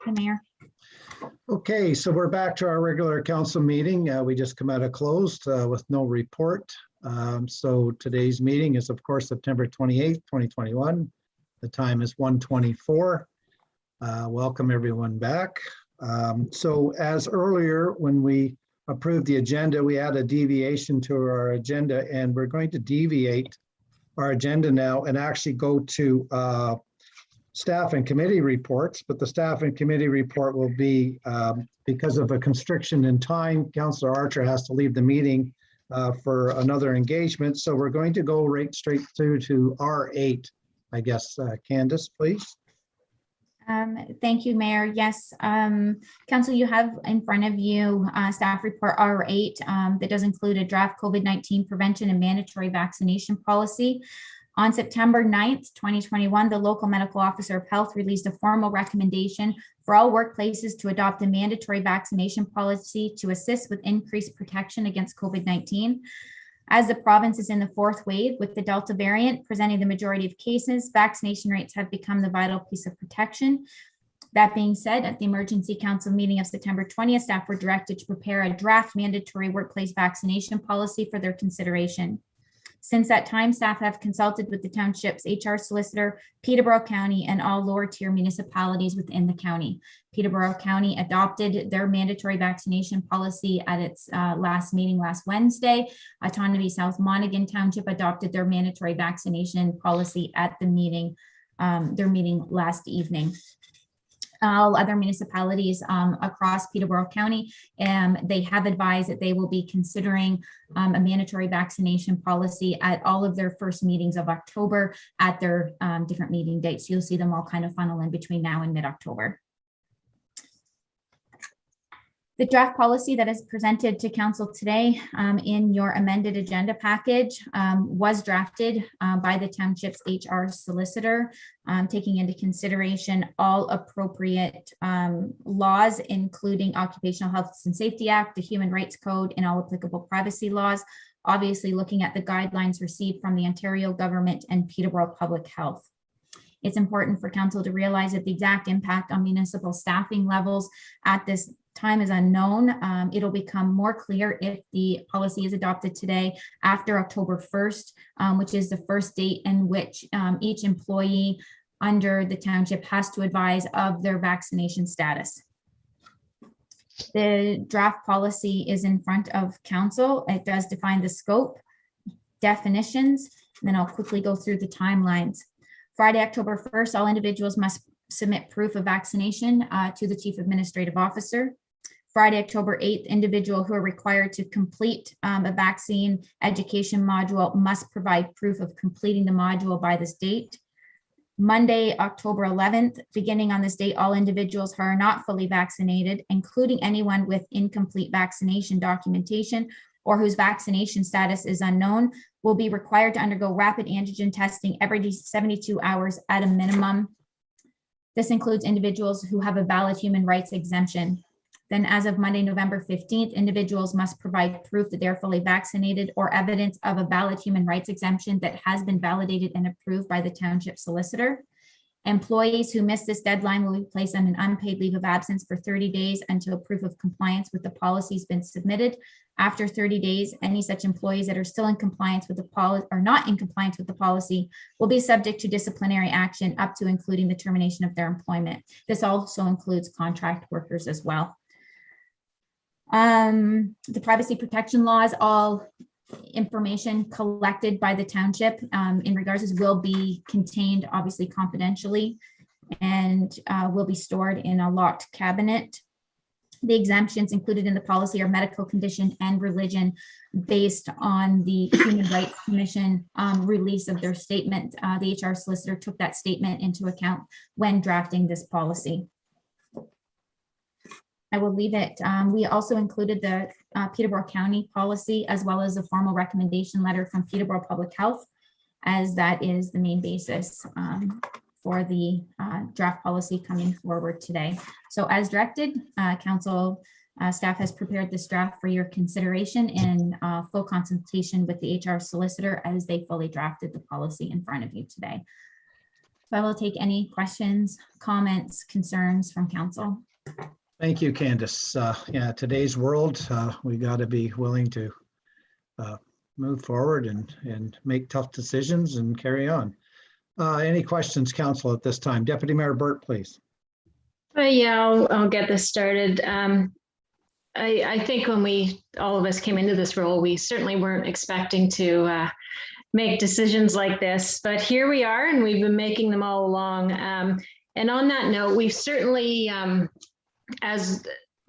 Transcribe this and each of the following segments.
The Mayor. Okay, so we're back to our regular council meeting. We just come out of closed with no report. So today's meeting is, of course, September 28th, 2021. The time is 1:24. Welcome everyone back. So as earlier, when we approved the agenda, we had a deviation to our agenda, and we're going to deviate our agenda now and actually go to staff and committee reports, but the staff and committee report will be, because of a constriction in time, Councillor Archer has to leave the meeting for another engagement. So we're going to go right straight through to R8, I guess. Candace, please. Thank you, Mayor. Yes, Council, you have in front of you staff report R8 that does include a draft COVID-19 prevention and mandatory vaccination policy. On September 9th, 2021, the local medical officer of health released a formal recommendation for all workplaces to adopt a mandatory vaccination policy to assist with increased protection against COVID-19. As the province is in the fourth wave with the Delta variant presenting the majority of cases, vaccination rates have become the vital piece of protection. That being said, at the Emergency Council meeting of September 20th, staff were directed to prepare a draft mandatory workplace vaccination policy for their consideration. Since that time, staff have consulted with the township's HR solicitor, Peterborough County, and all lower tier municipalities within the county. Peterborough County adopted their mandatory vaccination policy at its last meeting last Wednesday. Autonomy South Monaghan Township adopted their mandatory vaccination policy at the meeting, their meeting last evening. All other municipalities across Peterborough County, they have advised that they will be considering a mandatory vaccination policy at all of their first meetings of October at their different meeting dates. You'll see them all kind of funnel in between now and mid-October. The draft policy that is presented to council today in your amended agenda package was drafted by the township's HR solicitor, taking into consideration all appropriate laws, including Occupational Health and Safety Act, the Human Rights Code, and all applicable privacy laws, obviously looking at the guidelines received from the Ontario government and Peterborough Public Health. It's important for council to realize that the exact impact on municipal staffing levels at this time is unknown. It'll become more clear if the policy is adopted today after October 1st, which is the first date in which each employee under the township has to advise of their vaccination status. The draft policy is in front of council. It does define the scope, definitions, and then I'll quickly go through the timelines. Friday, October 1st, all individuals must submit proof of vaccination to the Chief Administrative Officer. Friday, October 8th, individual who are required to complete a vaccine education module must provide proof of completing the module by this date. Monday, October 11th, beginning on this date, all individuals who are not fully vaccinated, including anyone with incomplete vaccination documentation or whose vaccination status is unknown, will be required to undergo rapid antigen testing every 72 hours at a minimum. This includes individuals who have a valid human rights exemption. Then as of Monday, November 15th, individuals must provide proof that they're fully vaccinated or evidence of a valid human rights exemption that has been validated and approved by the township solicitor. Employees who miss this deadline will be placed on an unpaid leave of absence for 30 days until proof of compliance with the policy has been submitted. After 30 days, any such employees that are still in compliance with the policy or not in compliance with the policy will be subject to disciplinary action up to including the termination of their employment. This also includes contract workers as well. The privacy protection laws, all information collected by the township in regards to this will be contained obviously confidentially and will be stored in a locked cabinet. The exemptions included in the policy are medical condition and religion based on the Human Rights Commission release of their statement. The HR solicitor took that statement into account when drafting this policy. I will leave it. We also included the Peterborough County policy as well as a formal recommendation letter from Peterborough Public Health, as that is the main basis for the draft policy coming forward today. So as directed, council staff has prepared this draft for your consideration in full consultation with the HR solicitor as they fully drafted the policy in front of you today. I will take any questions, comments, concerns from council. Thank you, Candace. Yeah, today's world, we got to be willing to move forward and make tough decisions and carry on. Any questions, council, at this time? Deputy Mayor Burt, please. Yeah, I'll get this started. I think when all of us came into this role, we certainly weren't expecting to make decisions like this, but here we are, and we've been making them all along. And on that note, we've certainly, as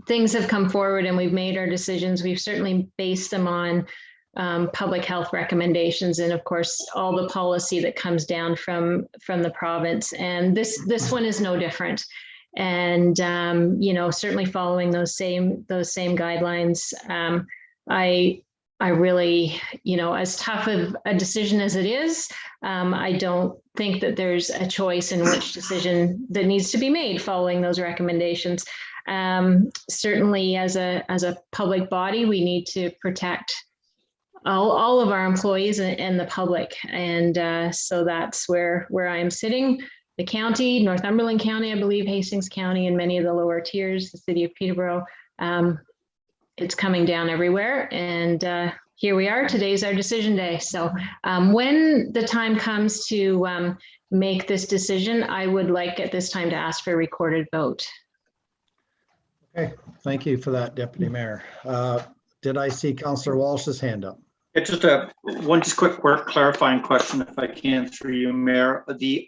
things have come forward and we've made our decisions, we've certainly based them on public health recommendations, and of course, all the policy that comes down from the province. And this one is no different. And certainly following those same guidelines. I really, as tough of a decision as it is, I don't think that there's a choice in which decision that needs to be made following those recommendations. Certainly, as a public body, we need to protect all of our employees and the public, and so that's where I am sitting. The county, Northumberland County, I believe, Hastings County, and many of the lower tiers, the city of Peterborough, it's coming down everywhere. And here we are. Today's our decision day. So when the time comes to make this decision, I would like at this time to ask for a recorded vote. Okay, thank you for that, Deputy Mayor. Did I see Councillor Walsh's hand up? It's just one quick clarifying question, if I can, through you, Mayor. The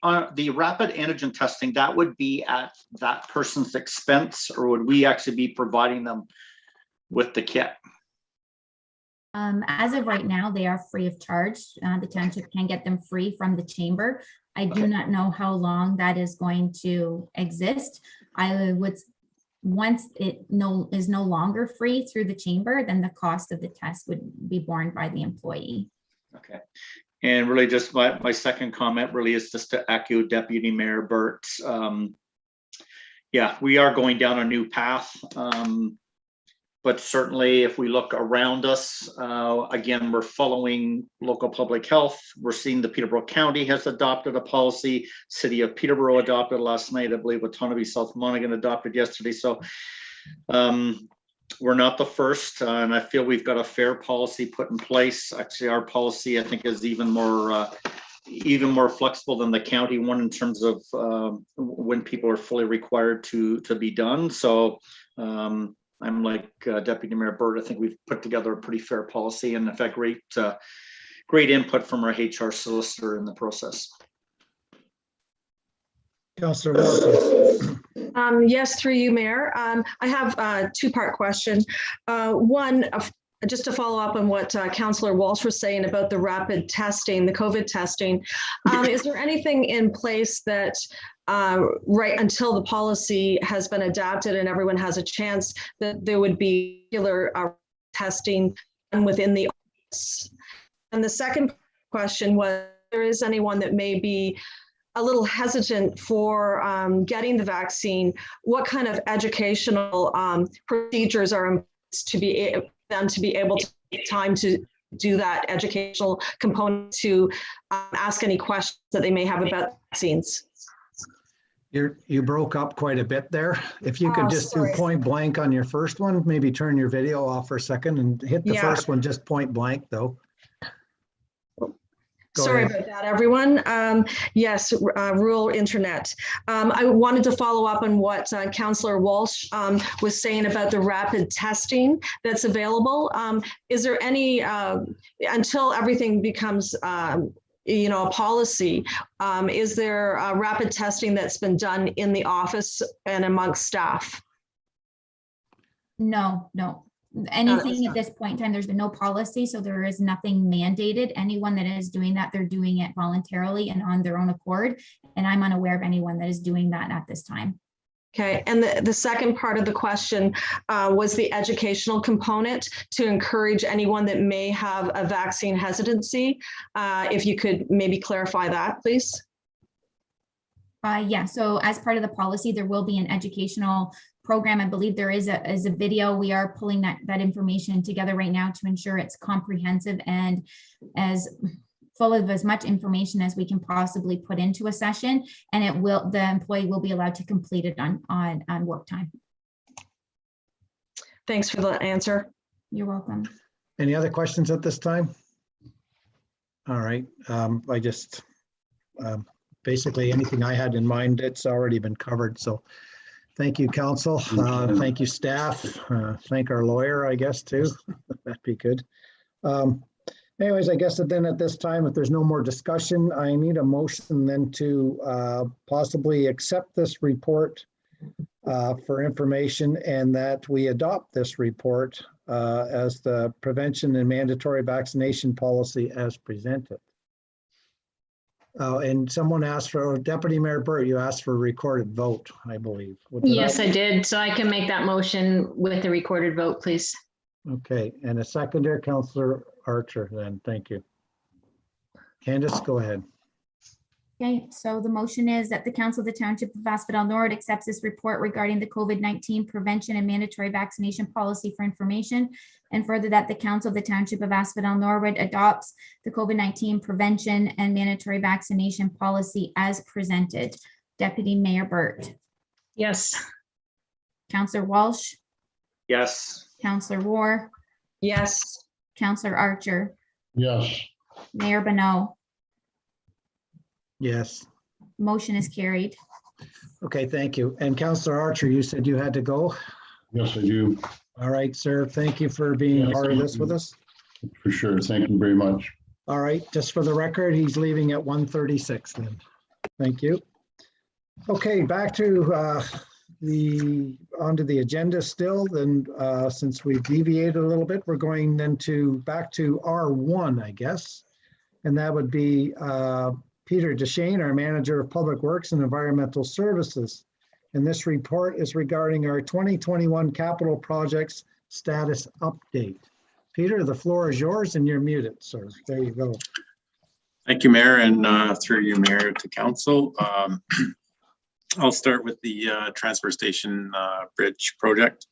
rapid antigen testing, that would be at that person's expense, or would we actually be providing them with the kit? As of right now, they are free of charge. The township can get them free from the chamber. I do not know how long that is going to exist. I would, once it is no longer free through the chamber, then the cost of the test would be borne by the employee. Okay. And really just my second comment really is just to echo Deputy Mayor Burt. Yeah, we are going down a new path. But certainly if we look around us, again, we're following local public health. We're seeing the Peterborough County has adopted a policy. City of Peterborough adopted last night. I believe Autonomy South Monaghan adopted yesterday. So we're not the first, and I feel we've got a fair policy put in place. Actually, our policy, I think, is even more flexible than the county one in terms of when people are fully required to be done. So I'm like Deputy Mayor Burt. I think we've put together a pretty fair policy, and in fact, great input from our HR solicitor in the process. Councillor Walsh. Yes, through you, Mayor. I have a two-part question. One, just to follow up on what Councillor Walsh was saying about the rapid testing, the COVID testing. Is there anything in place that right until the policy has been adapted and everyone has a chance that there would be regular testing within the office? And the second question was, if there is anyone that may be a little hesitant for getting the vaccine, what kind of educational procedures are in place to be able to take time to do that educational component to ask any questions that they may have about vaccines? You broke up quite a bit there. If you could just do point blank on your first one, maybe turn your video off for a second and hit the first one just point blank though. Sorry about that, everyone. Yes, rural internet. I wanted to follow up on what Councillor Walsh was saying about the rapid testing that's available. Is there any, until everything becomes a policy, is there rapid testing that's been done in the office and amongst staff? No. Anything at this point in time, there's been no policy, so there is nothing mandated. Anyone that is doing that, they're doing it voluntarily and on their own accord. And I'm unaware of anyone that is doing that at this time. Okay, and the second part of the question was the educational component to encourage anyone that may have a vaccine hesitancy. If you could maybe clarify that, please. Yeah, so as part of the policy, there will be an educational program. I believe there is a video. We are pulling that information together right now to ensure it's comprehensive and as full of as much information as we can possibly put into a session, and the employee will be allowed to complete it on work time. Thanks for the answer. You're welcome. Any other questions at this time? All right, I just, basically anything I had in mind, it's already been covered, so thank you, council. Thank you, staff. Thank our lawyer, I guess, too. That'd be good. Anyways, I guess that then at this time, if there's no more discussion, I need a motion then to possibly accept this report for information, and that we adopt this report as the prevention and mandatory vaccination policy as presented. And someone asked for, Deputy Mayor Burt, you asked for a recorded vote, I believe. Yes, I did. So I can make that motion with a recorded vote, please. Okay, and a seconder, Councillor Archer, then, thank you. Candace, go ahead. Okay, so the motion is that the Council of the Township of Asphodel-Norwood accepts this report regarding the COVID-19 prevention and mandatory vaccination policy for information, and further that the Council of the Township of Asphodel-Norwood adopts the COVID-19 prevention and mandatory vaccination policy as presented. Deputy Mayor Burt. Yes. Councillor Walsh, Yes. Councillor War, Yes. Councillor Archer, Yes. Mayor Bonneau. Yes. Motion is carried. Okay, thank you. And Councillor Archer, you said you had to go. Yes, I do. All right, sir. Thank you for being Yes, part of thank this you. with us. For sure. Thank you very much. All right, just for the record, he's leaving at 1:36 then. Thank you. Okay, back to onto the agenda still. Then since we've deviated a little bit, we're going then back to R1, I guess. And that would be Peter Deshane, our Manager of Public Works and Environmental Services. And this report is regarding our 2021 capital projects status update. Peter, the floor is yours and you're muted, sir. There you go. Thank you, Mayor, and through you, Mayor, to Council. I'll start with the transfer station bridge project.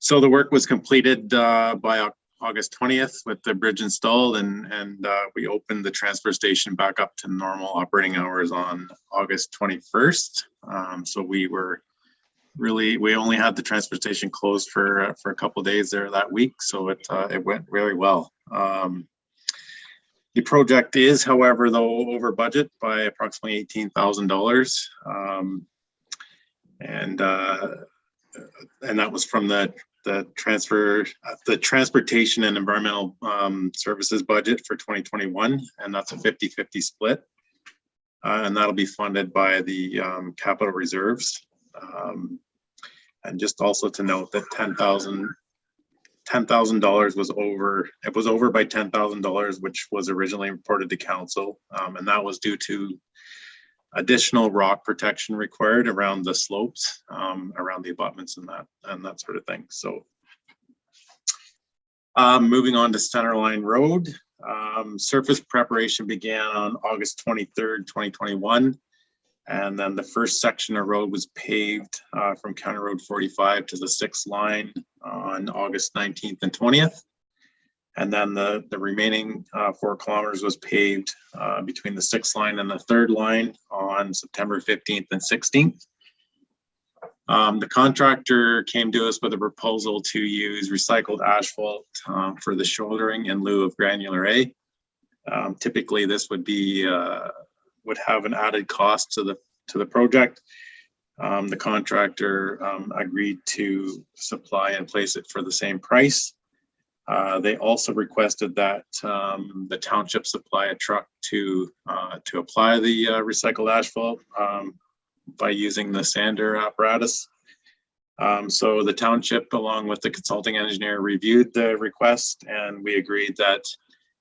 So the work was completed by August 20th with the bridge installed, and we opened the transfer station back up to normal operating hours on August 21st. So we only had the transfer station closed for a couple of days there that week, so it went really well. The project is, however, though, over budget by approximately $18,000, and that was from the transportation and environmental services budget for 2021, and that's a 50-50 split, and that'll be funded by the capital reserves. And just also to note that $10,000 was over. It was over by $10,000, which was originally reported to council, and that was due to additional rock protection required around the slopes, around the abutments and that sort of thing. So moving on to Centerline Road, surface preparation began on August 23rd, 2021. And then the first section of road was paved from County Road 45 to the 6th line on August 19th and 20th. And then the remaining 4 kilometers was paved between the 6th line and the 3rd line on September 15th and 16th. The contractor came to us with a proposal to use recycled asphalt for the shouldering in lieu of granular A. Typically, this would have an added cost to the project. The contractor agreed to supply and place it for the same price. They also requested that the township supply a truck to apply the recycled asphalt by using the sander apparatus. So the township, along with the consulting engineer, reviewed the request, and we agreed that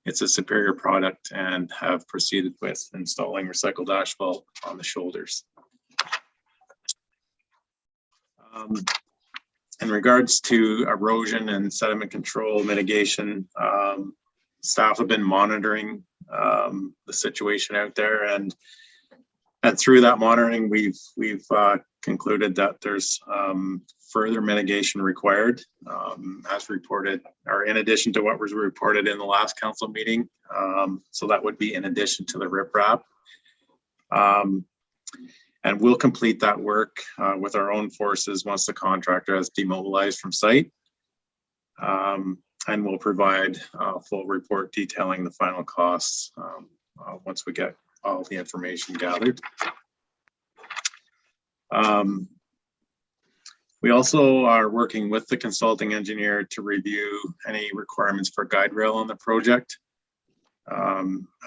it's a superior product and have proceeded with installing recycled asphalt on the shoulders. In regards to erosion and sediment control mitigation, staff have been monitoring the situation out there, and through that monitoring, we've concluded that there's further mitigation required, as reported, or in addition to what was reported in the last council meeting. So that would be in addition to the riprap. And we'll complete that work with our own forces once the contractor has demobilized from site. And we'll provide a full report detailing the final costs once we get all the information gathered. We also are working with the consulting engineer to review any requirements for guide rail on the project,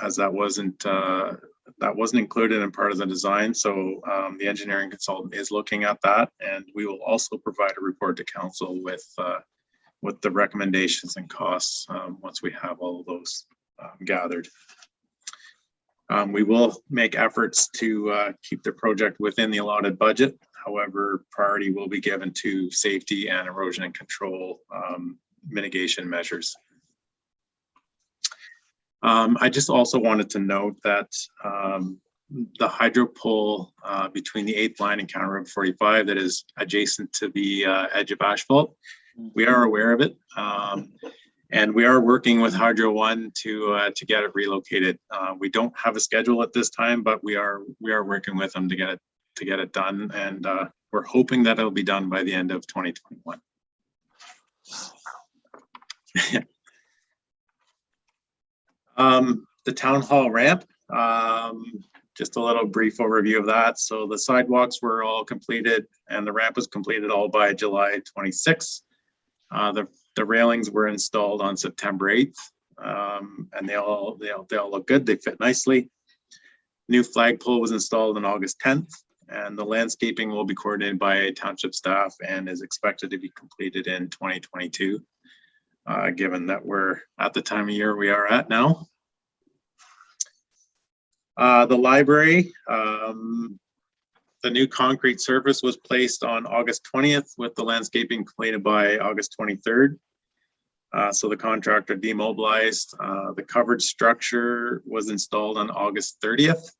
as that wasn't included in part of the design. So the engineering consultant is looking at that, and we will also provide a report to council with the recommendations and costs once we have all of those gathered. We will make efforts to keep the project within the allotted budget. However, priority will be given to safety and erosion and control mitigation measures. I just also wanted to note that the hydro pole between the 8th line and County Road 45 that is adjacent to the edge of asphalt, we are aware of it. And we are working with Hydro One to get it relocated. We don't have a schedule at this time, but we are working with them to get it done, and we're hoping that it'll be done by the end of 2021. The town hall ramp, just a little brief overview of that. So the sidewalks were all completed, and the ramp was completed all by July 26th. The railings were installed on September 8th, and they all look good. They fit nicely. New flagpole was installed on August 10th, and the landscaping will be coordinated by township staff and is expected to be completed in 2022, given that we're at the time of year we are at now. The library, the new concrete surface was placed on August 20th with the landscaping completed by August 23rd. So the contractor demobilized. The covered structure was installed on August 30th.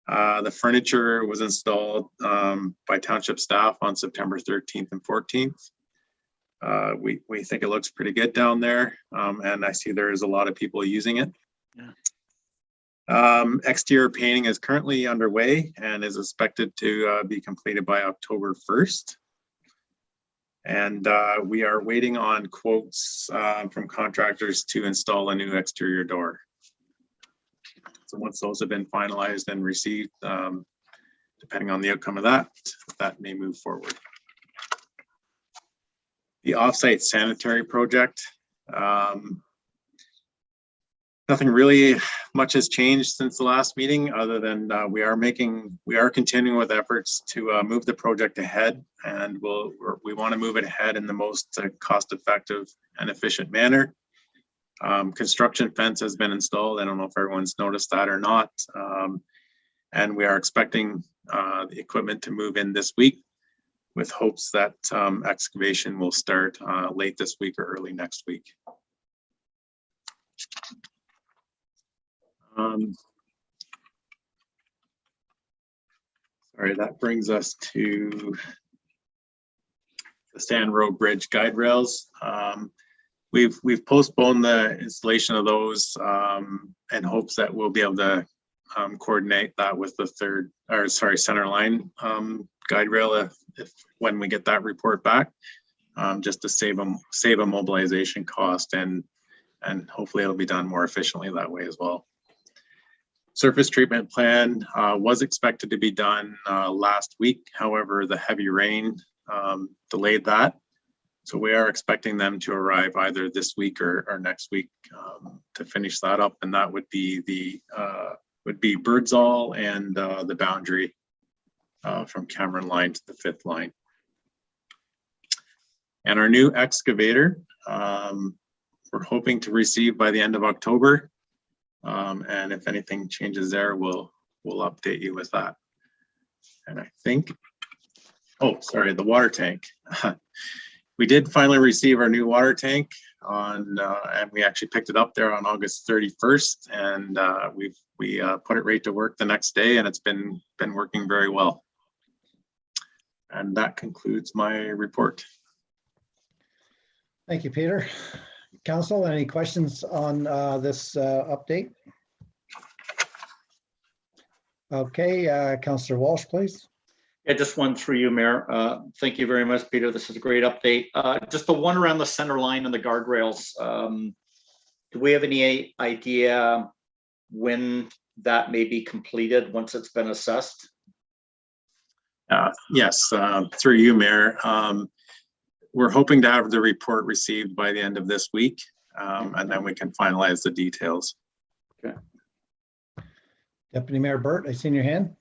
The furniture was installed by township staff on September 13th and 14th. We think it looks pretty good down there, and I see there is a lot of people using it. Yeah. Exterior painting is currently underway and is expected to be completed by October 1st. And we are waiting on quotes from contractors to install a new exterior door. So once those have been finalized and received, depending on the outcome of that may move forward. The offsite sanitary project, nothing really much has changed since the last meeting, other than we are continuing with efforts to move the project ahead, and we want to move it ahead in the most cost-effective and efficient manner. Construction fence has been installed. I don't know if everyone's noticed that or not, and we are expecting the equipment to move in this week, with hopes that excavation will start late this week or early next week. Sorry, that brings us to the Sand Road Bridge guide rails. We've postponed the installation of those in hopes that we'll be able to coordinate that with the center line guide rail if when we get that report back, just to save a mobilization cost, and hopefully it'll be done more efficiently that way as well. Surface treatment plan was expected to be done last week. However, the heavy rain delayed that. So we are expecting them to arrive either this week or next week to finish that up. And that would be Birdsall and the boundary from Cameron Line to the 5th line. And our new excavator, we're hoping to receive by the end of October. And if anything changes there, we'll update you with that. And I think, oh, sorry, the water tank. We did finally receive our new water tank and we actually picked it up there on August 31st, and we put it right to work the next day, and it's been working very well. And that concludes my report. Thank you, Peter. Council, any questions on this update? Okay, Councillor Walsh, please. Yeah, just one through you, Mayor. Thank you very much, Peter. This is a great update. Just the one around the center line and the guardrails. Do we have any idea when that may be completed once it's been assessed? Yes, through you, Mayor. We're hoping to have the report received by the end of this week, and then we can finalize the details. Okay. Deputy Mayor Burt, I seen your hand.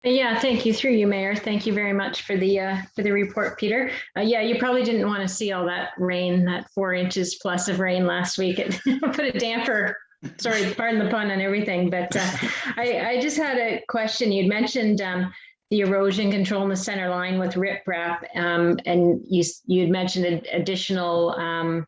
Yeah, thank you. Through you, Mayor. Thank you very much for the report, Peter. Yeah, you probably didn't want to see all that rain, that 4 inches plus of rain last week. It put a damper, sorry, pardon the pun, on everything. But I just had a question. You'd mentioned the erosion control in the center line with riprap, and you'd mentioned additional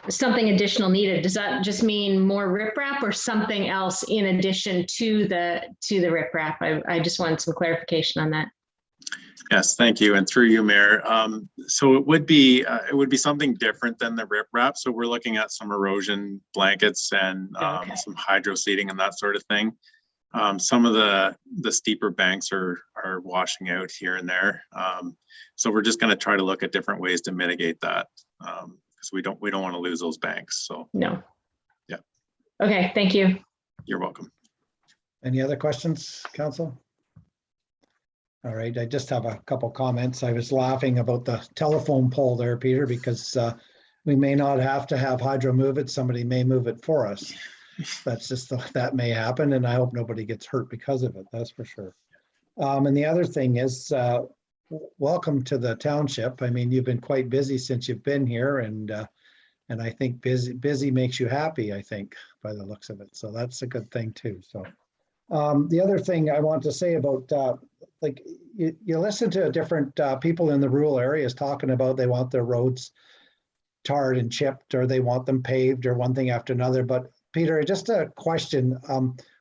something additional needed. Does that just mean more riprap or something else in addition to the riprap? I just wanted some clarification on that. Yes, thank you. And through you, Mayor. So it would be something different than the riprap. So we're looking at some erosion blankets and some hydro seeding and that sort of thing. Some of the steeper banks are washing out here and there. So we're just going to try to look at different ways to mitigate that. Because we don't want to lose those banks. So no. Yeah. Okay, thank you. You're welcome. Any other questions, Council? All right, I just have a couple comments. I was laughing about the telephone pole there, Peter, because we may not have to have hydro move it. Somebody may move it for us. That's just that may happen, and I hope nobody gets hurt because of it. That's for sure. And the other thing is, welcome to the township. I mean, you've been quite busy since you've been here, and I think busy makes you happy, I think, by the looks of it. So that's a good thing too. So the other thing I want to say about like you listen to different people in the rural areas talking about they want their roads tarred and chipped, or they want them paved, or one thing after another. But Peter, just a question.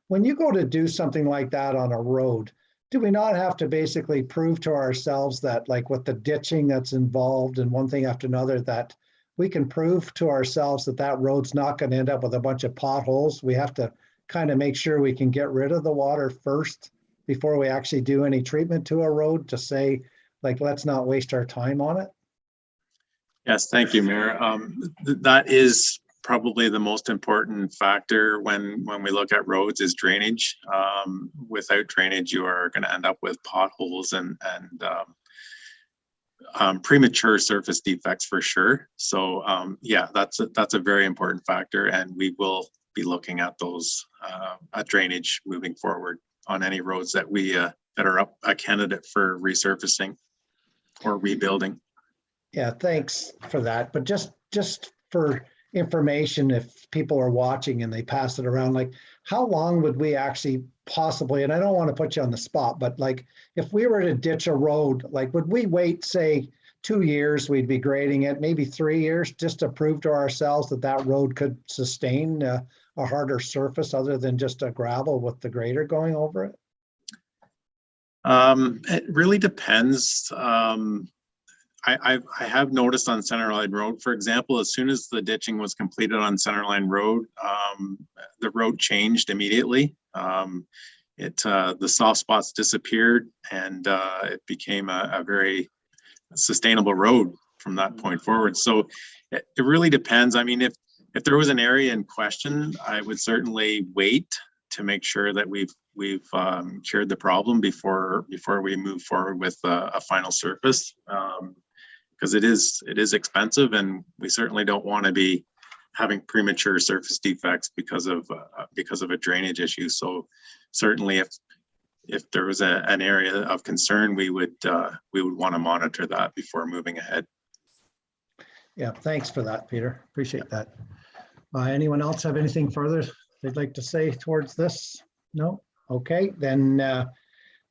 When you go to do something like that on a road, do we not have to basically prove to ourselves that, like with the ditching that's involved and one thing after another, that we can prove to ourselves that that road's not going to end up with a bunch of potholes? We have to kind of make sure we can get rid of the water first before we actually do any treatment to a road, to say, like, let's not waste our time on it? Yes, thank you, Mayor. That is probably the most important factor when we look at roads is drainage. Without drainage, you are going to end up with potholes and premature surface defects for sure. So yeah, that's a very important factor, and we will be looking at those at drainage moving forward on any roads that we that are up a candidate for resurfacing or rebuilding. Yeah, thanks for that. But just for information, if people are watching and they pass it around, like, how long would we actually possibly, and I don't want to put you on the spot, but like, if we were to ditch a road, like, would we wait, say, 2 years, we'd be grading it, maybe 3 years, just to prove to ourselves that that road could sustain a harder surface other than just a gravel with the grader going over it? It really depends. I have noticed on Centerline Road, for example, as soon as the ditching was completed on Centerline Road, the road changed immediately. The soft spots disappeared, and it became a very sustainable road from that point forward. So it really depends. I mean, if there was an area in question, I would certainly wait to make sure that we've cured the problem before we move forward with a final surface. Because it is expensive, and we certainly don't want to be having premature surface defects because of a drainage issue. So certainly, if there was an area of concern, we would want to monitor that before moving ahead. Yeah, thanks for that, Peter. Appreciate that. Anyone else have anything further they'd like to say towards this? No? Okay, then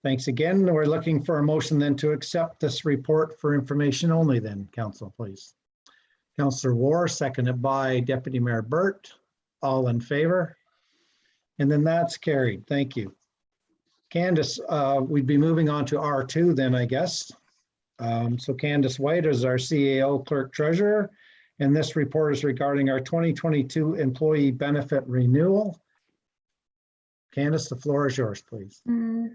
thanks again. We're looking for a motion then to accept this report for information only then, Council, please. Councillor War, seconded by Deputy Mayor Burt. All in favor? And then that's carried. Thank you. Candace, we'd be moving on to R2 then, I guess. So Candace White is our CAO Clerk Treasurer, and this report is regarding our 2022 employee benefit renewal. Candace, the floor is yours, please.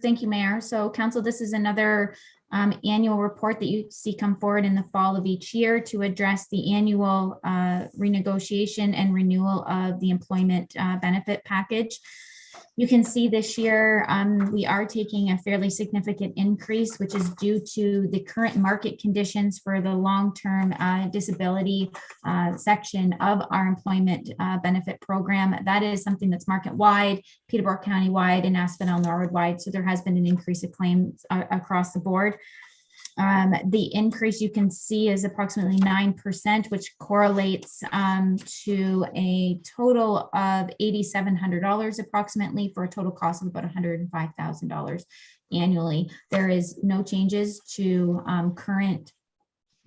Thank you, Mayor. So Council, this is another annual report that you see come forward in the fall of each year to address the annual renegotiation and renewal of the employment benefit package. You can see this year we are taking a fairly significant increase, which is due to the current market conditions for the long-term disability section of our employment benefit program. That is something that's market-wide, Peterborough County-wide, and Asphodel-Norwood-wide. So there has been an increase of claims across the board. The increase you can see is approximately 9%, which correlates to a total of $8,700 approximately, for a total cost of about $105,000 annually. There is no changes to current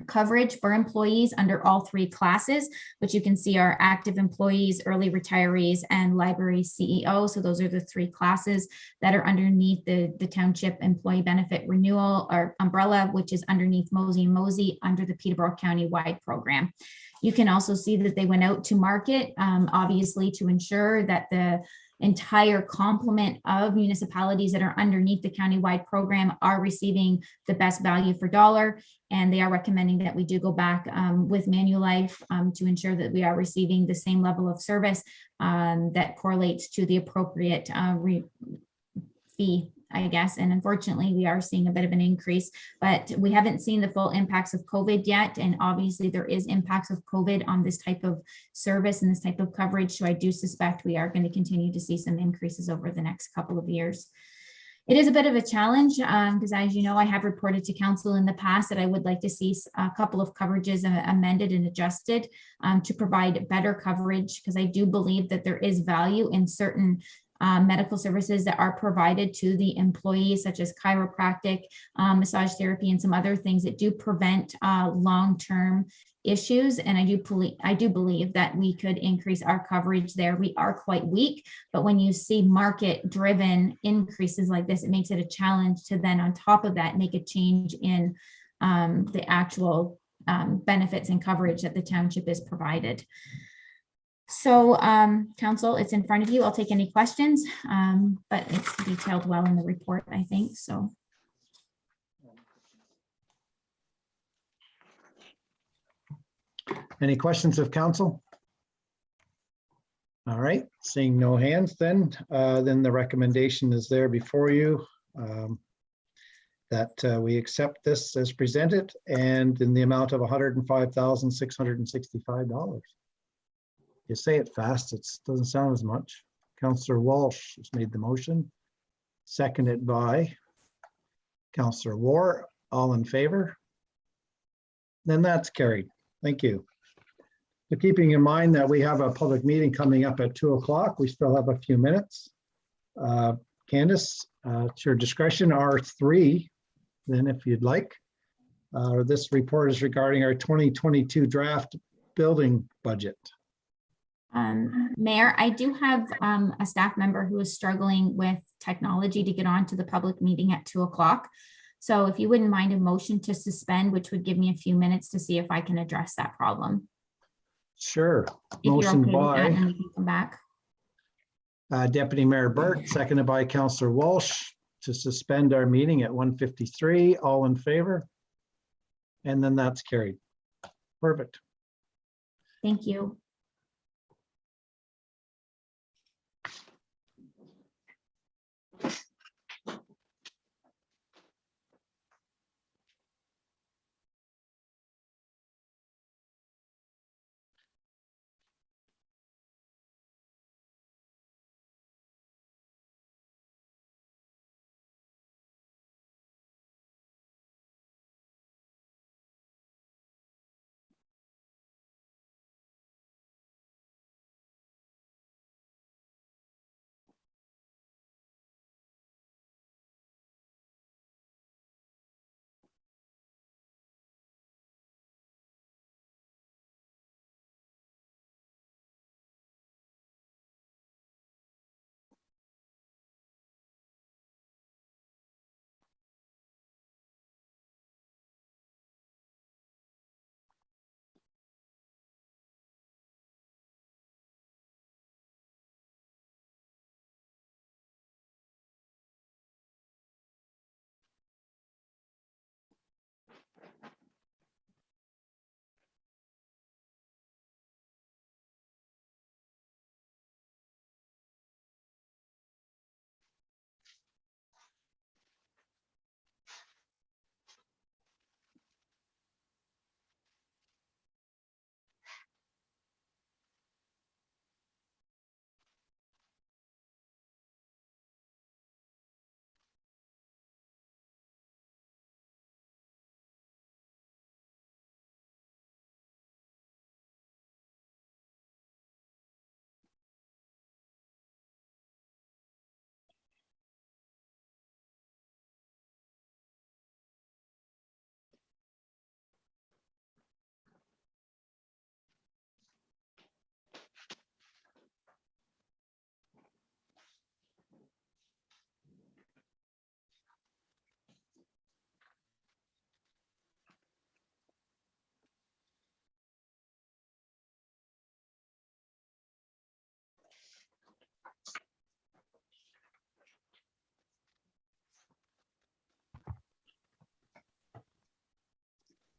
coverage for employees under all three classes, which you can see are active employees, early retirees, and library CEO. So those are the three classes that are underneath the township employee benefit renewal or umbrella, which is underneath Mosey & Mosey under the Peterborough County-wide program. You can also see that they went out to market, obviously, to ensure that the entire complement of municipalities that are underneath the county-wide program are receiving the best value for dollar. And they are recommending that we do go back with Manulife to ensure that we are receiving the same level of service that correlates to the appropriate fee, I guess. And unfortunately, we are seeing a bit of an increase, but we haven't seen the full impacts of COVID yet. And obviously there is impacts of COVID on this type of service and this type of coverage. So I do suspect we are going to continue to see some increases over the next couple of years. It is a bit of a challenge because, as you know, I have reported to council in the past that I would like to see a couple of coverages amended and adjusted to provide better coverage, because I do believe that there is value in certain medical services that are provided to the employees, such as chiropractic, massage therapy, and some other things that do prevent long-term issues. And I do believe that we could increase our coverage there. We are quite weak, but when you see market-driven increases like this, it makes it a challenge to then, on top of that, make a change in the actual benefits and coverage that the township is provided. So council, it's in front of you. I'll take any questions, but it's detailed well in the report, I think. So. Any questions of council? All right, seeing no hands, then the recommendation is there before you that we accept this as presented and in the amount of $105,665. You say it fast, it doesn't sound as much. Councillor Walsh has made the motion, seconded by Councillor War. All in favor? Then that's carried. Thank you. So keeping in mind that we have a public meeting coming up at 2 o'clock, we still have a few minutes. Candace, it's your discretion, R3, then if you'd like. This report is regarding our 2022 draft building budget. Mayor, I do have a staff member who is struggling with technology to get on to the public meeting at 2 o'clock. So if you wouldn't mind a motion to suspend, which would give me a few minutes to see if I can address that problem. Sure. If Motion you're okay with that, by then we can come back. Deputy Mayor Burt, seconded by Councillor Walsh to suspend our meeting at 1:53. All in favor? And then that's carried. Perfect. Thank you.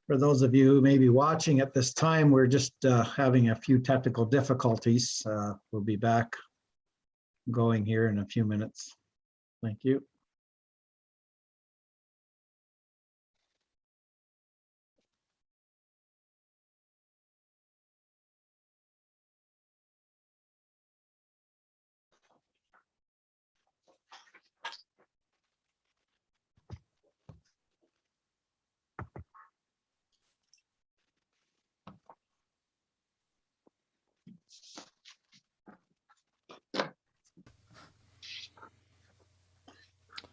For those of you who may be watching at this time, we're just having a few technical difficulties. We'll be back going here in a few minutes. Thank you.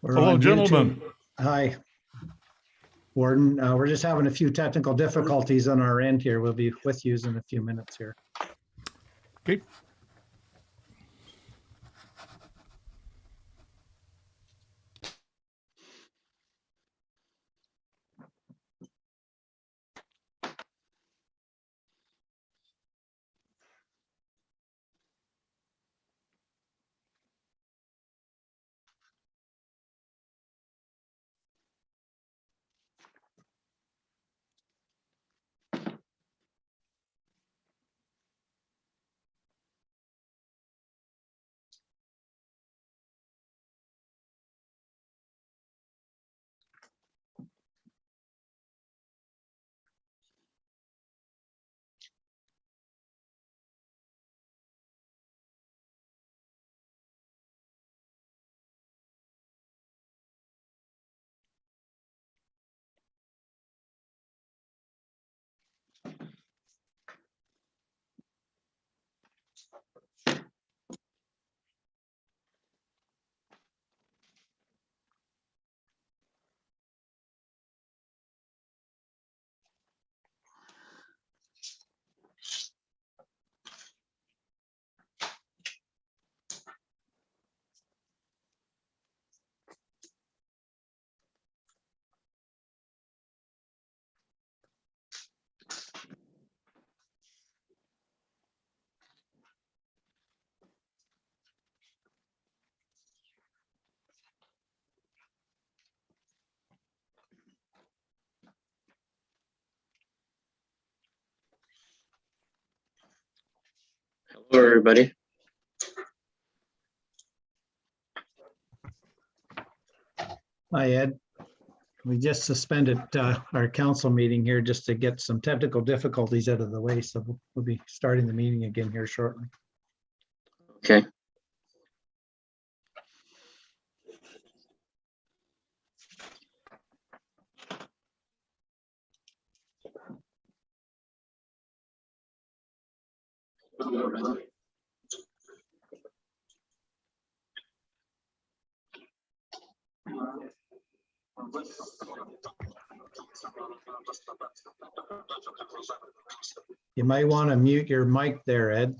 We're Hello, on YouTube. gentlemen. Hi, Warden. We're just having a few technical difficulties on our end here. We'll be with you in a few minutes here. Okay. Hello, everybody. Hi, Ed. We just suspended our council meeting here just to get some technical difficulties out of the way. So we'll be starting the meeting again here shortly. Okay. You might want to mute your mic there, Ed.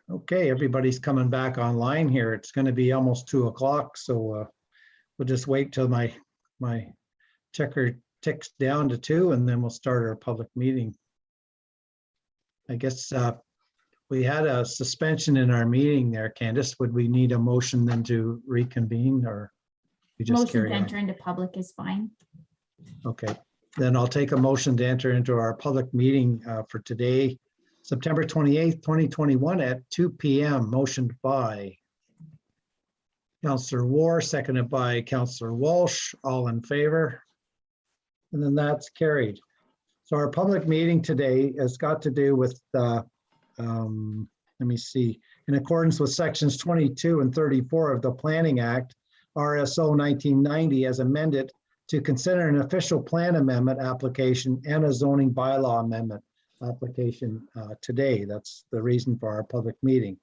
Okay, everybody's coming back online here. It's going to be almost 2 o'clock, so we'll just wait till my checker ticks down to 2, and then we'll start our public meeting. I guess we had a suspension in our meeting there, Candace. Would we need a motion then to reconvene, or we just Motion carry to on? enter into public is fine. Okay, then I'll take a motion to enter into our public meeting for today, September 28th, 2021 at 2 p.m. Motioned by Councillor War, seconded by Councillor Walsh. All in favor? And then that's carried. So our public meeting today has got to do with, let me see, in accordance with sections 22 and 34 of the Planning Act, RSO 1990, as amended, to consider an official plan amendment application and a zoning bylaw amendment application today. That's the reason for our public meeting.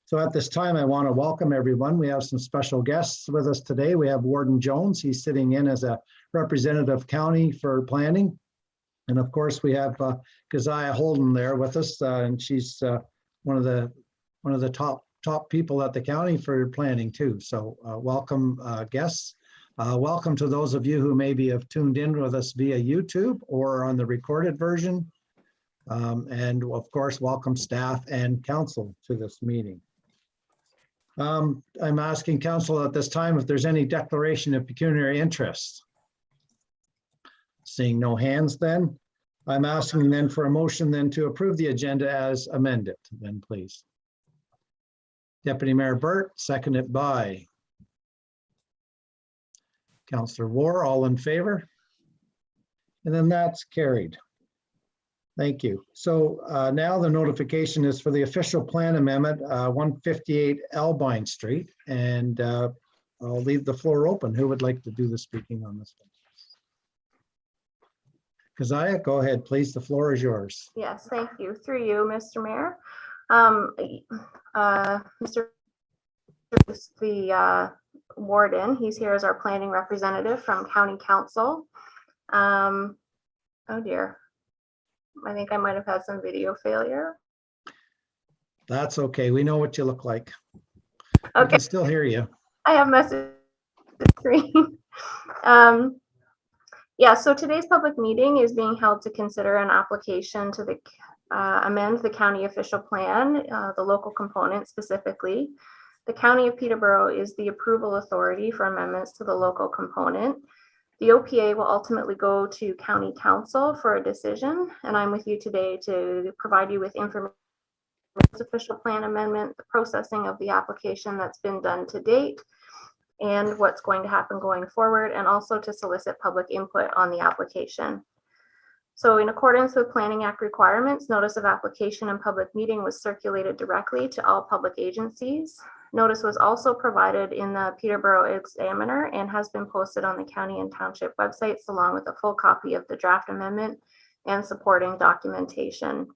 So at this time, I want to welcome everyone. We have some special guests with us today. We have Warden Jones. He's sitting in as a representative county for planning. And of course, we have Keziah Holden there with us, and she's one of the top people at the county for planning too. So welcome guests. Welcome to those of you who maybe have tuned in with us via YouTube or on the recorded version. And of course, welcome staff and council to this meeting. I'm asking council at this time if there's any declaration of pecuniary interest. Seeing no hands then, I'm asking then for a motion then to approve the agenda as amended, then please. Deputy Mayor Burt, seconded by Councillor War, all in favor? And then that's carried. Thank you. So now the notification is for the official plan amendment, 158 Albine Street. And I'll leave the floor open. Who would like to do the speaking on this one? Keziah, go ahead, please. The floor is yours. Yes, thank you. Through you, Mr. Mayor. Mr. The warden, he's here as our planning representative from County Council. Oh dear. I think I might have had some video failure. That's okay. We know what you look like. Okay. I can still hear you. I have message screen. Yeah, so today's public meeting is being held to consider an application to the amend the county official plan, the local component specifically. The County of Peterborough is the approval authority for amendments to the local component. The OPA will ultimately go to County Council for a decision, and I'm with you today to provide you with information on this official plan amendment, the processing of the application that's been done to date, and what's going to happen going forward, and also to solicit public input on the application. So in accordance with Planning Act requirements, notice of application and public meeting was circulated directly to all public agencies. Notice was also provided in the Peterborough Examiner and has been posted on the county and township websites along with a full copy of the draft amendment and supporting documentation.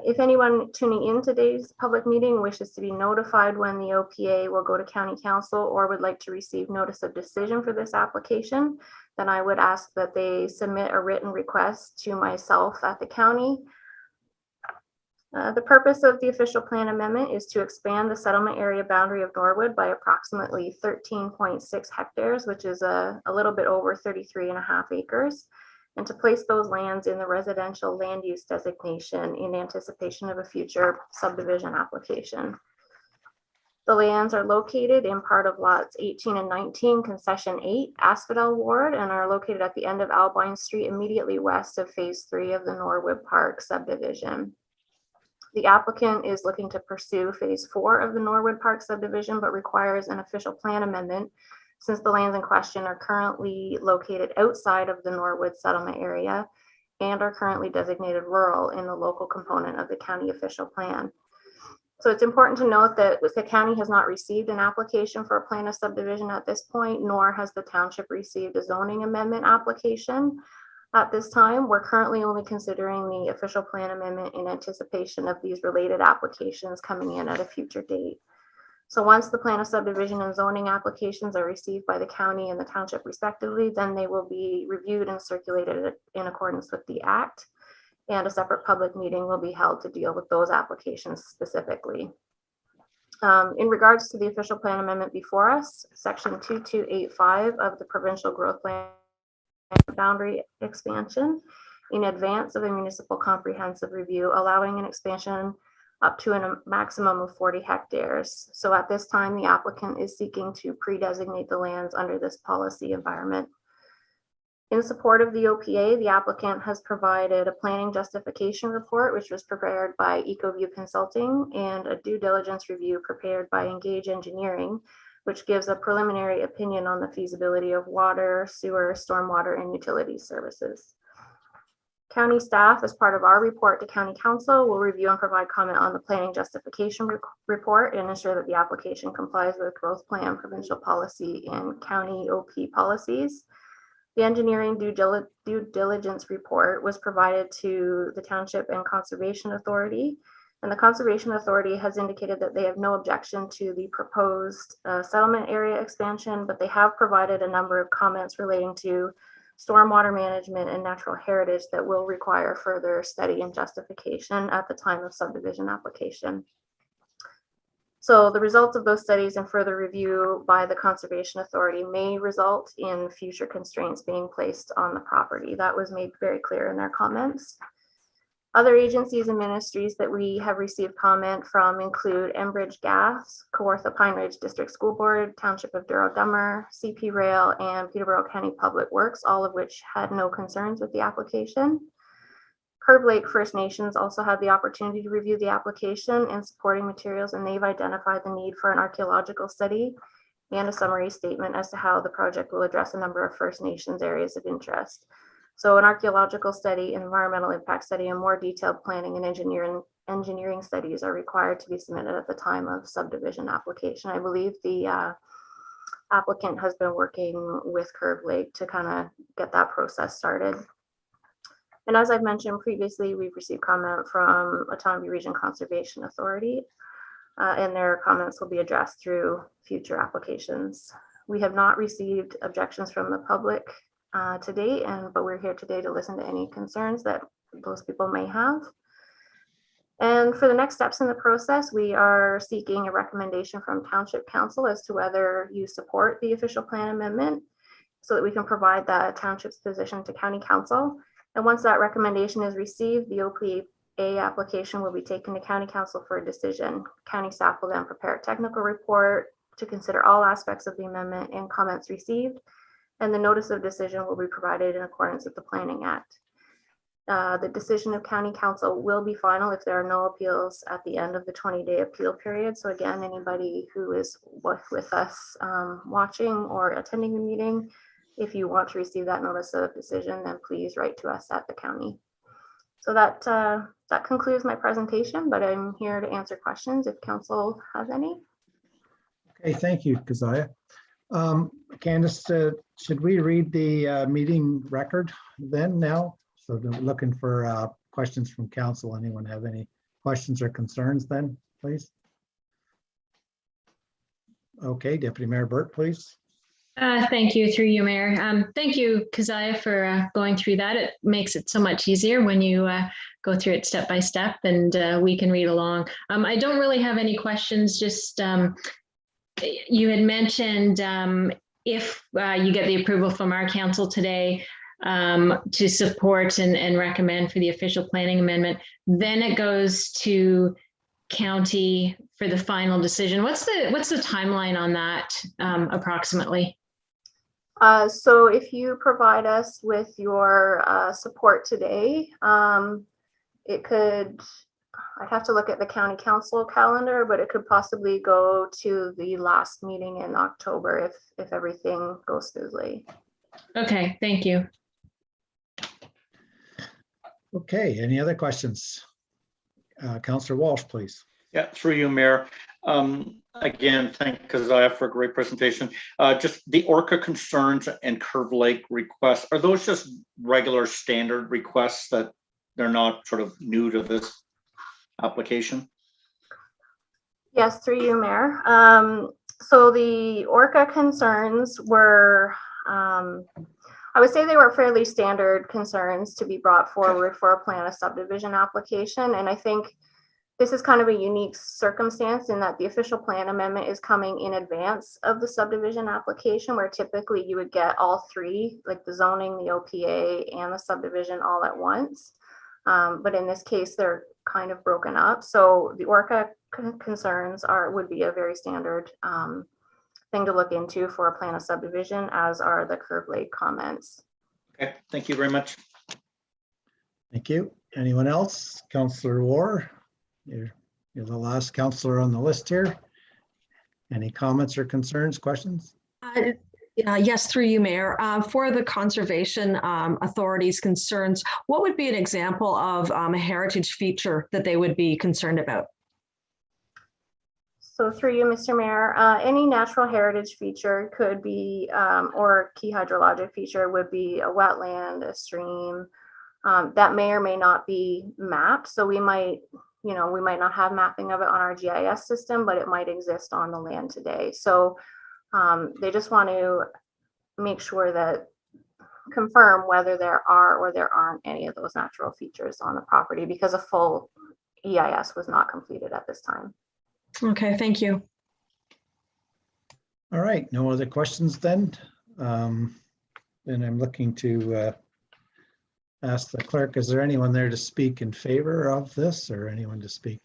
If anyone tuning in today's public meeting wishes to be notified when the OPA will go to County Council or would like to receive notice of decision for this application, then I would ask that they submit a written request to myself at the county. The purpose of the official plan amendment is to expand the settlement area boundary of Norwood by approximately 13.6 hectares, which is a little bit over 33.5 acres, and to place those lands in the residential land use designation in anticipation of a future subdivision application. The lands are located in part of lots 18 and 19, concession 8, Asphodel-Norwood, and are located at the end of Albine Street, immediately west of phase 3 of the Norwood Park subdivision. The applicant is looking to pursue phase 4 of the Norwood Park subdivision, but requires an official plan amendment since the lands in question are currently located outside of the Norwood settlement area and are currently designated rural in the local component of the county official plan. So it's important to note that the county has not received an application for a plan of subdivision at this point, nor has the township received a zoning amendment application. At this time, we're currently only considering the official plan amendment in anticipation of these related applications coming in at a future date. So once the plan of subdivision and zoning applications are received by the county and the township respectively, then they will be reviewed and circulated in accordance with the act. And a separate public meeting will be held to deal with those applications specifically. In regards to the official plan amendment before us, section 2285 of the provincial growth plan boundary expansion in advance of a municipal comprehensive review, allowing an expansion up to a maximum of 40 hectares. So at this time, the applicant is seeking to pre-designate the lands under this policy environment. In support of the OPA, the applicant has provided a planning justification report, which was prepared by EcoView Consulting, and a due diligence review prepared by Engage Engineering, which gives a preliminary opinion on the feasibility of water, sewer, stormwater, and utility services. County staff, as part of our report to County Council, will review and provide comment on the planning justification report and ensure that the application complies with growth plan, provincial policy, and county OP policies. The engineering due diligence report was provided to the Township and Conservation Authority, And the Conservation Authority has indicated that they have no objection to the proposed settlement area expansion, but they have provided a number of comments relating to stormwater management and natural heritage that will require further study and justification at the time of subdivision application. So the results of those studies and further review by the Conservation Authority may result in future constraints being placed on the property. That was made very clear in their comments. Other agencies and ministries that we have received comment from include Enbridge Gas, Kawartha Pine Ridge District School Board, Township of Douro-Dummer, CP Rail, and Peterborough County Public Works, all of which had no concerns with the application. Curb Lake First Nations also had the opportunity to review the application and supporting materials, and they've identified the need for an archaeological study and a summary statement as to how the project will address a number of First Nations areas of interest. So an archaeological study, environmental impact study, and more detailed planning and engineering studies are required to be submitted at the time of subdivision application. I believe the applicant has been working with Curb Lake to kind of get that process started. And as I've mentioned previously, we've received comment from Autonomy Region Conservation Authority, and their comments will be addressed through future applications. We have not received objections from the public to date, but we're here today to listen to any concerns that those people may have. And for the next steps in the process, we are seeking a recommendation from Township Council as to whether you support the official plan amendment so that we can provide the township's position to County Council. And once that recommendation is received, the OPA application will be taken to County Council for a decision. County staff will then prepare a technical report to consider all aspects of the amendment and comments received, and the notice of decision will be provided in accordance with the Planning Act. The decision of County Council will be final if there are no appeals at the end of the 20-day appeal period. So again, anybody who is with us watching or attending the meeting, if you want to receive that notice of decision, then please write to us at the county. So that concludes my presentation, but I'm here to answer questions if council has any. Okay, thank you, Keziah. Candace, should we read the meeting record then now? So looking for questions from council. Anyone have any questions or concerns then, please? Okay, Deputy Mayor Burt, please. Thank you, through you, Mayor. Thank you, Keziah, for going through that. It makes it so much easier when you go through it step by step, and we can read along. I don't really have any questions, just you had mentioned if you get the approval from our council today to support and recommend for the official planning amendment, then it goes to county for the final decision. What's the timeline on that approximately? So if you provide us with your support today, it could, I'd have to look at the county council calendar, but it could possibly go to the last meeting in October if everything goes smoothly. Okay, thank you. Okay, any other questions? Councillor Walsh, please. Yeah, through you, Mayor. Again, thank Keziah for a great presentation. Just the Orca concerns and Curve Lake requests, are those just regular standard requests that they're not sort of new to this application? Yes, through you, Mayor. So the Orca concerns were, I would say they were fairly standard concerns to be brought forward for a plan of subdivision application. And I think this is kind of a unique circumstance in that the official plan amendment is coming in advance of the subdivision application, where typically you would get all three, like the zoning, the OPA, and the subdivision all at once. But in this case, they're kind of broken up. So the Orca concerns would be a very standard thing to look into for a plan of subdivision, as are the Curve Lake comments. Okay, thank you very much. Thank you. Anyone else? Councillor War, you're the last councillor on the list here. Any comments or concerns, questions? Yes, through you, Mayor. For the Conservation Authority's concerns, what would be an example of a heritage feature that they would be concerned about? So through you, Mr. Mayor, any natural heritage feature could be, or key hydrologic feature would be a wetland, a stream, that may or may not be mapped. So we might you know, we might not have mapping of it on our GIS system, but it might exist on the land today. So they just want to make sure that, confirm whether there are or there aren't any of those natural features on the property, because a full EIS was not completed at this time. Okay, thank you. All right, no other questions then? Then I'm looking to ask the clerk, is there anyone there to speak in favor of this or anyone to speak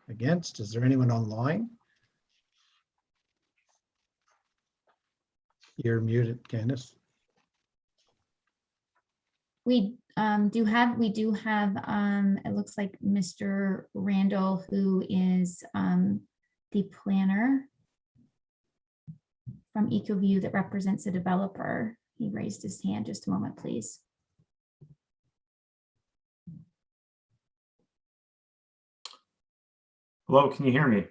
against? Is there anyone online? You're muted, Candace. We do have, it looks like Mr. Randall, who is the planner from EcoView that represents the developer. He raised his hand. Just a moment, please. Hello, can you hear me?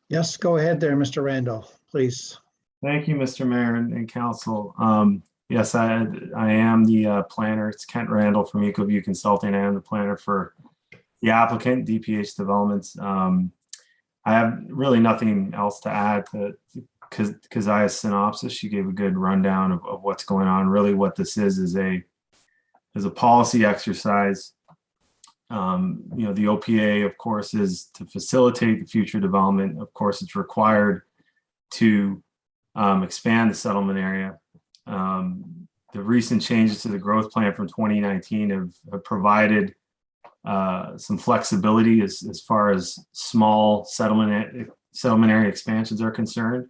Yes, go ahead there, Mr. Randall, please. Thank you, Mr. Mayor and Council. Yes, I am the planner. It's Kent Randall from EcoView Consulting. I am the planner for the applicant, DPH Developments. I have really nothing else to add to Keziah's synopsis. She gave a good rundown of what's going on. Really, what this is a policy exercise. You know, the OPA, of course, is to facilitate the future development. Of course, it's required to expand the settlement area. The recent changes to the growth plan from 2019 have provided some flexibility as far as small settlement area expansions are concerned.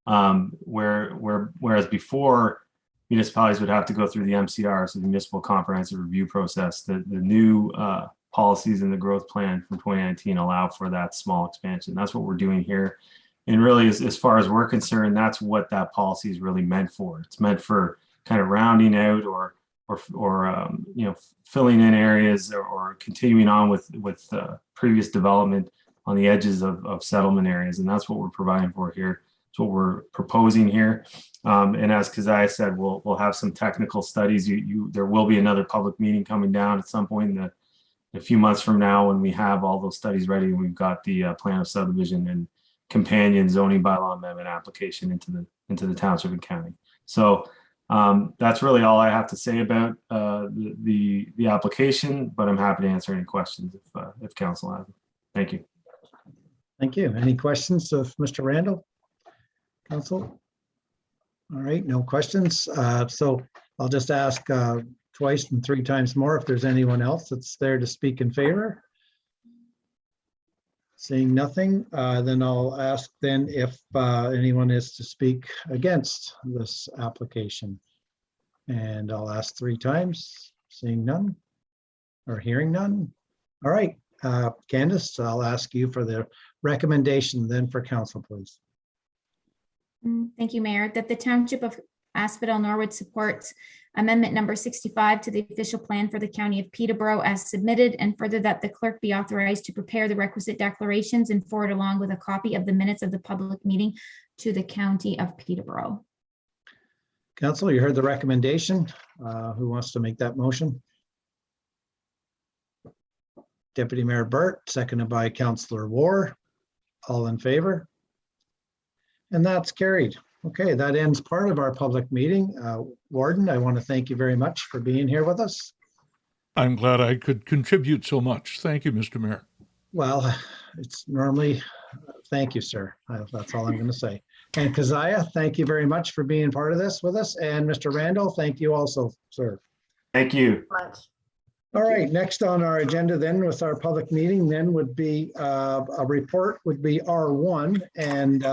Whereas before, municipalities would have to go through the MCR, so the Municipal Comprehensive Review process. The new policies in the growth plan from 2019 allow for that small expansion. That's what we're doing here. And really, as far as we're concerned, that's what that policy is really meant for. It's meant for kind of rounding out or you know, filling in areas or continuing on with previous development on the edges of settlement areas. And that's what we're providing for here. That's what we're proposing here. And as Keziah said, we'll have some technical studies. There will be another public meeting coming down at some point in a few months from now when we have all those studies ready. We've got the plan of subdivision and companion zoning bylaw amendment application into the township and county. So that's really all I have to say about the application, but I'm happy to answer any questions if council has them. Thank you. Thank you. Any questions of Mr. Randall? Council? All right, no questions. So I'll just ask twice and three times more if there's anyone else that's there to speak in favor. Seeing nothing, then I'll ask then if anyone is to speak against this application. And I'll ask three times, seeing none or hearing none. All right, Candace, I'll ask you for the recommendation then for council, please. Thank you, Mayor. That the Township of Asphodel-Norwood supports amendment number 65 to the official plan for the County of Peterborough as submitted, and further that the clerk be authorized to prepare the requisite declarations and forward along with a copy of the minutes of the public meeting to the County of Peterborough. Council, you heard the recommendation. Who wants to make that motion? Deputy Mayor Burt, seconded by Councillor War. All in favor? And that's carried. Okay, that ends part of our public meeting. Warden, I want to thank you very much for being here with us. I'm glad I could contribute so much. Thank you, Mr. Mayor. Well, it's normally, thank you, sir. That's all I'm going to say. And Keziah, thank you very much for being part of this with us. And Mr. Randall, thank you also, sir. Thank you. Much. All right, next on our agenda then with our public meeting then would be a report would be R1 and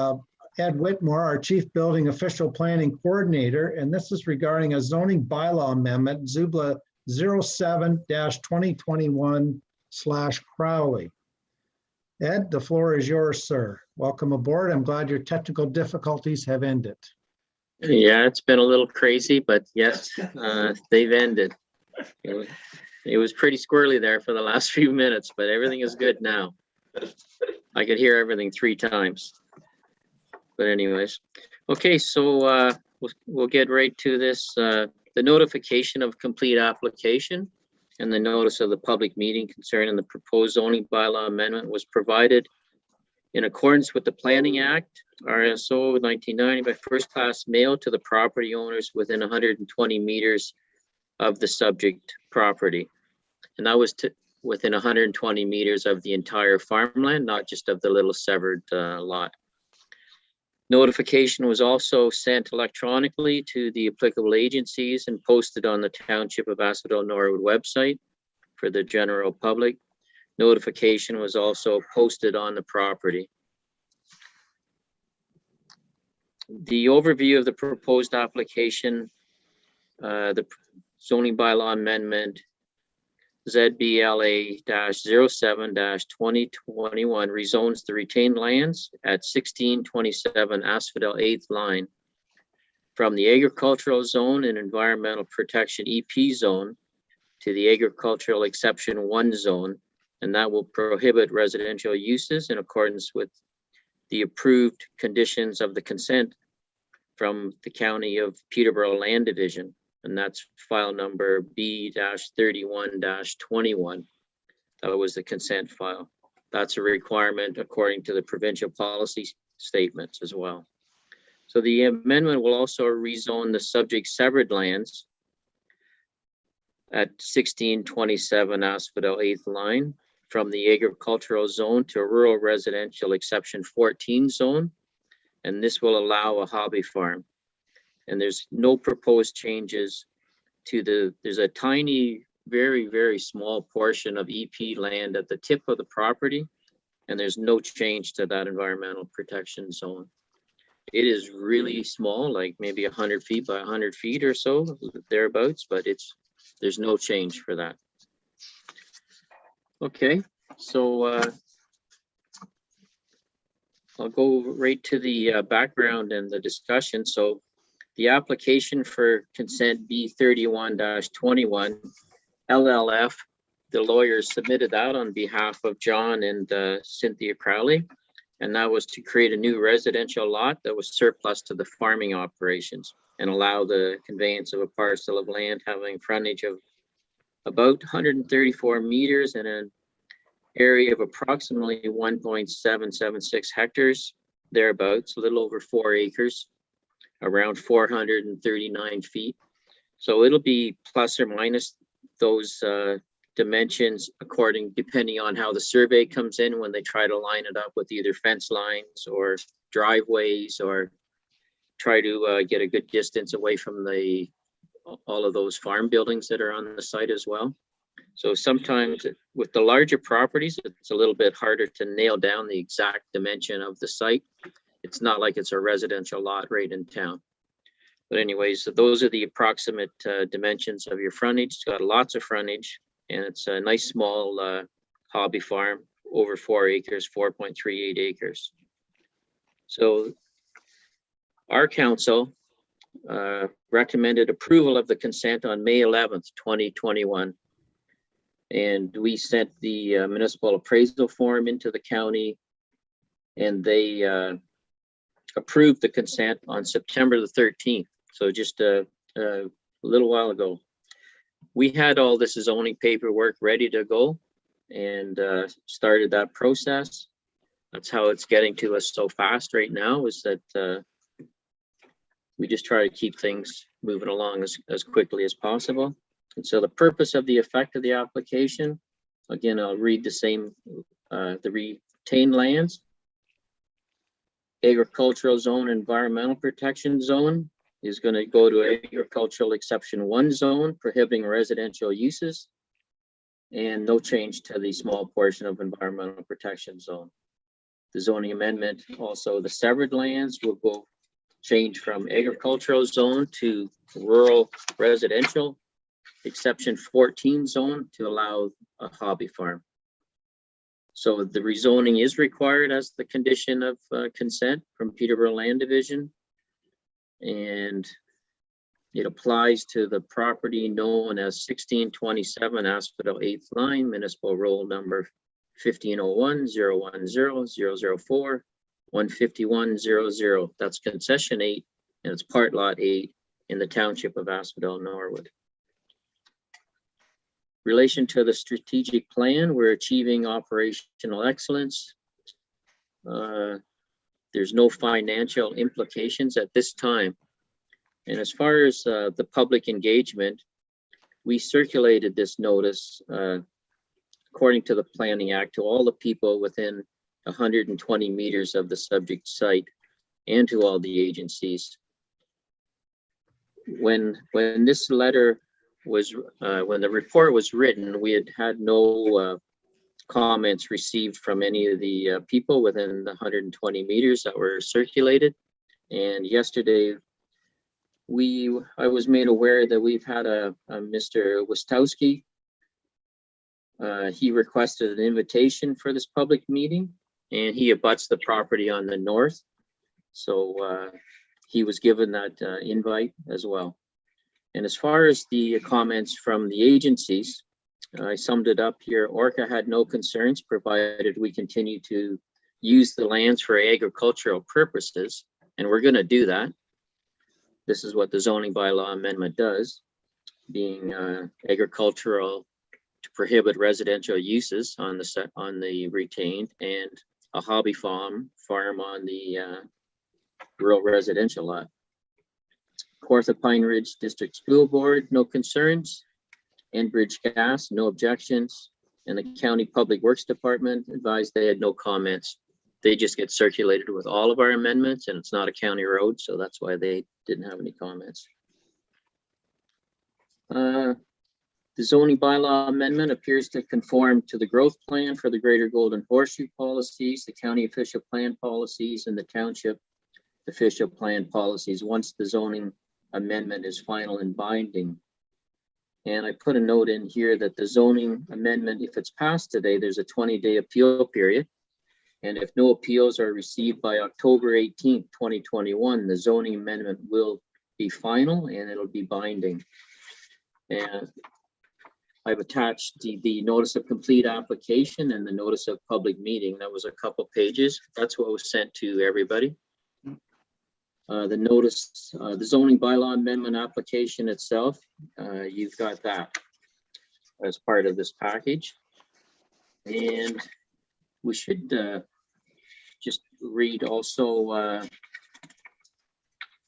Ed Whitmore, our Chief Building Official Planning Coordinator, and this is regarding a zoning bylaw amendment, Zubla 07-2021/Crowley. Ed, the floor is yours, sir. Welcome aboard. I'm glad your technical difficulties have ended. Yeah, it's been a little crazy, but yes, they've ended. It was pretty squirrely there for the last few minutes, but everything is good now. I could hear everything 3 times. But anyways, okay, so we'll get right to this. The notification of complete application. and the notice of the public meeting concerning the proposed zoning bylaw amendment was provided in accordance with the Planning Act, RSO 1990, by first class mail to the property owners within 120 meters of the subject property. And that was within 120 meters of the entire farmland, not just of the little severed lot. Notification was also sent electronically to the applicable agencies and posted on the Township of Asphodel-Norwood website for the general public. Notification was also posted on the property. The overview of the proposed application, the zoning bylaw amendment ZBLA-07-2021 rezones the retained lands at 1627 Asphodel 8th line from the agricultural zone and environmental protection EP zone to the agricultural exception 1 zone, and that will prohibit residential uses in accordance with the approved conditions of the consent from the County of Peterborough Land Division. And that's file number B-31-21. That was the consent file. That's a requirement according to the provincial policy statements as well. So the amendment will also rezone the subject severed lands at 1627 Asphodel 8th line from the agricultural zone to a rural residential exception 14 zone. And this will allow a hobby farm. And there's no proposed changes to there's a tiny, very, very small portion of EP land at the tip of the property, and there's no change to that environmental protection zone. It is really small, like maybe 100 feet by 100 feet or so, thereabouts, but there's no change for that. Okay, so I'll go right to the background and the discussion. So the application for consent B31-21 LLF, the lawyers submitted that on behalf of John and Cynthia Crowley, and that was to create a new residential lot that was surplus to the farming operations and allow the conveyance of a parcel of land having frontage of about 134 meters and an area of approximately 1.776 hectares, thereabouts, a little over 4 acres, around 439 feet. So it'll be plus or minus those dimensions depending on how the survey comes in when they try to line it up with either fence lines or driveways or try to get a good distance away from all of those farm buildings that are on the site as well. So sometimes with the larger properties, it's a little bit harder to nail down the exact dimension of the site. It's not like it's a residential lot right in town. But anyways, so those are the approximate dimensions of your frontage. It's got lots of frontage, and it's a nice small hobby farm, over 4 acres, 4.38 acres. So our council recommended approval of the consent on May 11th, 2021. And we sent the municipal appraisal form into the county, and they approved the consent on September the 13th. So just a little while ago. We had all this zoning paperwork ready to go and started that process. That's how it's getting to us so fast right now, is that we just try to keep things moving along as quickly as possible. And so the purpose of the effect of the application, again, I'll read the same, the retained lands. Agricultural zone, environmental protection zone is going to go to agricultural exception 1 zone, prohibiting residential uses, and no change to the small portion of environmental protection zone. The zoning amendment, also the severed lands will go change from agricultural zone to rural residential exception 14 zone to allow a hobby farm. So the rezoning is required as the condition of consent from Peterborough Land Division. And it applies to the property known as 1627 Asphodel 8th line, municipal roll number 1501-010-004-15100. That's concession 8, and it's part lot 8 in the township of Asphodel-Norwood. relation to the strategic plan, we're achieving operational excellence. There's no financial implications at this time. And as far as the public engagement, we circulated this notice according to the Planning Act to all the people within 120 meters of the subject site and to all the agencies. When this letter was, when the report was written, we had no comments received from any of the people within the 120 meters that were circulated. And yesterday, I was made aware that we've had a Mr. Wistowski. He requested an invitation for this public meeting, and he abuts the property on the north. So he was given that invite as well. And as far as the comments from the agencies, I summed it up here. Orca had no concerns provided we continue to use the lands for agricultural purposes, and we're going to do that. This is what the zoning bylaw amendment does, being agricultural to prohibit residential uses on the retained, and a hobby farm on the rural residential lot. Kawartha Pine Ridge District School Board, no concerns. Enbridge Gas, no objections. And the County Public Works Department advised they had no comments. They just get circulated with all of our amendments, and it's not a county road, so that's why they didn't have any comments. The zoning bylaw amendment appears to conform to the growth plan for the Greater Golden Horseshoe policies, the county official plan policies, and the township official plan policies once the zoning amendment is final and binding. And I put a note in here that the zoning amendment, if it's passed today, there's a 20-day appeal period. And if no appeals are received by October 18th, 2021, the zoning amendment will be final and it'll be binding. And I've attached the notice of complete application and the notice of public meeting. That was a couple pages. That's what was sent to everybody. The notice, the zoning bylaw amendment application itself, you've got that as part of this package. And we should just read also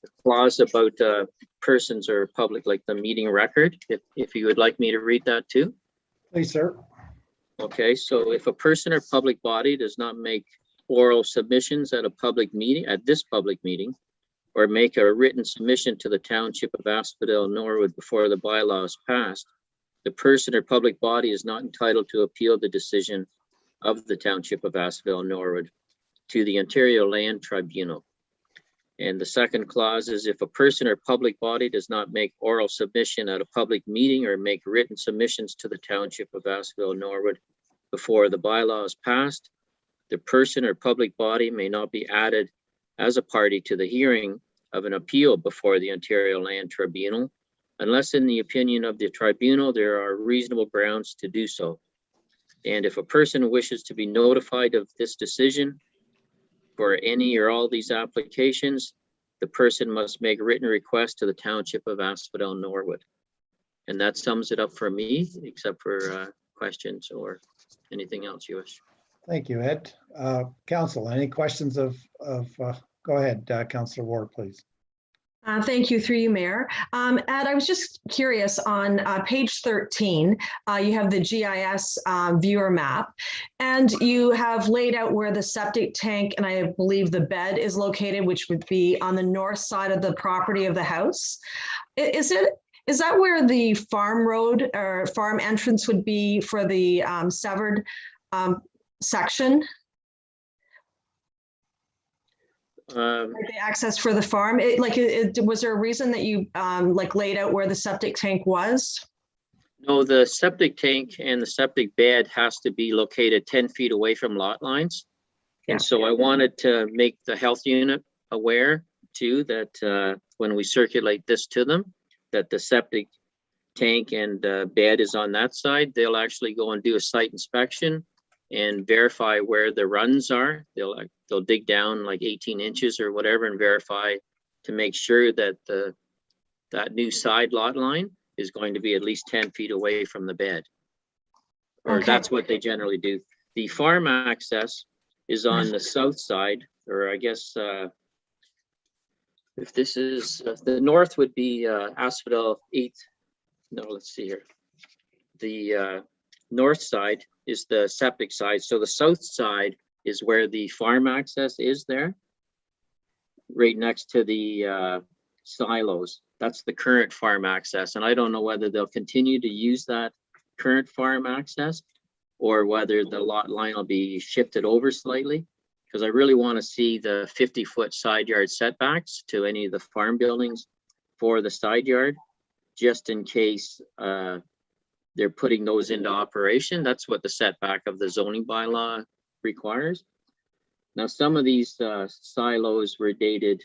the clause about persons or public, like the meeting record, if you would like me to read that too. Please, sir. Okay, so if a person or public body does not make oral submissions at a public meeting, at this public meeting, or make a written submission to the Township of Asphodel-Norwood before the bylaw is passed, the person or public body is not entitled to appeal the decision of the Township of Asphodel-Norwood to the Ontario Land Tribunal. And the second clause is if a person or public body does not make oral submission at a public meeting or make written submissions to the Township of Asphodel-Norwood before the bylaw is passed, the person or public body may not be added as a party to the hearing of an appeal before the Ontario Land Tribunal, unless in the opinion of the tribunal, there are reasonable grounds to do so. And if a person wishes to be notified of this decision for any or all these applications, the person must make a written request to the Township of Asphodel-Norwood. And that sums it up for me, except for questions or anything else you wish. Thank you, Ed. Council, any questions go ahead, Councillor Ward, please. Thank you, through you, Mayor. Ed, I was just curious, on page 13, you have the GIS viewer map, and you have laid out where the septic tank and I believe the bed is located, which would be on the north side of the property of the house. Is that where the farm road or farm entrance would be for the severed section? Like the access for the farm, was there a reason that you laid out where the septic tank was? No, the septic tank and the septic bed has to be located 10 feet away from lot lines. Yeah. And so I wanted to make the health unit aware too, that when we circulate this to them, that the septic tank and bed is on that side. They'll actually go and do a site inspection and verify where the runs are. They'll dig down like 18 inches or whatever and verify to make sure that that new side lot line is going to be at least 10 feet away from the bed. or Okay. that's what they generally do. The farm access is on the south side, or I guess if this is the north would be Asphodel 8. No, let's see here. The north side is the septic side. So the south side is where the farm access is there, right next to the silos. That's the current farm access. And I don't know whether they'll continue to use that current farm access or whether the lot line will be shifted over slightly. Because I really want to see the 50-foot side yard setbacks to any of the farm buildings for the side yard, just in case they're putting those into operation. That's what the setback of the zoning bylaw requires. Now, some of these silos were dated,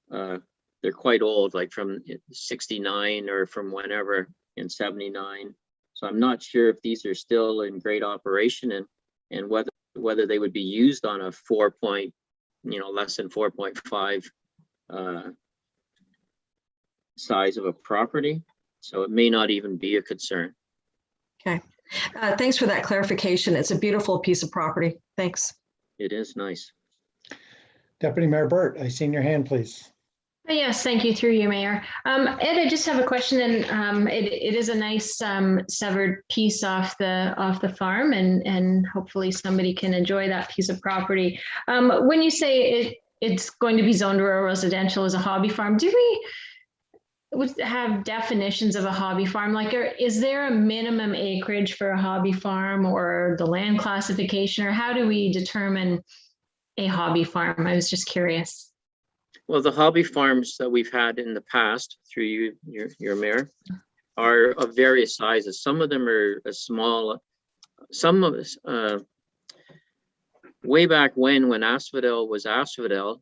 they're quite old, like from 69 or from whenever in 79. So I'm not sure if these are still in great operation and whether they would be used on a less than 4.5 size of a property. So it may not even be a concern. Okay. Thanks for that clarification. It's a beautiful piece of property. Thanks. It is nice. Deputy Mayor Burt, I seen your hand, please. Yes, thank you, through you, Mayor. Ed, I just have a question, and it is a nice severed piece off the farm, and hopefully somebody can enjoy that piece of property. When you say it's going to be zoned rural residential as a hobby farm, do we would have definitions of a hobby farm? Like, is there a minimum acreage for a hobby farm, or the land classification, or how do we determine a hobby farm? I was just curious. Well, the hobby farms that we've had in the past through your mayor are of various sizes. Some of them are as small. Some of us, way back when Asphodel was Asphodel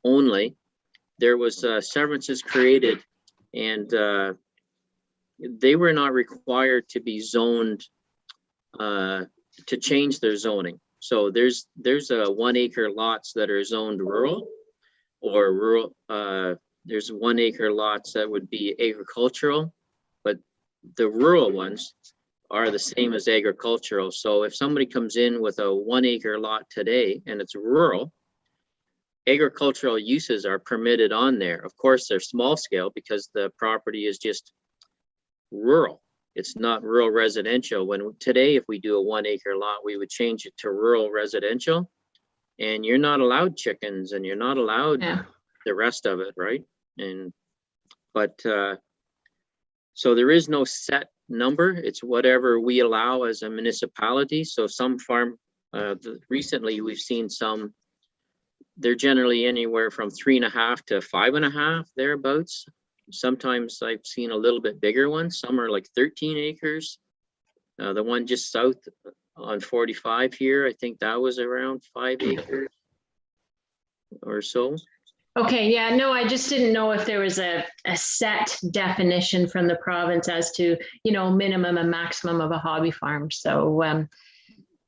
only, there was severances created, and they were not required to be zoned to change their zoning. So there's 1 acre lots that are zoned rural, or rural. There's 1 acre lots that would be agricultural, but the rural ones are the same as agricultural. So if somebody comes in with a 1 acre lot today and it's rural, agricultural uses are permitted on there. Of course, they're small scale because the property is just rural. It's not rural residential. When today, if we do a 1 acre lot, we would change it to rural residential, and you're not allowed chickens, and you're not allowed the rest of it, right? So there is no set number. It's whatever we allow as a municipality. So some farm, recently we've seen some, they're generally anywhere from 3.5 to 5.5 thereabouts. Sometimes I've seen a little bit bigger ones. Some are like 13 acres. The one just south on 45 here, I think that was around 5 acres or so. Okay, yeah, no, I just didn't know if there was a set definition from the province as to, minimum and maximum of a hobby farm. So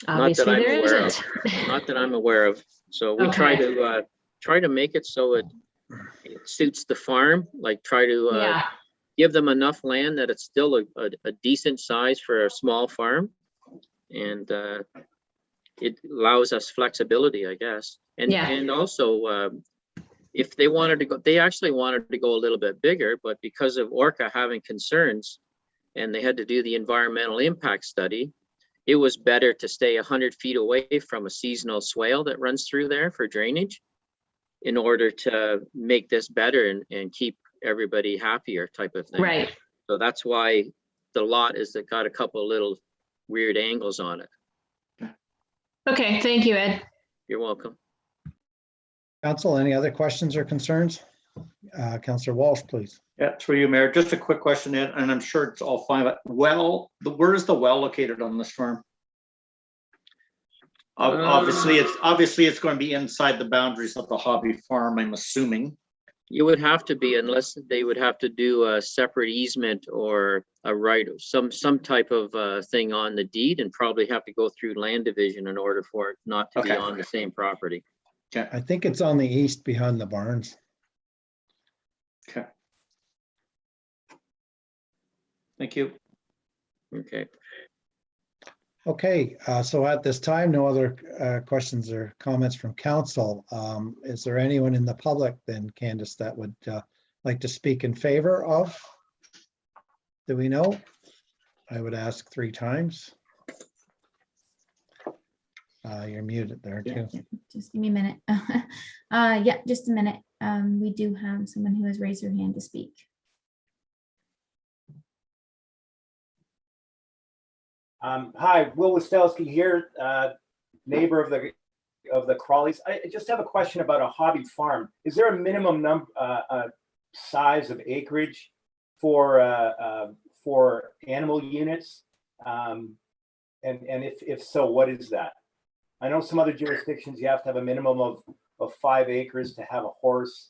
obviously there isn't. Not that I'm aware of. So we try to make it so it suits the farm, like try to give them enough land that it's still a decent size for a small farm. And it allows us flexibility, I guess. And also, if they wanted to go, they actually wanted to go a little bit bigger, but because of Orca having concerns and they had to do the environmental impact study, it was better to stay 100 feet away from a seasonal swale that runs through there for drainage in order to make this better and keep everybody happier type of thing. Right. So that's why the lot is got a couple of little weird angles on it. Okay, thank you, Ed. You're welcome. Council, any other questions or concerns? Councillor Walsh, please. Yeah, through you, Mayor. Just a quick question, Ed, and I'm sure it's all fine, but where is the well located on this farm? Obviously, it's going to be inside the boundaries of the hobby farm, I'm assuming. You would have to be, unless they would have to do a separate easement or a right, some type of thing on the deed, and probably have to go through land division in order for it not to be on the same property. Okay. I think it's on the east behind the barns. Okay. Thank you. Okay. Okay, so at this time, no other questions or comments from council. Is there anyone in the public then, Candace, that would like to speak in favor of? Do we know? I would ask 3 times. You're muted there Yeah, too. yeah, just give me a minute. Yeah, just a minute. We do have someone who has raised their hand to speak. Hi, Will Wistowski here, neighbor of the Crawleys. I just have a question about a hobby farm. Is there a minimum size of acreage for animal units? And if so, what is that? I know some other jurisdictions you have to have a minimum of 5 acres to have a horse,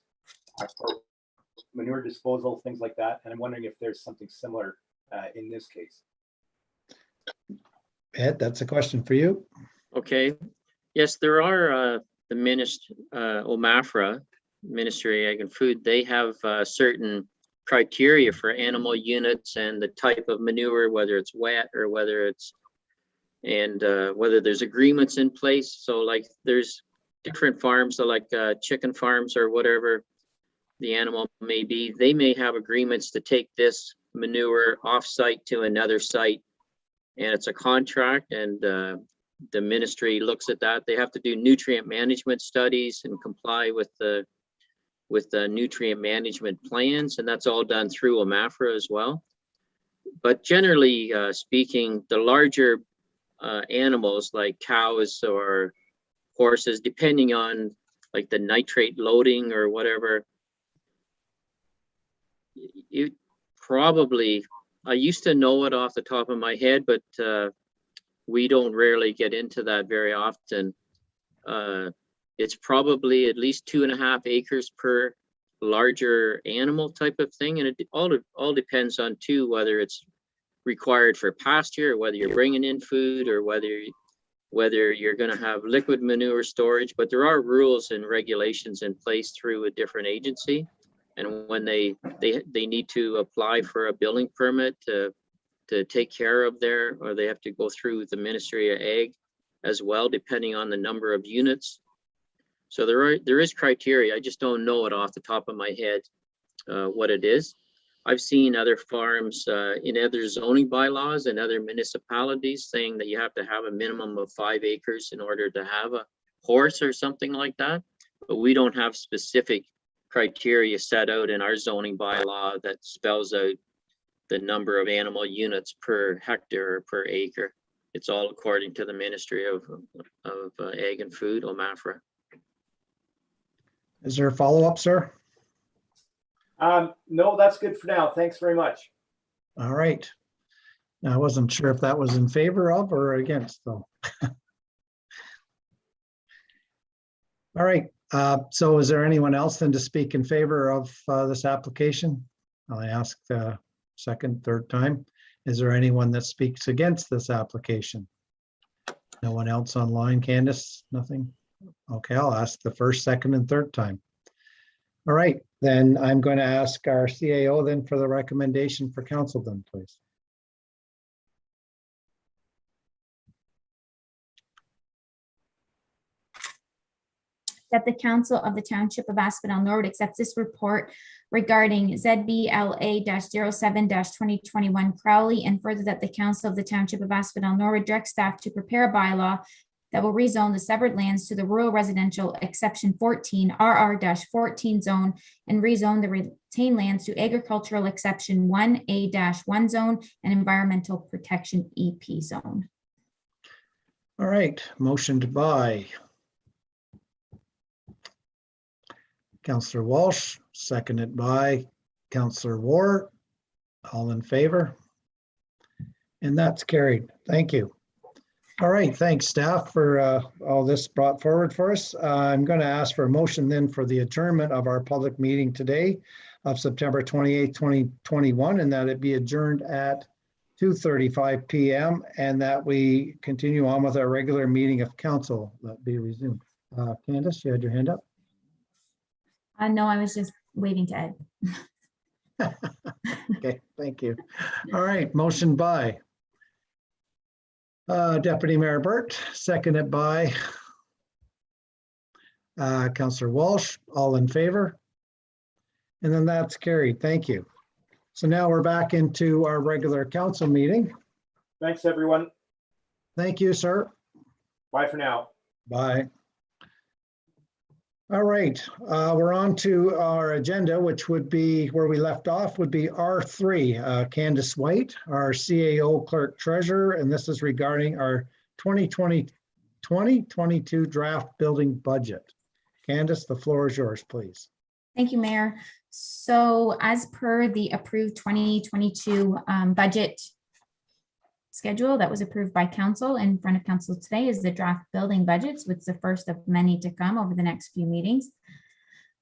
for manure disposal, things like that. And I'm wondering if there's something similar in this case. Ed, that's a question for you. Okay. Yes, there are the OMAFRA, Ministry of Ag and Food. They have certain criteria for animal units and the type of manure, whether it's wet or whether it's, and whether there's agreements in place. So like there's different farms, so like chicken farms or whatever the animal may be, they may have agreements to take this manure off-site to another site. And it's a contract, and the ministry looks at that. They have to do nutrient management studies and comply with the nutrient management plans, and that's all done through OMAFRA as well. But generally speaking, the larger animals like cows or horses, depending on like the nitrate loading or whatever, you probably, I used to know it off the top of my head, but we don't rarely get into that very often. It's probably at least 2.5 acres per larger animal type of thing. And it all depends on too, whether it's required for pasture, or whether you're bringing in food, or whether you're going to have liquid manure storage. But there are rules and regulations in place through a different agency. And when they need to apply for a building permit to take care of or they have to go through the Ministry of Ag as well, depending on the number of units. So there is criteria. I just don't know it off the top of my head what it is. I've seen other farms in other zoning bylaws and other municipalities saying that you have to have a minimum of 5 acres in order to have a horse or something like that. But we don't have specific criteria set out in our zoning bylaw that spells out the number of animal units per hectare or per acre. It's all according to the Ministry of Ag and Food, OMAFRA. Is there a follow-up, sir? No, that's good for now. Thanks very much. All right. Now, I wasn't sure if that was in favor of or against, though. All right. So is there anyone else then to speak in favor of this application? I ask the second, third time. Is there anyone that speaks against this application? No one else online, Candace? Nothing? Okay, I'll ask the first, second, and third time. All right, then I'm going to ask our CAO then for the recommendation for council then, please. That the Council of the Township of Asphodel-Norwood accepts this report regarding ZBLA-07-2021 Crowley, and further that the Council of the Township of Asphodel-Norwood directs staff to prepare a bylaw that will rezone the severed lands to the rural residential exception 14 RR-14 zone and rezone the retained lands to agricultural exception 1A-1 zone and environmental protection EP zone. All right, motioned by Councillor Walsh, seconded by Councillor Ward. All in favor? And that's carried. Thank you. All right, thanks staff for all this brought forward for us. I'm going to ask for a motion then for the adjournment of our public meeting today of September 28, 2021, and that it be adjourned at 2:35 p.m. and that we continue on with our regular meeting of council that be resumed. Candace, you had your hand up? No, I was just waiting to Ed. Okay, thank you. All right, motion by Deputy Mayor Burt, seconded by Councillor Walsh. All in favor? And then that's carried. Thank you. So now we're back into our regular council meeting. Thanks, everyone. Thank you, sir. Bye for now. Bye. All right, we're on to our agenda, which would be where we left off would be R3, Candace White, our CAO clerk treasurer, and this is regarding our 2022 draft building budget. Candace, the floor is yours, please. Thank you, Mayor. So as per the approved 2022 budget schedule that was approved by council in front of council today is the draft building budgets, which is the first of many to come over the next few meetings.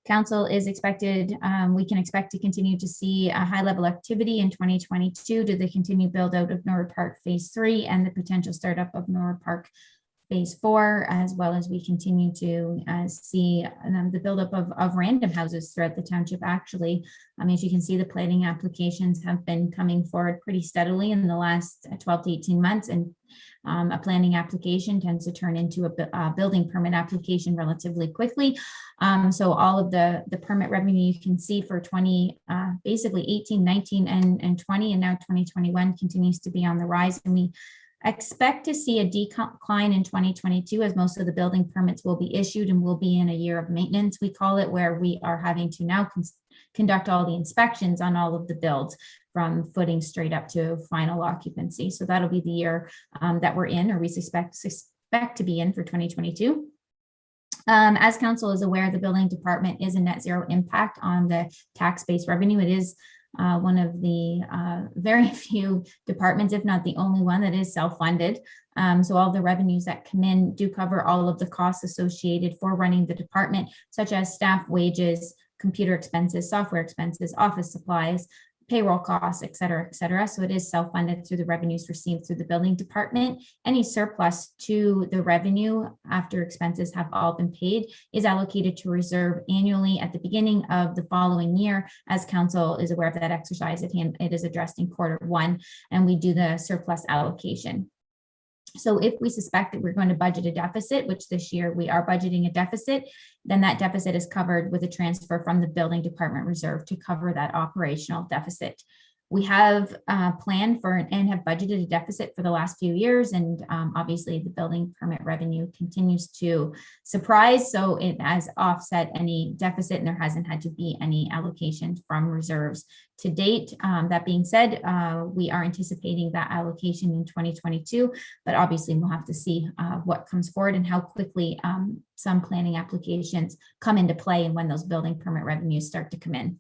Council is expected, we can expect to continue to see a high level activity in 2022 to the continued build out of Norwood Park Phase 3 and the potential startup of Norwood Park Phase 4, as well as we continue to see the buildup of random houses throughout the township. Actually, as you can see, the planning applications have been coming forward pretty steadily in the last 12 to 18 months, and a planning application tends to turn into a building permit application relatively quickly. So all of the permit revenue you can see for basically 18, 19, and 20, and now 2021 continues to be on the rise, and we expect to see a decline in 2022 as most of the building permits will be issued and will be in a year of maintenance, we call it, where we are having to now conduct all the inspections on all of the builds from footing straight up to final occupancy. So that'll be the year that we're in, or we suspect to be in for 2022. As council is aware, the building department is a net zero impact on the tax-based revenue. It is one of the very few departments, if not the only one, that is self-funded. So all the revenues that come in do cover all of the costs associated for running the department, such as staff wages, computer expenses, software expenses, office supplies, payroll costs, et cetera, et cetera. So it is self-funded through the revenues received through the building department. Any surplus to the revenue after expenses have all been paid is allocated to reserve annually at the beginning of the following year. As council is aware of that exercise at hand, it is addressed in Q1, and we do the surplus allocation. So if we suspect that we're going to budget a deficit, which this year we are budgeting a deficit, then that deficit is covered with a transfer from the building department reserve to cover that operational deficit. We have planned for and have budgeted a deficit for the last few years, and obviously the building permit revenue continues to surprise, so it has offset any deficit and there hasn't had to be any allocation from reserves to date. That being said, we are anticipating that allocation in 2022, but obviously we'll have to see what comes forward and how quickly some planning applications come into play and when those building permit revenues start to come in.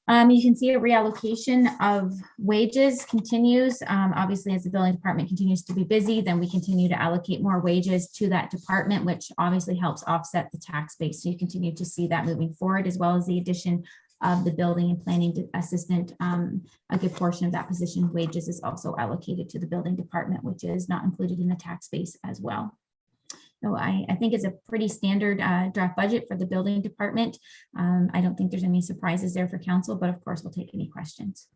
You can see a reallocation of wages continues. Obviously, as the building department continues to be busy, then we continue to allocate more wages to that department, which obviously helps offset the tax base. So you continue to see that moving forward, as well as the addition of the building and planning assistant. A good portion of that position wages is also allocated to the building department, which is not included in the tax base as well. So I think it's a pretty standard draft budget for the building department. I don't think there's any surprises there for council, but of course we'll take any questions.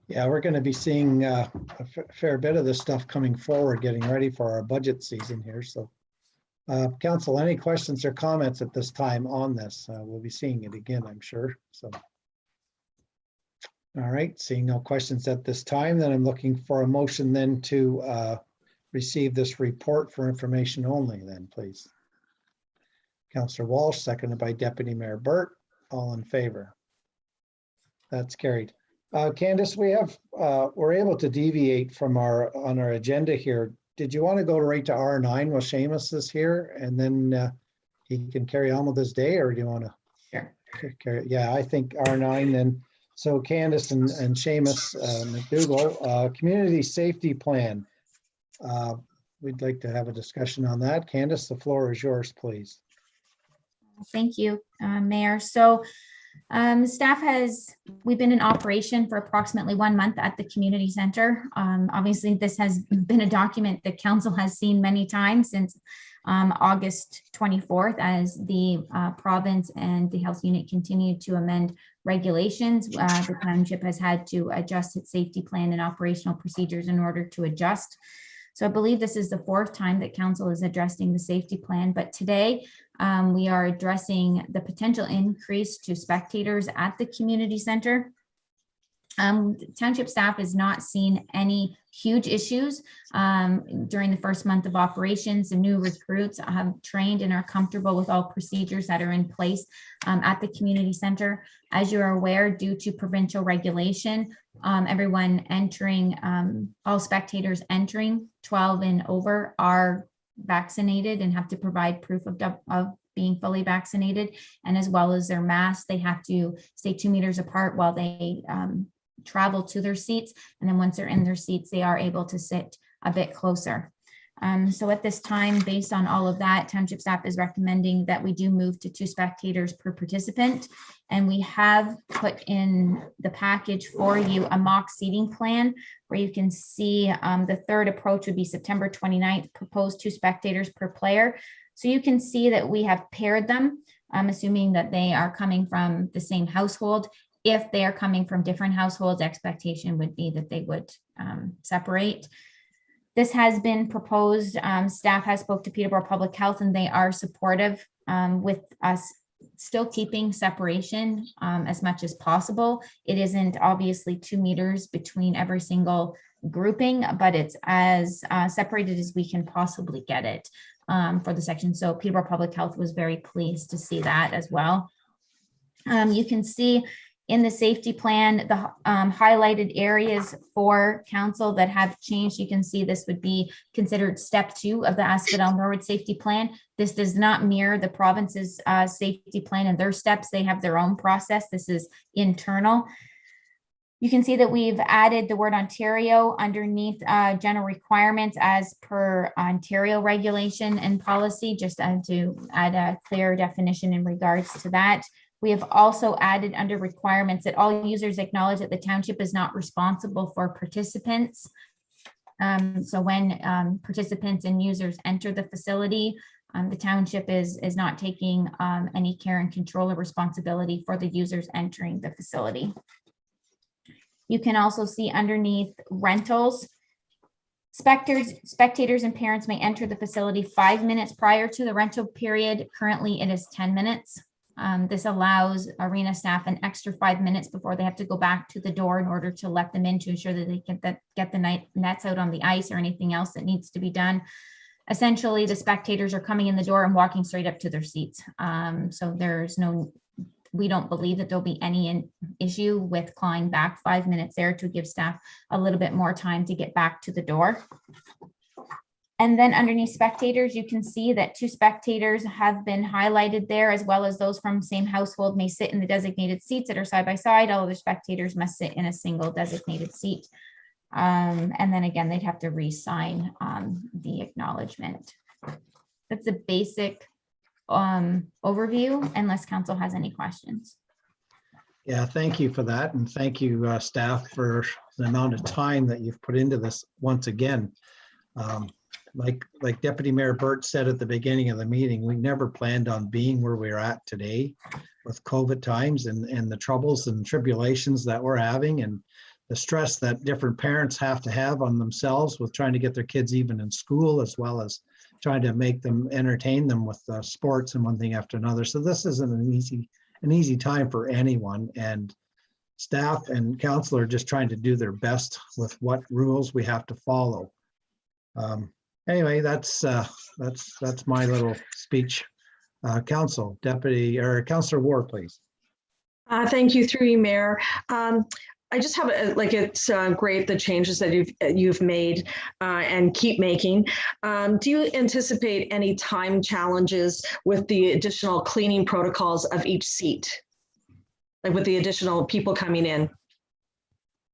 Yeah, we're going to be seeing a fair bit of this stuff coming forward, getting ready for our budget season here. So council, any questions or comments at this time on this? We'll be seeing it again, I'm sure. So, all right, seeing no questions at this time, then I'm looking for a motion then to receive this report for information only then, please. Councillor Walsh, seconded by Deputy Mayor Burt. All in favor? That's carried. Candace, we're able to deviate from on our agenda here. Did you want to go right to R9 while Seamus is here, and then he can carry on with his day, or do you want to? Sure. Yeah, I think R9 then. So Candace and Seamus McDougall, community safety plan. We'd like to have a discussion on that. Candace, the floor is yours, please. Thank you, Mayor. So we've been in operation for approximately 1 month at the community center. Obviously, this has been a document that council has seen many times since August 24th, as the province and the health unit continue to amend regulations. The township has had to adjust its safety plan and operational procedures in order to adjust. So I believe this is the fourth time that council is addressing the safety plan, but today we are addressing the potential increase to spectators at the community center. Township staff has not seen any huge issues during the first month of operations. The new recruits have trained and are comfortable with all procedures that are in place at the community center. As you are aware, due to provincial regulation, everyone entering, all spectators entering 12 and over are vaccinated and have to provide proof of being fully vaccinated, and as well as their masks, they have to stay 2 meters apart while they travel to their seats, and then once they're in their seats, they are able to sit a bit closer. So at this time, based on all of that, township staff is recommending that we do move to 2 spectators per participant, and we have put in the package for you a mock seating plan where you can see the third approach would be September 29th, proposed 2 spectators per player. So you can see that we have paired them. I'm assuming that they are coming from the same household. If they are coming from different households, expectation would be that they would separate. This has been proposed. Staff has spoke to Peterborough Public Health, and they are supportive with us still keeping separation as much as possible. It isn't obviously 2 meters between every single grouping, but it's as separated as we can possibly get it for the section. So Peterborough Public Health was very pleased to see that as well. You can see in the safety plan, the highlighted areas for council that have changed. You can see this would be considered step 2 of the Asphodel-Norwood safety plan. This does not mirror the province's safety plan and their steps. They have their own process. This is internal. You can see that we've added the word Ontario underneath general requirements as per Ontario regulation and policy, just to add a clear definition in regards to that. We have also added under requirements that all users acknowledge that the township is not responsible for participants. So when participants and users enter the facility, the township is not taking any care and control or responsibility for the users entering the facility. You can also see underneath rentals, spectators and parents may enter the facility 5 minutes prior to the rental period. Currently, it is 10 minutes. This allows arena staff an extra 5 minutes before they have to go back to the door in order to let them in to ensure that they can get the nets out on the ice or anything else that needs to be done. Essentially, the spectators are coming in the door and walking straight up to their seats. So we don't believe that there'll be any issue with clawing back 5 minutes there to give staff a little bit more time to get back to the door. And then underneath spectators, you can see that 2 spectators have been highlighted there, as well as those from the same household may sit in the designated seats that are side by side. All other spectators must sit in a single designated seat. And then again, they'd have to re-sign the acknowledgement. That's a basic overview, unless council has any questions. Yeah, thank you for that. And thank you, staff, for the amount of time that you've put into this once again. Like Deputy Mayor Burt said at the beginning of the meeting, we never planned on being where we're at today with COVID times and the troubles and tribulations that we're having, and the stress that different parents have to have on themselves with trying to get their kids even in school, as well as trying to make them entertain them with sports and one thing after another. So this isn't an easy time for anyone, and staff and council are just trying to do their best with what rules we have to follow. Anyway, that's my little speech. Council Deputy or Councillor Ward, please. Thank you, through you, Mayor. I just have it's great the changes that you've made and keep making. Do you anticipate any time challenges with the additional cleaning protocols of each seat, like with the additional people coming in?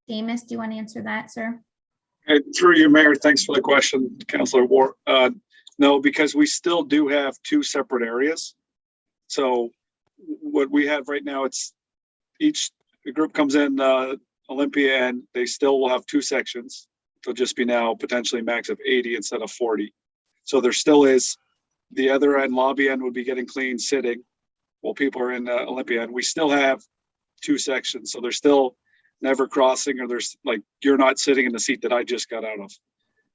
Amos, do you want to answer that, sir? Through you, Mayor, thanks for the question, Councillor Ward. No, because we still do have 2 separate areas. So what we have right now, it's each group comes in Olympia, and they still will have 2 sections. They'll just be now potentially max of 80 instead of 40. So there still is The other end, lobby end, would be getting clean sitting while people are in Olympia. And we still have 2 sections. So there's still never crossing, or there's like, you're not sitting in the seat that I just got out of.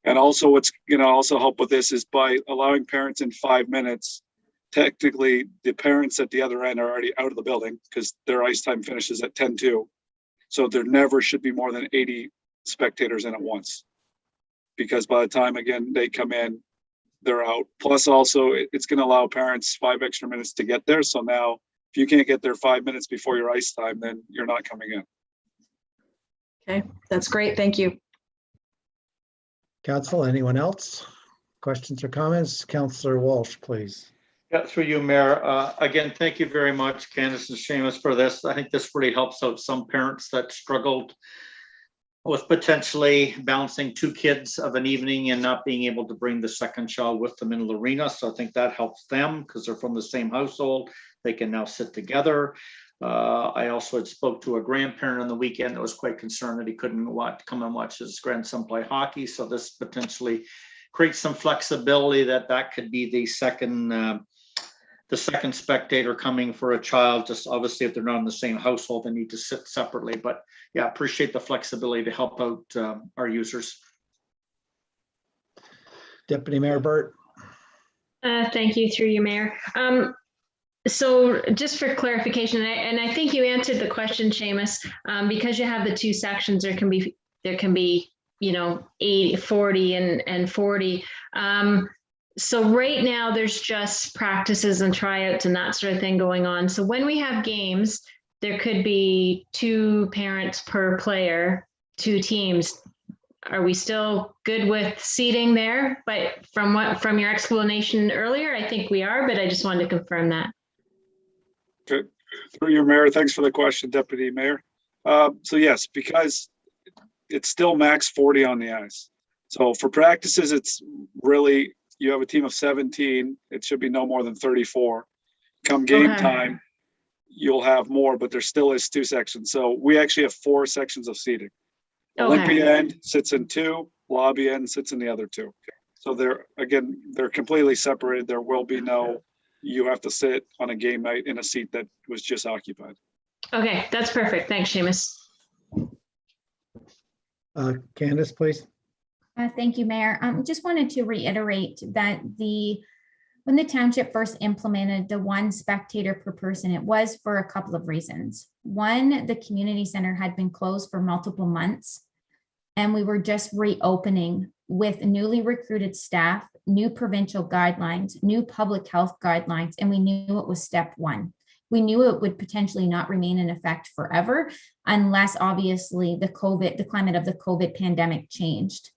And also what's going to also help with this is by allowing parents in 5 minutes, technically the parents at the other end are already out of the building because their ice time finishes at 10:02. So there never should be more than 80 spectators in at once. Because by the time, again, they come in, they're out. Plus also it's going to allow parents 5 extra minutes to get there. So now if you can't get there 5 minutes before your ice time, then you're not coming in. Okay, that's great. Thank you. Council, anyone else? Questions or comments? Councillor Walsh, please. Yeah, through you, Mayor. Again, thank you very much, Candace and Seamus, for this. I think this really helps out some parents that struggled with potentially balancing 2 kids of an evening and not being able to bring the second child with them in the arena. So I think that helps them because they're from the same household. They can now sit together. I also had spoke to a grandparent on the weekend that was quite concerned that he couldn't come and watch his grandson play hockey. So this potentially creates some flexibility that could be the second spectator coming for a child. Just obviously if they're not in the same household, they need to sit separately. But yeah, appreciate the flexibility to help out our users. Deputy Mayor Burt. Thank you, through you, Mayor. So just for clarification, and I think you answered the question, Seamus, because you have the 2 sections, there can be, 80, 40 and 40. So right now there's just practices and tryouts and that sort of thing going on. So when we have games, there could be 2 parents per player, 2 teams. Are we still good with seating there? But from your explanation earlier, I think we are, but I just wanted to confirm that. Okay. Through your Mayor, thanks for the question, Deputy Mayor. So yes, because it's still max 40 on the ice. So for practices, it's really, you have a team of 17, it should be no more than 34. Come game time, you'll have more, but there still is 2 sections. So we actually have 4 sections of seating. Olympia end sits in 2, lobby end sits in the other 2. So they're completely separated. There will be no, you have to sit on a game night in a seat that was just occupied. Okay, that's perfect. Thanks, Seamus. Candace, please. Thank you, Mayor. Just wanted to reiterate that when the township first implemented the 1 spectator per person, it was for a couple of reasons. One, the community center had been closed for multiple months, and we were just reopening with newly recruited staff, new provincial guidelines, new public health guidelines, and we knew it was step 1. We knew it would potentially not remain in effect forever unless obviously the climate of the COVID pandemic changed.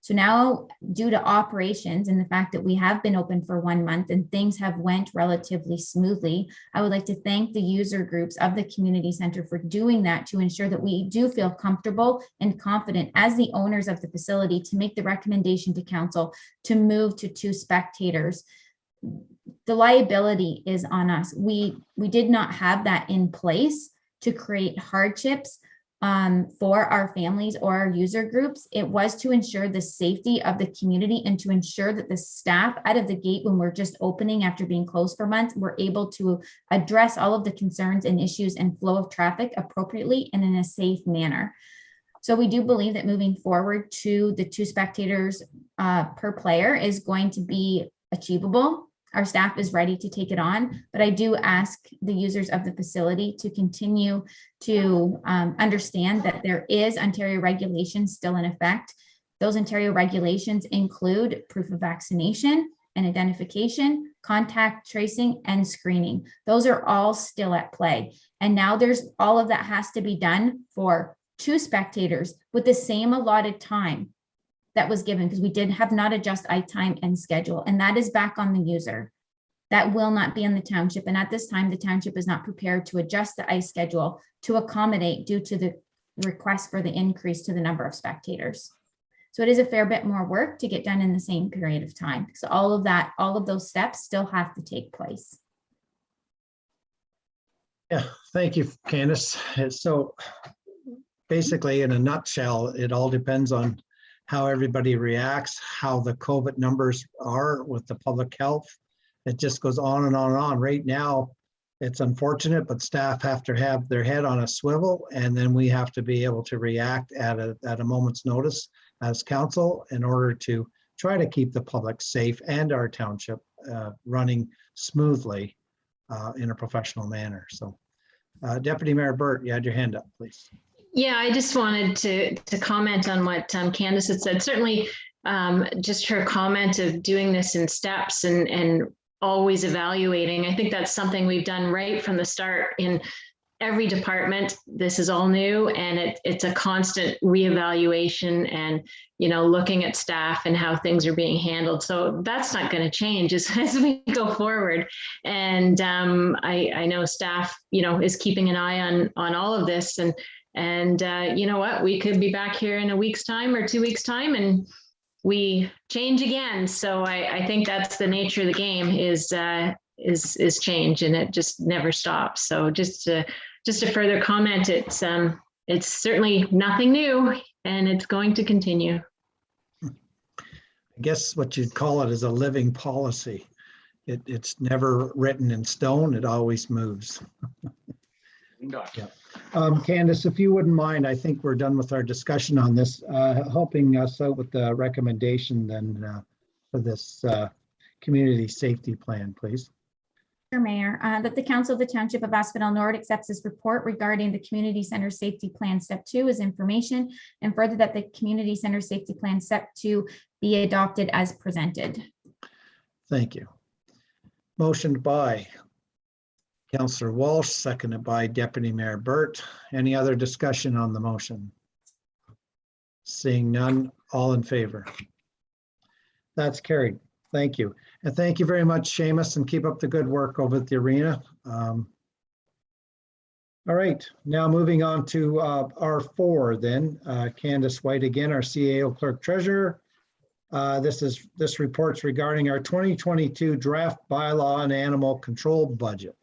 So now, due to operations and the fact that we have been open for 1 month and things have went relatively smoothly, I would like to thank the user groups of the community center for doing that to ensure that we do feel comfortable and confident as the owners of the facility to make the recommendation to council to move to 2 spectators. The liability is on us. We did not have that in place to create hardships for our families or our user groups. It was to ensure the safety of the community and to ensure that the staff out of the gate, when we're just opening after being closed for months, were able to address all of the concerns and issues and flow of traffic appropriately and in a safe manner. So we do believe that moving forward to the 2 spectators per player is going to be achievable. Our staff is ready to take it on, but I do ask the users of the facility to continue to understand that there is Ontario regulations still in effect. Those Ontario regulations include proof of vaccination and identification, contact tracing, and screening. Those are all still at play. And now there's all of that has to be done for 2 spectators with the same allotted time that was given, because we did have not adjust ice time and schedule, and that is back on the user. That will not be in the township. And at this time, the township is not prepared to adjust the ice schedule to accommodate due to the request for the increase to the number of spectators. So it is a fair bit more work to get done in the same period of time. So all of those steps still have to take place. Yeah, thank you, Candace. So basically, in a nutshell, it all depends on how everybody reacts, how the COVID numbers are with the public health, it just goes on and on and on. Right now, it's unfortunate, but staff have to have their head on a swivel, and then we have to be able to react at a moment's notice as council in order to try to keep the public safe and our township running smoothly in a professional manner. So Deputy Mayor Burt, you had your hand up, please. Yeah, I just wanted to comment on what Candace had said. Certainly, just her comment of doing this in steps and always evaluating. I think that's something we've done right from the start in every department. This is all new, and it's a constant reevaluation and, you know, looking at staff and how things are being handled. So that's not going to change as we go forward. And I know staff, you know, is keeping an eye on all of this. And you know what, we could be back here in a week's time or 2 weeks time and we change again. So I think that's the nature of the game is change, and it just never stops. So just a further comment, it's certainly nothing new, and it's going to continue. I guess what you'd call it is a living policy. It's never written in stone. It always moves. Yeah. Candace, if you wouldn't mind, I think we're done with our discussion on this, helping us out with the recommendation then for this community safety plan, please. Sure, Mayor. That the Council of the Township of Asphodel-Norwood accepts this report regarding the Community Center Safety Plan Step 2 as information, and further that the Community Center Safety Plan Step 2 be adopted as presented. Thank you. Motioned by Councillor Walsh, seconded by Deputy Mayor Burt. Any other discussion on the motion? Seeing none, all in favor? That's carried. Thank you. And thank you very much, Seamus, and keep up the good work over at the arena. All right, now moving on to R4 then. Candace White again, our CAO Clerk Treasurer. This report's regarding our 2022 draft bylaw and animal control budget.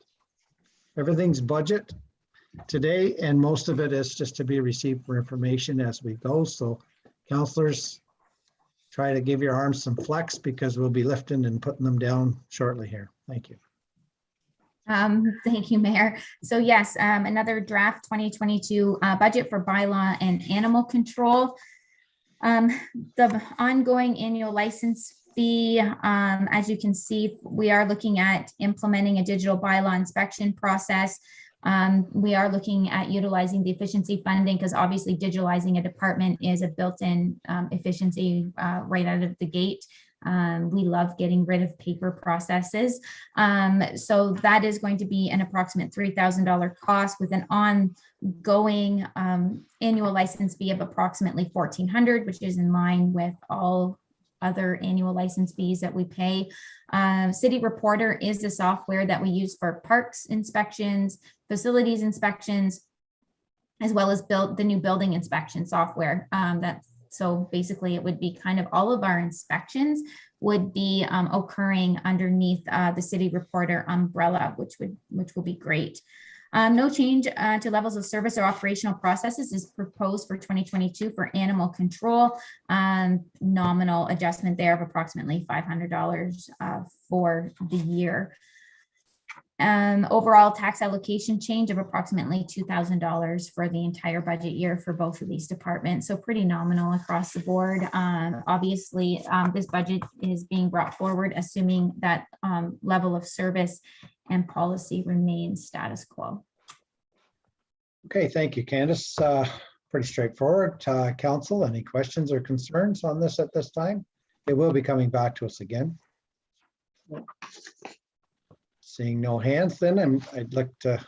Everything's budget today, and most of it is just to be received for information as we go. So councillors, try to give your arms some flex because we'll be lifting and putting them down shortly here. Thank you. Thank you, Mayor. So yes, another draft 2022 budget for bylaw and animal control. The ongoing annual license fee, as you can see, we are looking at implementing a digital bylaw inspection process. We are looking at utilizing the efficiency funding because obviously digitalizing a department is a built-in efficiency right out of the gate. We love getting rid of paper processes. So that is going to be an approximate $3,000 cost with an ongoing annual license fee of approximately $1,400, which is in line with all other annual license fees that we pay. City Reporter is the software that we use for parks inspections, facilities inspections, as well as the new building inspection software. So basically it would be kind of all of our inspections would be occurring underneath the City Reporter umbrella, which will be great. No change to levels of service or operational processes is proposed for 2022 for animal control. Nominal adjustment there of approximately $500 for the year. Overall tax allocation change of approximately $2,000 for the entire budget year for both of these departments. So pretty nominal across the board. Obviously, this budget is being brought forward assuming that level of service and policy remains status quo. Okay, thank you, Candace. Pretty straightforward. Council, any questions or concerns on this at this time? It will be coming back to us again. Seeing no hands, then I'd like to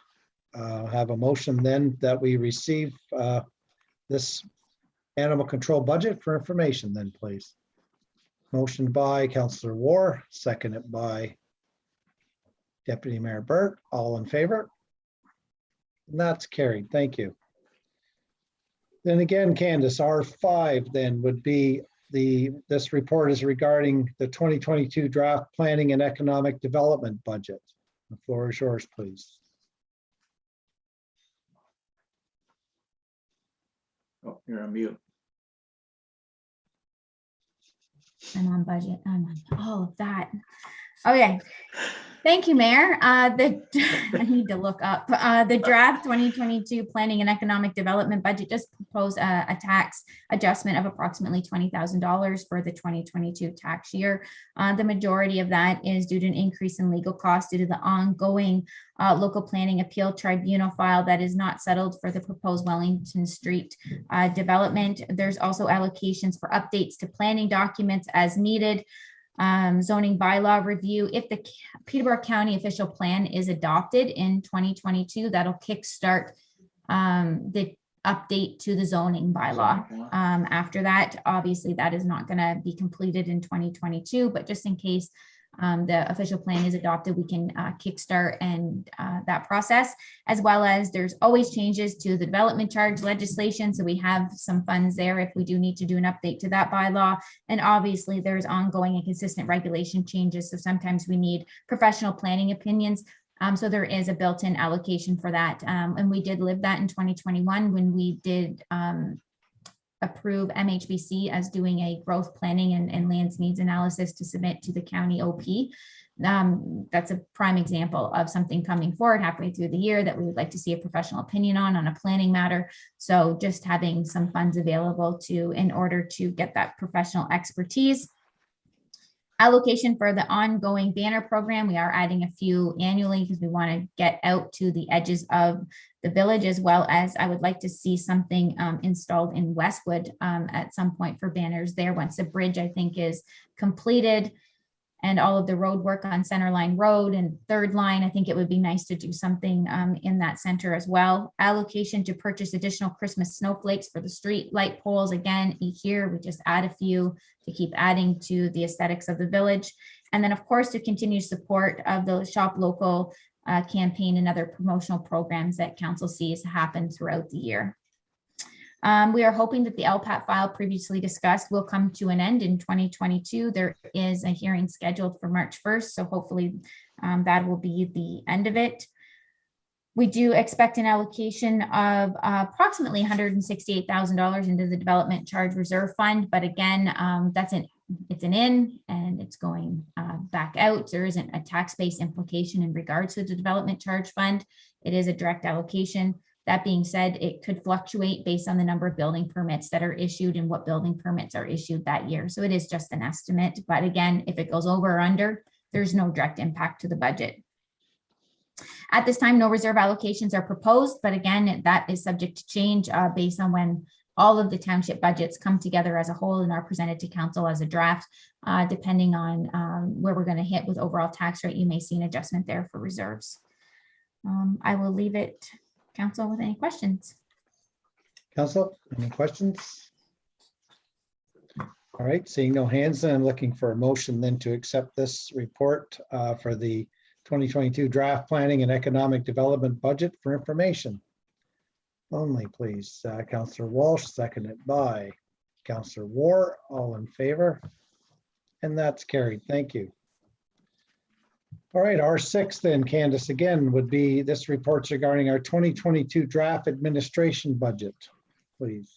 have a motion then that we receive this animal control budget for information then, please. Motion by Councillor War, seconded by Deputy Mayor Burt. All in favor? And that's carried. Thank you. Then again, Candace, R5 then would be this report is regarding the 2022 draft planning and economic development budget. The floor is yours, please. Oh, you're on mute. I'm on budget. I'm on all of that. Okay. Thank you, Mayor. I need to look up the draft 2022 Planning and Economic Development budget just proposed a tax adjustment of approximately $20,000 for the 2022 tax year. The majority of that is due to an increase in legal costs due to the ongoing local planning appeal tribunal file that is not settled for the proposed Wellington Street development. There's also allocations for updates to planning documents as needed. Zoning bylaw review. If the Peterborough County official plan is adopted in 2022, that'll kickstart the update to the zoning bylaw. After that, obviously, that is not going to be completed in 2022, but just in case the official plan is adopted, we can kickstart and that process, as well as there's always changes to the development charge legislation. So we have some funds there if we do need to do an update to that bylaw. And obviously there's ongoing and consistent regulation changes. So sometimes we need professional planning opinions. So there is a built-in allocation for that. And we did live that in 2021 when we did approve MHBC as doing a growth planning and lands needs analysis to submit to the county OP. That's a prime example of something coming forward halfway through the year that we would like to see a professional opinion on a planning matter. So just having some funds available in order to get that professional expertise. Allocation for the ongoing banner program. We are adding a few annually because we want to get out to the edges of the village, as well as I would like to see something installed in Westwood at some point for banners there once the bridge, I think, is completed and all of the road work on Centerline Road and Third Line. I think it would be nice to do something in that center as well. Allocation to purchase additional Christmas snowflakes for the street light poles. Again, each year we just add a few to keep adding to the aesthetics of the village. And then of course, to continue support of the Shop Local campaign and other promotional programs that council sees happen throughout the year. We are hoping that the LPAT file previously discussed will come to an end in 2022. There is a hearing scheduled for March 1st, so hopefully that will be the end of it. We do expect an allocation of approximately $168,000 into the Development Charge Reserve Fund, but again, it's an in and it's going back out. There isn't a tax-based implication in regards to the Development Charge Fund. It is a direct allocation. That being said, it could fluctuate based on the number of building permits that are issued and what building permits are issued that year. So it is just an estimate. But again, if it goes over or under, there's no direct impact to the budget. At this time, no reserve allocations are proposed, but again, that is subject to change based on when all of the township budgets come together as a whole and are presented to council as a draft. Depending on where we're going to hit with overall tax rate, you may see an adjustment there for reserves. I will leave it, council, with any questions. Council, any questions? All right, seeing no hands, then I'm looking for a motion then to accept this report for the 2022 draft planning and economic development budget for information only, please. Councillor Walsh, seconded by Councillor War. All in favor? And that's carried. Thank you. All right, R6 then, Candace, again, would be this report's regarding our 2022 draft administration budget, please.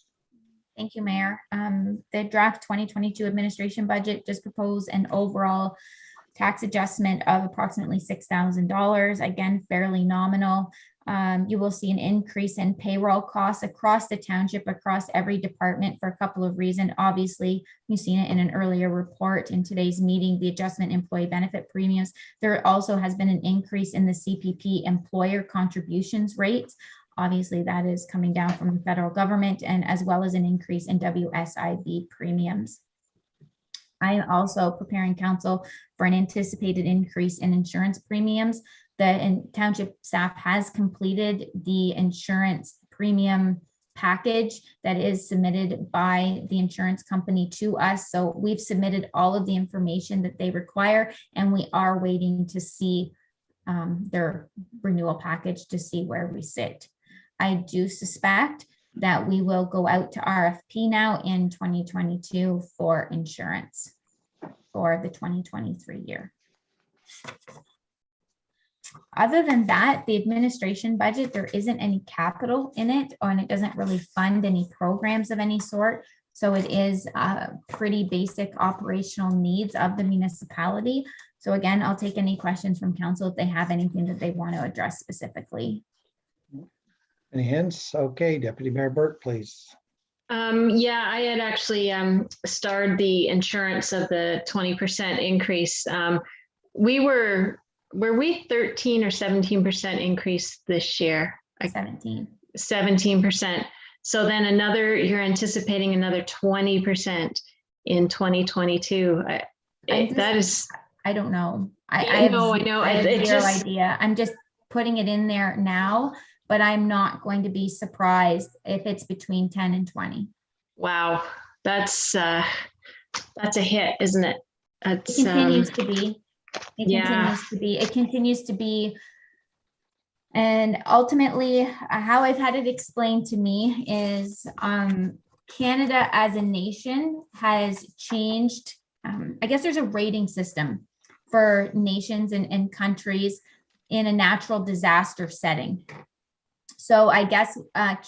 Thank you, Mayor. The draft 2022 administration budget just proposed an overall tax adjustment of approximately $6,000, again, fairly nominal. You will see an increase in payroll costs across the township, across every department for a couple of reasons. Obviously, you've seen it in an earlier report in today's meeting, the adjustment employee benefit premiums. There also has been an increase in the CPP employer contributions rates. Obviously, that is coming down from the federal government, and as well as an increase in WSIB premiums. I am also preparing council for an anticipated increase in insurance premiums. The township staff has completed the insurance premium package that is submitted by the insurance company to us. So we've submitted all of the information that they require, and we are waiting to see their renewal package to see where we sit. I do suspect that we will go out to RFP now in 2022 for insurance for the 2023 year. Other than that, the administration budget, there isn't any capital in it, and it doesn't really fund any programs of any sort. So it is pretty basic operational needs of the municipality. So again, I'll take any questions from council if they have anything that they want to address specifically. Any hands? Okay, Deputy Mayor Burt, please. Yeah, I had actually starred the insurance of the 20% increase. Were we 13 or 17% increase this year? 17. 17%. So then you're anticipating another 20% in 2022. I don't know. I know. I have zero idea. I'm just putting it in there now, but I'm not going to be surprised if it's between 10 and 20. Wow, that's a hit, isn't it? It continues to be. It continues to be. And ultimately, how I've had it explained to me is Canada as a nation has changed. I guess there's a rating system for nations and countries in a natural disaster setting. So I guess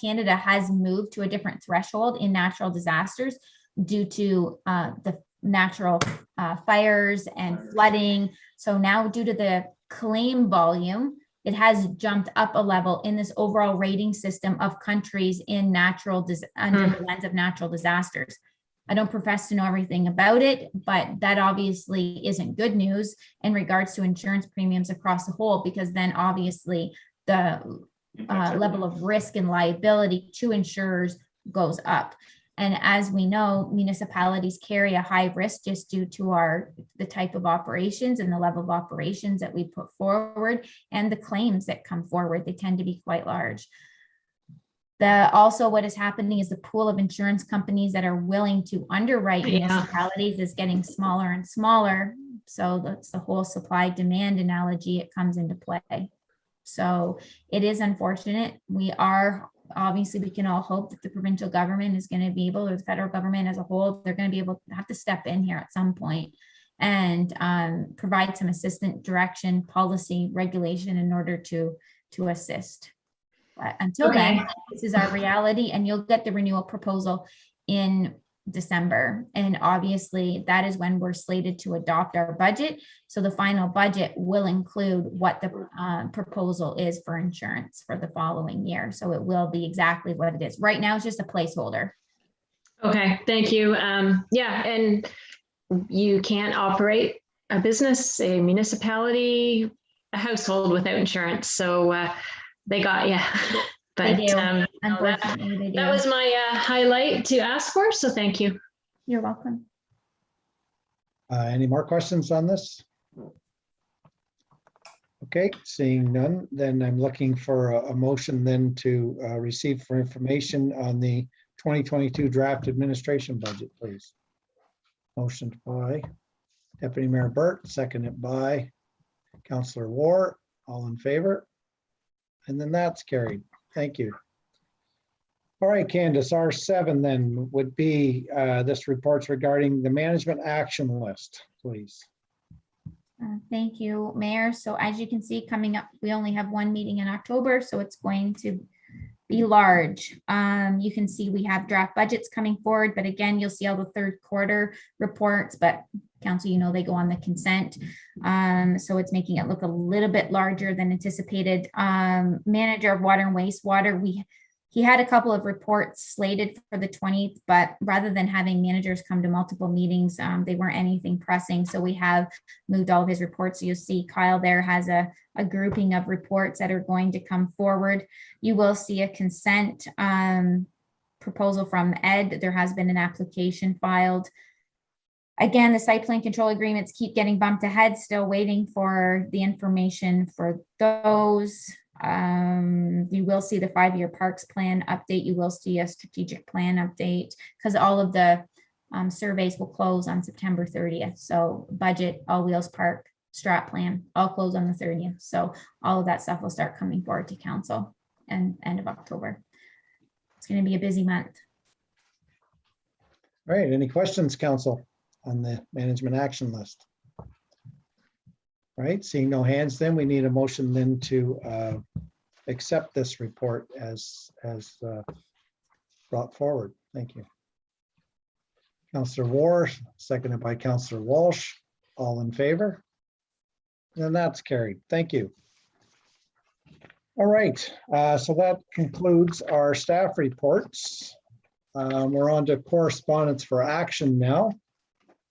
Canada has moved to a different threshold in natural disasters due to the natural fires and flooding. So now due to the claim volume, it has jumped up a level in this overall rating system of countries in under the lens of natural disasters. I don't profess to know everything about it, but that obviously isn't good news in regards to insurance premiums across the whole, because then obviously the level of risk and liability to insurers goes up. And as we know, municipalities carry a high risk just due to the type of operations and the level of operations that we put forward and the claims that come forward. They tend to be quite large. Also, what is happening is the pool of insurance companies that are willing to underwrite municipalities is getting smaller and smaller. So that's the whole supply demand analogy. It comes into play. So it is unfortunate. We can all hope that the provincial government is going to be able, or the federal government as a whole, they're going to be able to have to step in here at some point and provide some assistance, direction, policy, regulation in order to assist. But until then, this is our reality, and you'll get the renewal proposal in December. And obviously that is when we're slated to adopt our budget. So the final budget will include what the proposal is for insurance for the following year. So it will be exactly what it is. Right now, it's just a placeholder. Okay, thank you. Yeah, and you can't operate a business, a municipality, a household without insurance. So they got you. But they do. Unfortunately, they do. That was my highlight to ask for, so thank you. You're welcome. Any more questions on this? Okay, seeing none, then I'm looking for a motion then to receive for information on the 2022 draft administration budget, please. Motion by Deputy Mayor Burt, seconded by Councillor War. All in favor? And then that's carried. Thank you. All right, Candace, R7 then would be this report's regarding the management action list, please. Thank you, Mayor. So as you can see, coming up, we only have one meeting in October, so it's going to be large. You can see we have draft budgets coming forward, but again, you'll see all the third quarter reports, but council, they go on the consent. So it's making it look a little bit larger than anticipated. Manager of water and wastewater, he had a couple of reports slated for the 20th, but rather than having managers come to multiple meetings, they weren't anything pressing. So we have moved all of his reports. So you'll see Kyle there has a grouping of reports that are going to come forward. You will see a consent proposal from Ed. There has been an application filed. Again, the site plan control agreements keep getting bumped ahead, still waiting for the information for those. You will see the 5-year parks plan update. You will see a strategic plan update because all of the surveys will close on September 30th. So budget, all wheels park, strat plan, all close on the 30th. So all of that stuff will start coming forward to council and end of October. It's going to be a busy month. All right, any questions, council, on the management action list? All right, seeing no hands, then we need a motion then to accept this report as brought forward. Thank you. Councillor Ward, seconded by Councillor Walsh. All in favor? And that's carried. Thank you. All right, so that concludes our staff reports. We're on to correspondence for action now.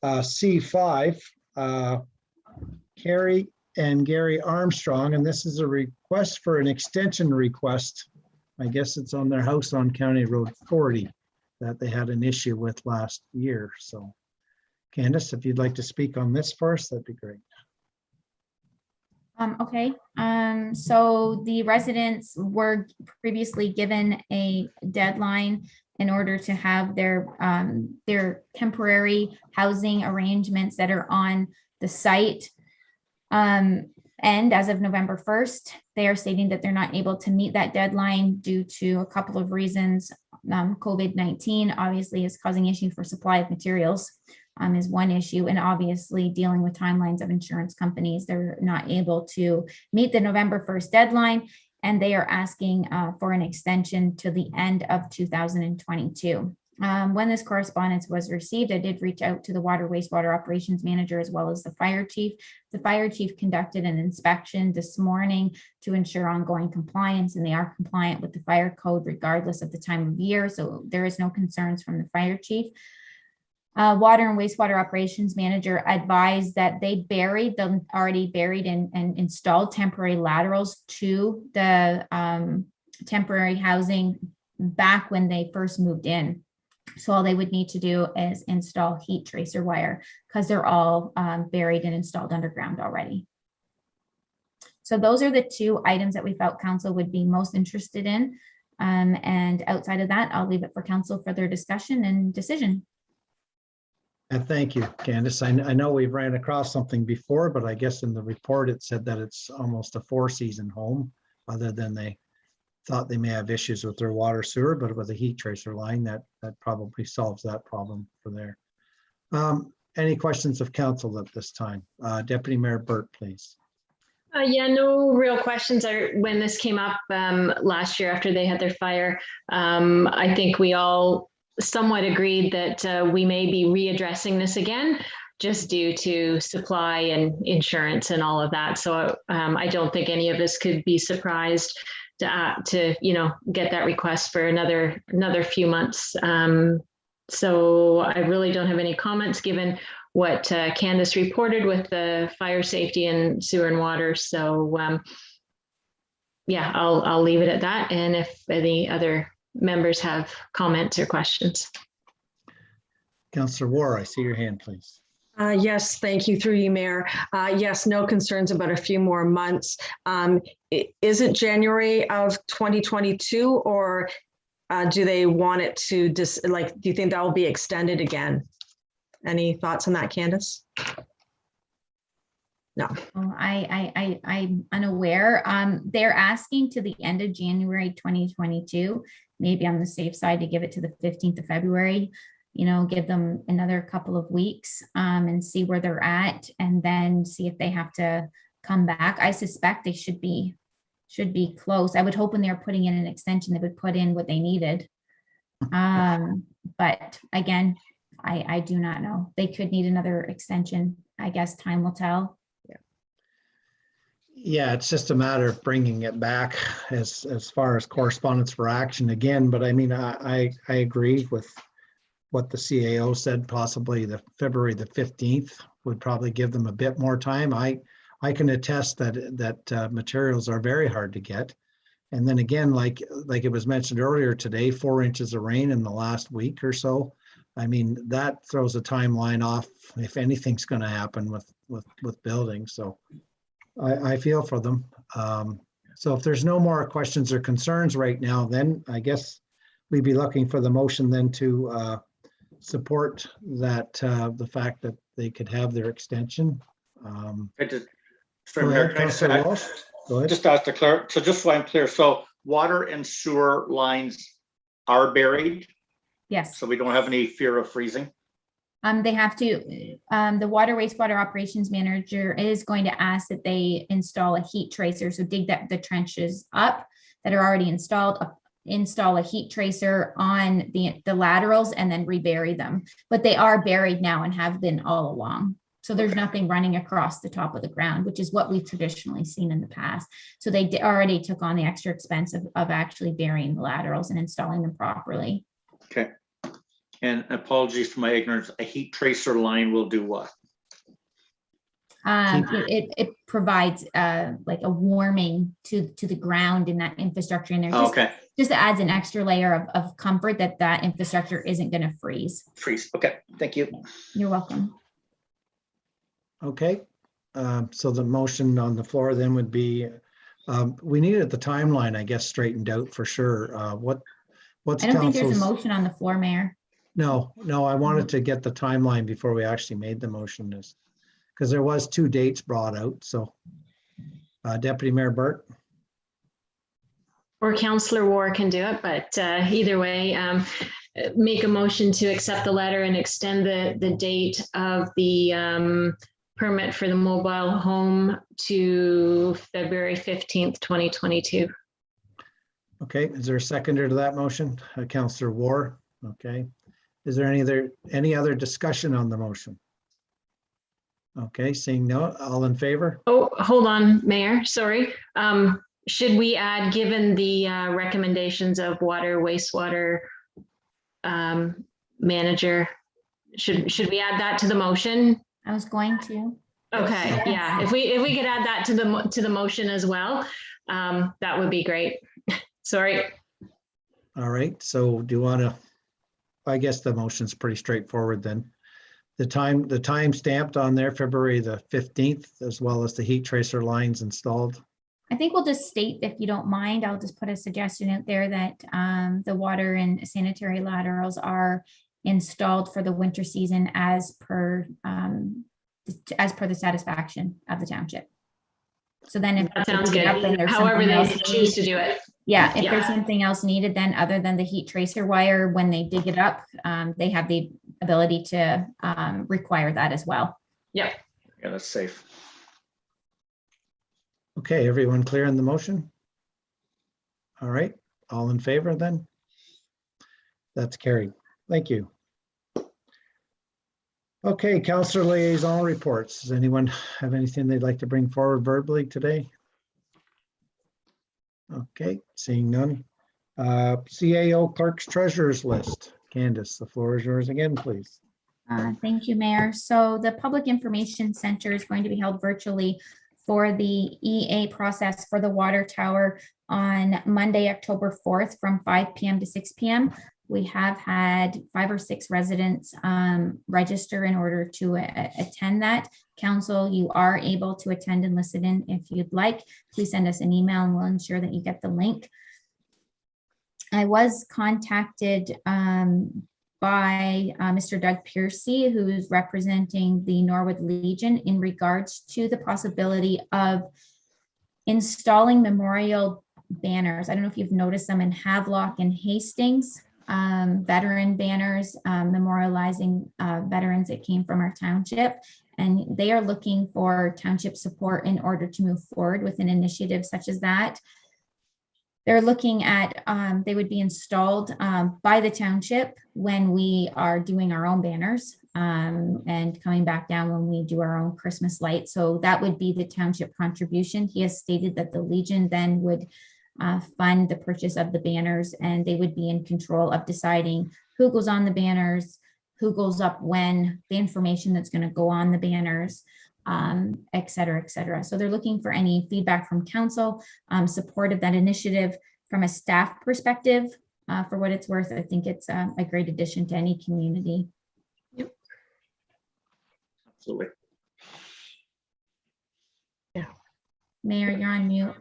C5, Carrie and Gary Armstrong, and this is a request for an extension request. I guess it's on their house on County Road 40 that they had an issue with last year. So Candace, if you'd like to speak on this first, that'd be great. Okay, so the residents were previously given a deadline in order to have their temporary housing arrangements that are on the site. And as of November 1st, they are stating that they're not able to meet that deadline due to a couple of reasons. COVID-19 obviously is causing issue for supply of materials. Is one issue, and obviously dealing with timelines of insurance companies. They're not able to meet the November 1st deadline, and they are asking for an extension to the end of 2022. When this correspondence was received, I did reach out to the water wastewater operations manager as well as the fire chief. The fire chief conducted an inspection this morning to ensure ongoing compliance, and they are compliant with the fire code regardless of the time of year. So there is no concerns from the fire chief. Water and wastewater operations manager advised that they already buried and installed temporary laterals to the temporary housing back when they first moved in. So all they would need to do is install heat tracer wire because they're all buried and installed underground already. So those are the two items that we felt council would be most interested in. And outside of that, I'll leave it for council for their discussion and decision. And thank you, Candace. I know we've ran across something before, but I guess in the report it said that it's almost a 4-season home, other than they thought they may have issues with their water sewer, but with a heat tracer line, that probably solves that problem for there. Any questions of council at this time? Deputy Mayor Burt, please. Yeah, no real questions. When this came up last year after they had their fire, I think we all somewhat agreed that we may be readdressing this again, just due to supply and insurance and all of that. So I don't think any of us could be surprised to get that request for another few months. So I really don't have any comments given what Candace reported with the fire safety and sewer and water. So yeah, I'll leave it at that. And if any other members have comments or questions. Councillor War, I see your hand, please. Yes, thank you, through you, Mayor. Yes, no concerns about a few more months. Is it January of 2022, or do they want it to do you think that will be extended again? Any thoughts on that, Candace? No. Oh, I'm unaware. They're asking to the end of January 2022, maybe on the safe side to give it to the 15th of February, give them another couple of weeks and see where they're at, and then see if they have to come back. I suspect they should be close. I would hope when they're putting in an extension, they would put in what they needed. But again, I do not know. They could need another extension. I guess time will tell. Yeah, it's just a matter of bringing it back as far as correspondence for action again. But I mean, I agree with what the CAO said. Possibly the February the 15th would probably give them a bit more time. I can attest that materials are very hard to get. And then again, like it was mentioned earlier today, 4 inches of rain in the last week or so. I mean, that throws a timeline off if anything's going to happen with buildings. So I feel for them. So if there's no more questions or concerns right now, then I guess we'd be looking for the motion then to support that the fact that they could have their extension. Sorry, Mayor, can I just ask to clarify, so just so I'm clear, so water and sewer lines are buried? Yes. So we don't have any fear of freezing? They have to, the water wastewater operations manager is going to ask that they install a heat tracer. So dig the trenches up that are already installed install a heat tracer on the laterals and then rebury them. But they are buried now and have been all along. So there's nothing running across the top of the ground, which is what we've traditionally seen in the past. So they already took on the extra expense of actually burying the laterals and installing them properly. Okay. And apologies for my ignorance, a heat tracer line will do what? It provides like a warming to the ground in that infrastructure in there. Just adds an extra layer of comfort that infrastructure isn't going to freeze. Okay, thank you. You're welcome. Okay, so the motion on the floor then would be, we needed the timeline, I guess, straightened out for sure. What's I don't think there's a council's? motion on the floor, Mayor. No, I wanted to get the timeline before we actually made the motion, because there was 2 dates brought out. So Deputy Mayor Burt. Or Councillor War can do it, but either way, make a motion to accept the letter and extend the date of the permit for the mobile home to February 15th, 2022. Okay, is there a seconder to that motion? Councillor War. Okay. Is there any other discussion on the motion? Okay, seeing no, all in favor? Oh, hold on, Mayor, sorry. Should we add, given the recommendations of water, wastewater manager, should we add that to the motion? I was going to. Okay, yeah, if we could add that to the motion as well, that would be great. Sorry. All right, so do you want to, I guess the motion's pretty straightforward then. The time stamped on there, February the 15th, as well as the heat tracer lines installed. I think we'll just state, if you don't mind, I'll just put a suggestion out there that the water and sanitary laterals are installed for the winter season as per the satisfaction of the township. So then if that sounds good, there's however they else choose to do it. Yeah, if there's something else needed, then other than the heat tracer wire, when they dig it up, they have the ability to require that as well. Yep. Yeah, that's safe. Okay, everyone clear on the motion? All right, all in favor then? That's carried. Thank you. Okay, councillor liaison reports. Does anyone have anything they'd like to bring forward verbally today? Okay, seeing none. CAO clerk's treasurer's list. Candace, the floor is yours again, please. Thank you, Mayor. So the Public Information Center is going to be held virtually for the EA process for the water tower on Monday, October 4th from 5 p.m. to 6 p.m. We have had 5 or 6 residents register in order to attend that. Council, you are able to attend and listen in if you'd like. Please send us an email and we'll ensure that you get the link. I was contacted by Mr. Doug Piercy, who is representing the Norwood Legion in regards to the possibility of installing memorial banners. I don't know if you've noticed them in Havelock and Hastings, veteran banners memorializing veterans that came from our township. And they are looking for township support in order to move forward with an initiative such as that. They're looking at, they would be installed by the township when we are doing our own banners and coming back down when we do our own Christmas lights. So that would be the township contribution. He has stated that the Legion then would fund the purchase of the banners, and they would be in control of deciding who goes on the banners, who goes up when, the information that's going to go on the banners, et cetera, et cetera. So they're looking for any feedback from council, support of that initiative from a staff perspective. For what it's worth, I think it's a great addition to any community. Yep. Absolutely. Yeah. Mayor, you're on mute.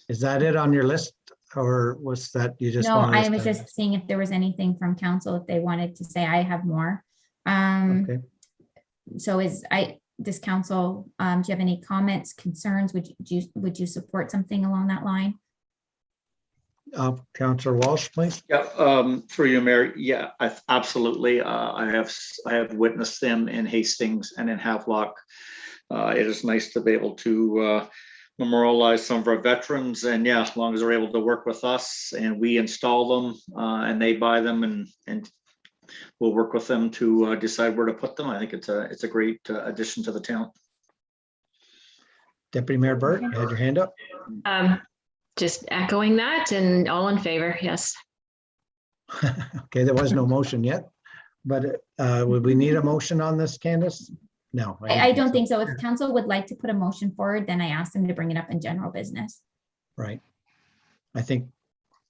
Is that it on your list, or was that you just? No, I was just seeing if there was anything from council, if they wanted to say. I have more. Okay. So does council, do you have any comments, concerns? Would you support something along that line? Councillor Walsh, please. Yeah, through you, Mayor. Yeah, absolutely. I have witnessed them in Hastings and in Havelock. It is nice to be able to memorialize some of our veterans. And yeah, as long as they're able to work with us and we install them and they buy them, and we'll work with them to decide where to put them. I think it's a great addition to the town. Deputy Mayor Burt, you had your hand up. Just echoing that, and all in favor, yes. Okay, there was no motion yet, but would we need a motion on this, Candace? No. I don't think so. If council would like to put a motion forward, then I ask them to bring it up in general business. Right. I think,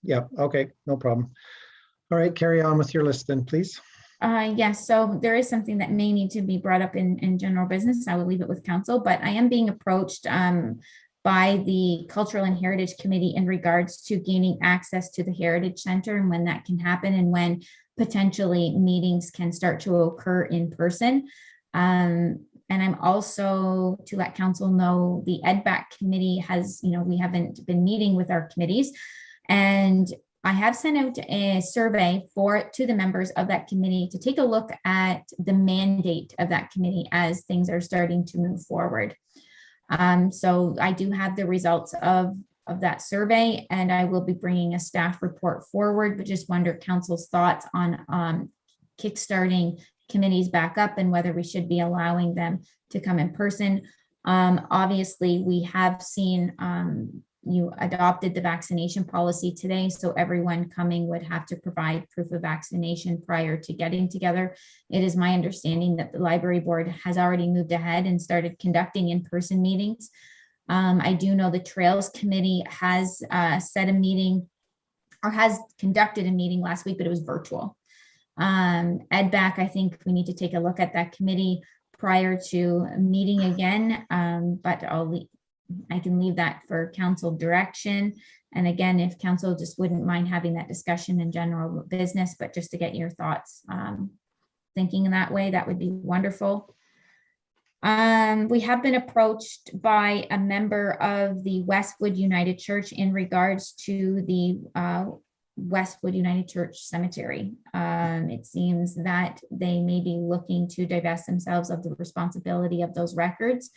yeah, okay, no problem. All right, carry on with your list then, please. Yes, so there is something that may need to be brought up in general business. I will leave it with council, but I am being approached by the Cultural and Heritage Committee in regards to gaining access to the Heritage Center and when that can happen and when potentially meetings can start to occur in person. And I'm also, to let council know, the EdBack committee has, we haven't been meeting with our committees, and I have sent out a survey to the members of that committee to take a look at the mandate of that committee as things are starting to move forward. So I do have the results of that survey, and I will be bringing a staff report forward, but just wonder council's thoughts on kickstarting committees back up and whether we should be allowing them to come in person. Obviously, we have seen you adopted the vaccination policy today, so everyone coming would have to provide proof of vaccination prior to getting together. It is my understanding that the library board has already moved ahead and started conducting in-person meetings. I do know the Trails Committee has set a meeting or has conducted a meeting last week, but it was virtual. EdBack, I think we need to take a look at that committee prior to meeting again, but I can leave that for council direction. And again, if council just wouldn't mind having that discussion in general business, but just to get your thoughts, thinking in that way, that would be wonderful. We have been approached by a member of the Westwood United Church in regards to the Westwood United Church Cemetery. It seems that they may be looking to divest themselves of the responsibility of those records.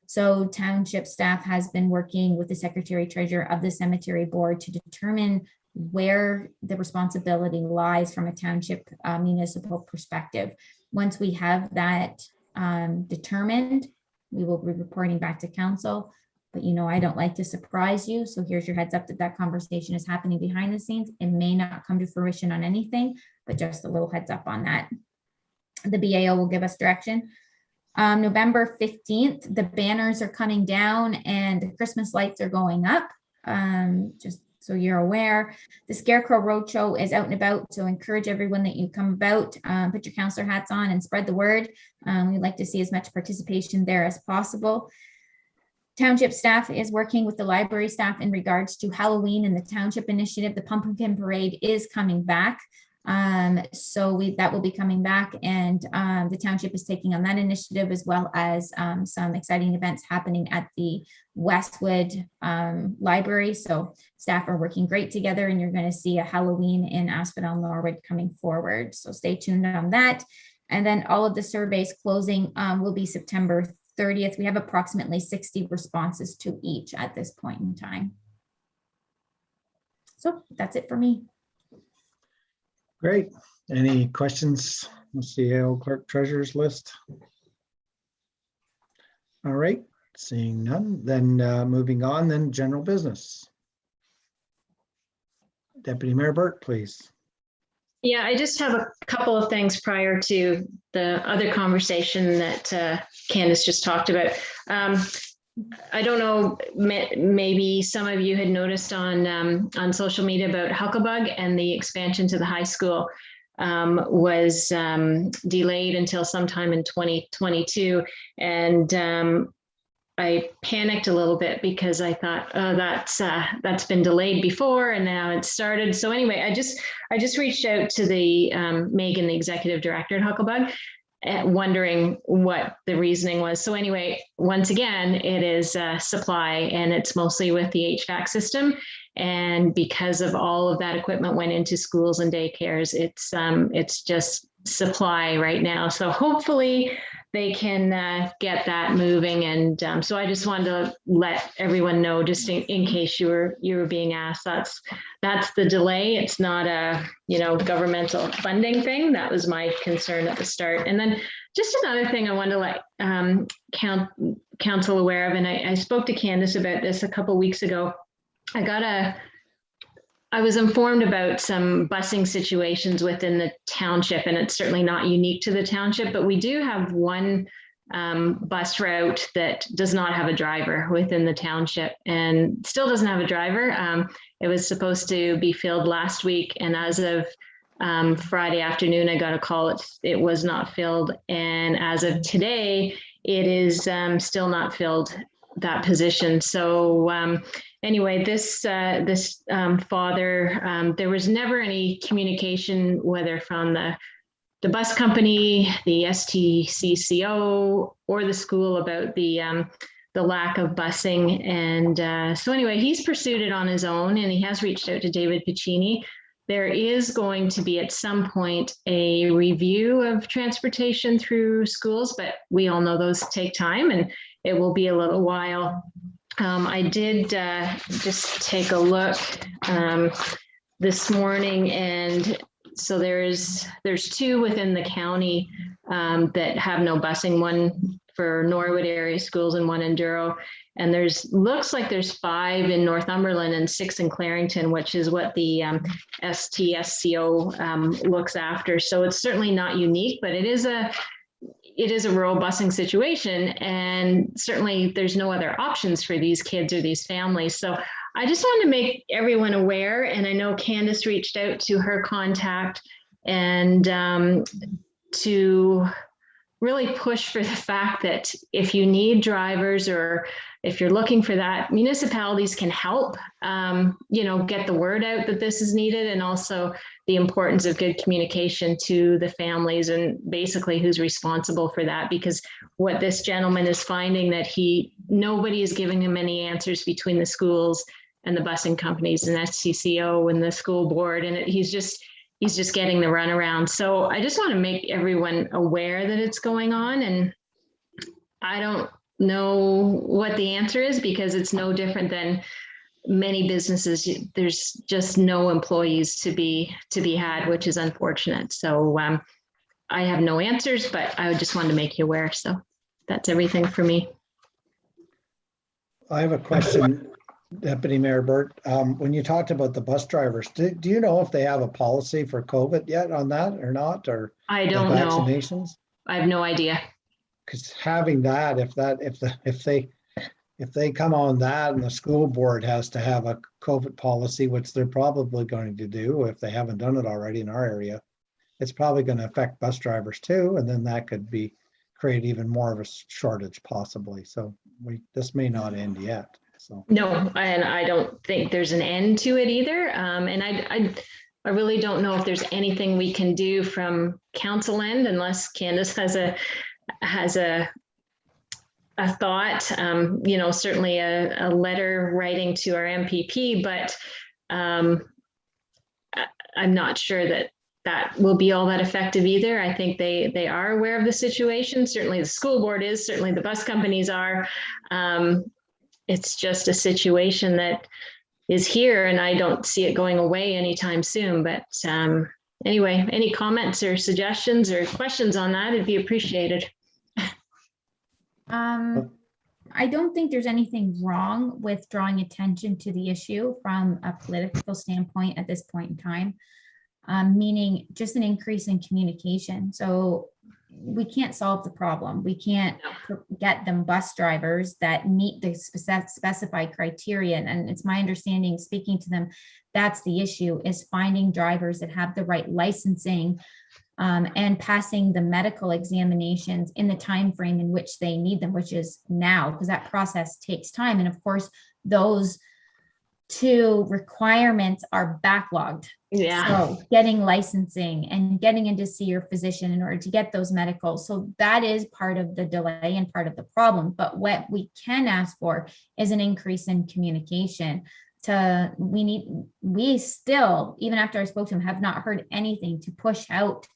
So township staff has been working with the secretary treasurer of the cemetery board to determine where the responsibility lies from a township municipal perspective. Once we have that determined, we will be reporting back to council. But I don't like to surprise you. So here's your heads up that conversation is happening behind the scenes. It may not come to fruition on anything, but just a little heads up on that. The BAO will give us direction. November 15th, the banners are coming down and the Christmas lights are going up. Just so you're aware, the Scarecrow Roadshow is out and about. So encourage everyone that you come about, put your counselor hats on and spread the word. We'd like to see as much participation there as possible. Township staff is working with the library staff in regards to Halloween and the township initiative. The pumpkin parade is coming back. So that will be coming back, and the township is taking on that initiative, as well as some exciting events happening at the Westwood Library. So staff are working great together, and you're going to see a Halloween in Asphodel-Norwood coming forward. So stay tuned on that. And then all of the surveys closing will be September 30th. We have approximately 60 responses to each at this point in time. So that's it for me. Great. Any questions? Let's see, clerk treasurer's list. All right, seeing none, then moving on, then general business. Deputy Mayor Burt, please. Yeah, I just have a couple of things prior to the other conversation that Candace just talked about. I don't know, maybe some of you had noticed on social media about Huckabug, and the expansion to the high school was delayed until sometime in 2022. And I panicked a little bit because I thought, oh, that's been delayed before and now it's started. So anyway, I just reached out to the Megan, the executive director at Huckabug, wondering what the reasoning was. So anyway, once again, it is supply, and it's mostly with the HVAC system. And because of all of that equipment went into schools and daycares, it's just supply right now. So hopefully they can get that moving. And so I just wanted to let everyone know, just in case you were being asked, that's the delay. It's not a governmental funding thing. That was my concern at the start. And then just another thing I wanted to let council aware of, and I spoke to Candace about this a couple weeks ago. I was informed about some busing situations within the township, and it's certainly not unique to the township, but we do have one bus route that does not have a driver within the township and still doesn't have a driver. It was supposed to be filled last week, and as of Friday afternoon, I got a call. It was not filled, and as of today, it is still not filled, that position. So anyway, this father, there was never any communication, whether from the bus company, the STCCO, or the school, about the lack of busing. And so anyway, he's pursued it on his own, and he has reached out to David Piccini. There is going to be at some point a review of transportation through schools, but we all know those take time, and it will be a little while. I did just take a look this morning, and so there's two within the county that have no busing, one for Norwood area schools and one in Douro. And looks like there's 5 in Northumberland and 6 in Clarington, which is what the STSCO looks after. So it's certainly not unique, but it is a rural busing situation, and certainly there's no other options for these kids or these families. So I just wanted to make everyone aware, and I know Candace reached out to her contact and to really push for the fact that if you need drivers, or if you're looking for that, municipalities can help, get the word out that this is needed, and also the importance of good communication to the families and basically who's responsible for that. Because what this gentleman is finding, that nobody is giving him any answers between the schools and the busing companies and SCCO and the school board, and he's just getting the runaround. So I just want to make everyone aware that it's going on, and I don't know what the answer is, because it's no different than many businesses. There's just no employees to be had, which is unfortunate. So I have no answers, but I just wanted to make you aware. So that's everything for me. I have a question, Deputy Mayor Burt. When you talked about the bus drivers, do you know if they have a policy for COVID yet on that or not, or I don't know. Vaccinations? I have no idea. Because having that, if they come on that, and the school board has to have a COVID policy, which they're probably going to do if they haven't done it already in our area, it's probably going to affect bus drivers too, and then that could create even more of a shortage possibly. So this may not end yet. So no, and I don't think there's an end to it either. And I really don't know if there's anything we can do from council end, unless Candace has a thought, certainly a letter writing to our MPP, but I'm not sure that will be all that effective either. I think they are aware of the situation. Certainly the school board is, certainly the bus companies are. It's just a situation that is here, and I don't see it going away anytime soon. But anyway, any comments or suggestions or questions on that, it'd be appreciated. I don't think there's anything wrong with drawing attention to the issue from a political standpoint at this point in time, meaning just an increase in communication. So we can't solve the problem. We can't get them bus drivers that meet the specified criteria. And it's my understanding, speaking to them, that's the issue, is finding drivers that have the right licensing and passing the medical examinations in the time frame in which they need them, which is now, because that process takes time. And of course, those two requirements are backlogged. Yeah. So getting licensing and getting in to see your physician in order to get those medicals. So that is part of the delay and part of the problem. But what we can ask for is an increase in communication. We still, even after I spoke to him, have not heard anything to push out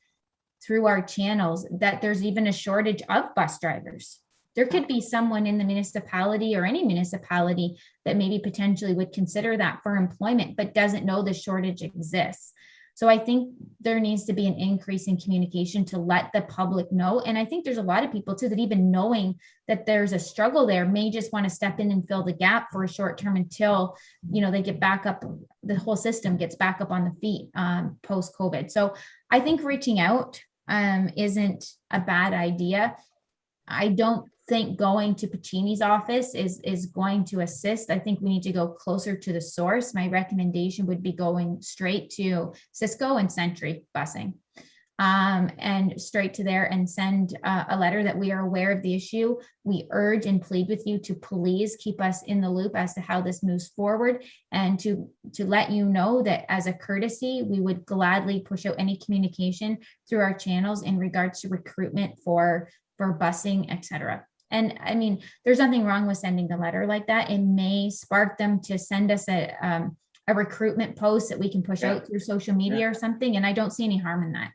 through our channels that there's even a shortage of bus drivers. There could be someone in the municipality or any municipality that maybe potentially would consider that for employment, but doesn't know the shortage exists. So I think there needs to be an increase in communication to let the public know. And I think there's a lot of people too that even knowing that there's a struggle there may just want to step in and fill the gap for a short term until, they get back up, the whole system gets back up on the feet post COVID. So I think reaching out isn't a bad idea. I don't think going to Pacini's office is going to assist. I think we need to go closer to the source. My recommendation would be going straight to Cisco and Century busing, and straight to there and send a letter that we are aware of the issue. We urge and plead with you to please keep us in the loop as to how this moves forward, and to let you know that as a courtesy, we would gladly push out any communication through our channels in regards to recruitment for busing, etc. And I mean, there's nothing wrong with sending a letter like that. It may spark them to send us a recruitment post that we can push out through social media or something. And I don't see any harm in that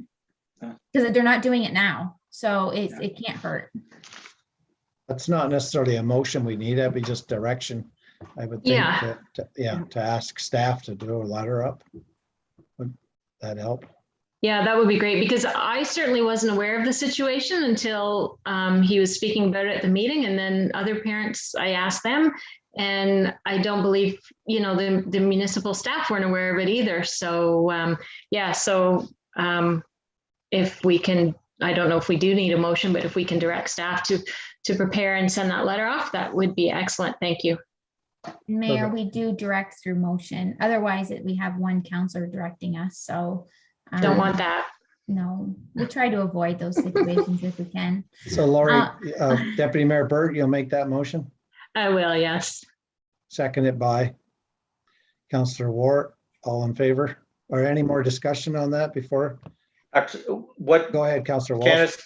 because they're not doing it now. So it can't hurt. That's not necessarily a motion we need. That'd be just direction. I would think to ask staff to do a letter up. Would that help? Yeah, that would be great, because I certainly wasn't aware of the situation until he was speaking about it at the meeting, and then other parents, I asked them, and I don't believe, the municipal staff weren't aware of it either. So if we can, I don't know if we do need a motion, but if we can direct staff to prepare and send that letter off, that would be excellent. Thank you. Mayor, we do direct through motion. Otherwise, we have one counselor directing us. So don't want that. No, we try to avoid those situations if we can. So Lori, Deputy Mayor Burt, you'll make that motion? I will, yes. Seconded by Councillor Ward. All in favor? Or any more discussion on that before? Actually, Go ahead, Councillor Walsh. Candace,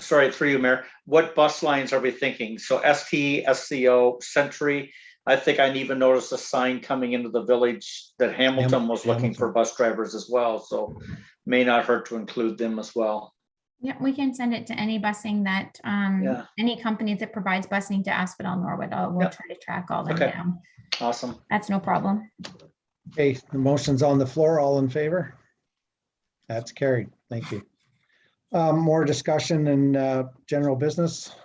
sorry, through you, Mayor. What bus lines are we thinking? So ST, SCO, Century. I think I even noticed a sign coming into the village that Hamilton was looking for bus drivers as well. So may not hurt to include them as well. Yeah, we can send it to any busing that, any company that provides busing to Asphodel-Norwood. We'll try to track all them down. Awesome. That's no problem. Okay, the motion's on the floor. All in favor? That's carried. Thank you. More discussion in general business.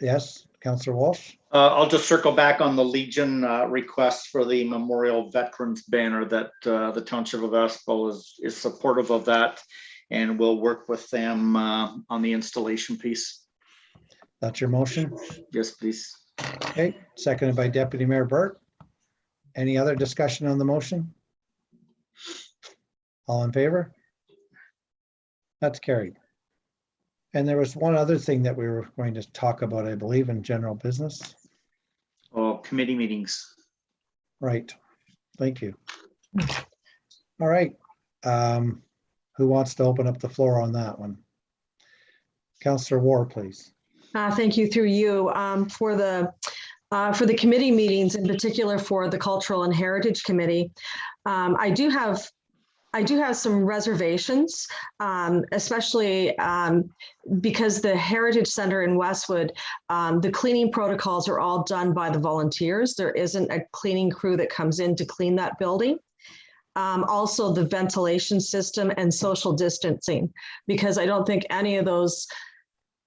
Yes, Councillor Walsh. I'll just circle back on the Legion request for the Memorial Veterans banner that the Township of Asphodel is supportive of that, and we'll work with them on the installation piece. That's your motion? Yes, please. Okay, seconded by Deputy Mayor Burt. Any other discussion on the motion? All in favor? That's carried. And there was one other thing that we were going to talk about, I believe, in general business. Oh, committee meetings. Right. Thank you. All right. Who wants to open up the floor on that one? Councillor Ward, please. Thank you, through you, for the committee meetings, in particular for the Cultural and Heritage Committee. I do have some reservations, especially because the Heritage Center in Westwood, the cleaning protocols are all done by the volunteers. There isn't a cleaning crew that comes in to clean that building. Also the ventilation system and social distancing, because I don't think any of those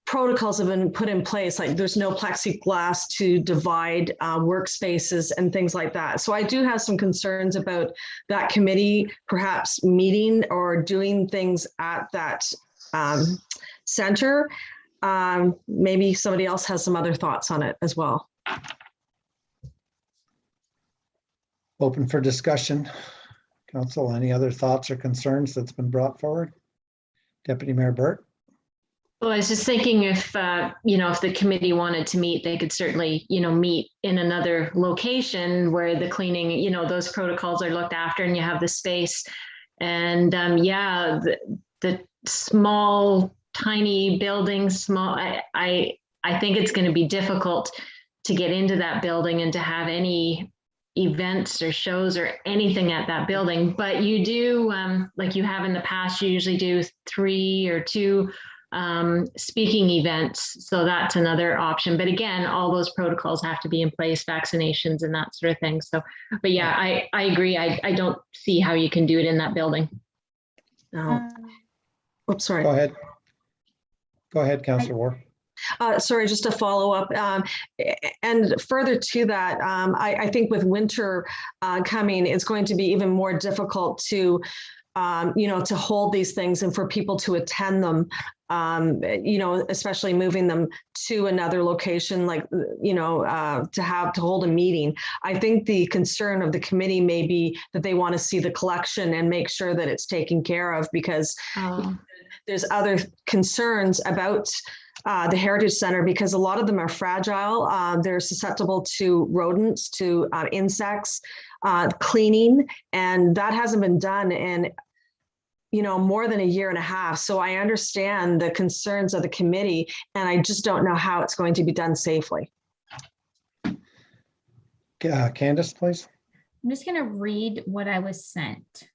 protocols have been put in place. Like there's no plexiglass to divide workspaces and things like that. So I do have some concerns about that committee perhaps meeting or doing things at that center. Maybe somebody else has some other thoughts on it as well. Open for discussion. Council, any other thoughts or concerns that's been brought forward? Deputy Mayor Burt. Well, I was just thinking if the committee wanted to meet, they could certainly, meet in another location where the cleaning, those protocols are looked after and you have the space. And the small, tiny buildings, I think it's going to be difficult to get into that building and to have any events or shows or anything at that building, but you do, like you have in the past, you usually do 3 or 2 speaking events. So that's another option. But again, all those protocols have to be in place, vaccinations and that sort of thing. So, but yeah, I agree. I don't see how you can do it in that building. No. Oops, sorry. Go ahead. Go ahead, Councillor Ward. Sorry, just to follow up. And further to that, I think with winter coming, it's going to be even more difficult to, to hold these things and for people to attend them, especially moving them to another location, like, to hold a meeting. I think the concern of the committee may be that they want to see the collection and make sure that it's taken care of, because there's other concerns about the Heritage Center, because a lot of them are fragile. They're susceptible to rodents, to insects, cleaning, and that hasn't been done in, more than a year and a half. So I understand the concerns of the committee, and I just don't know how it's going to be done safely. Candace, please. I'm just going to read what I was sent.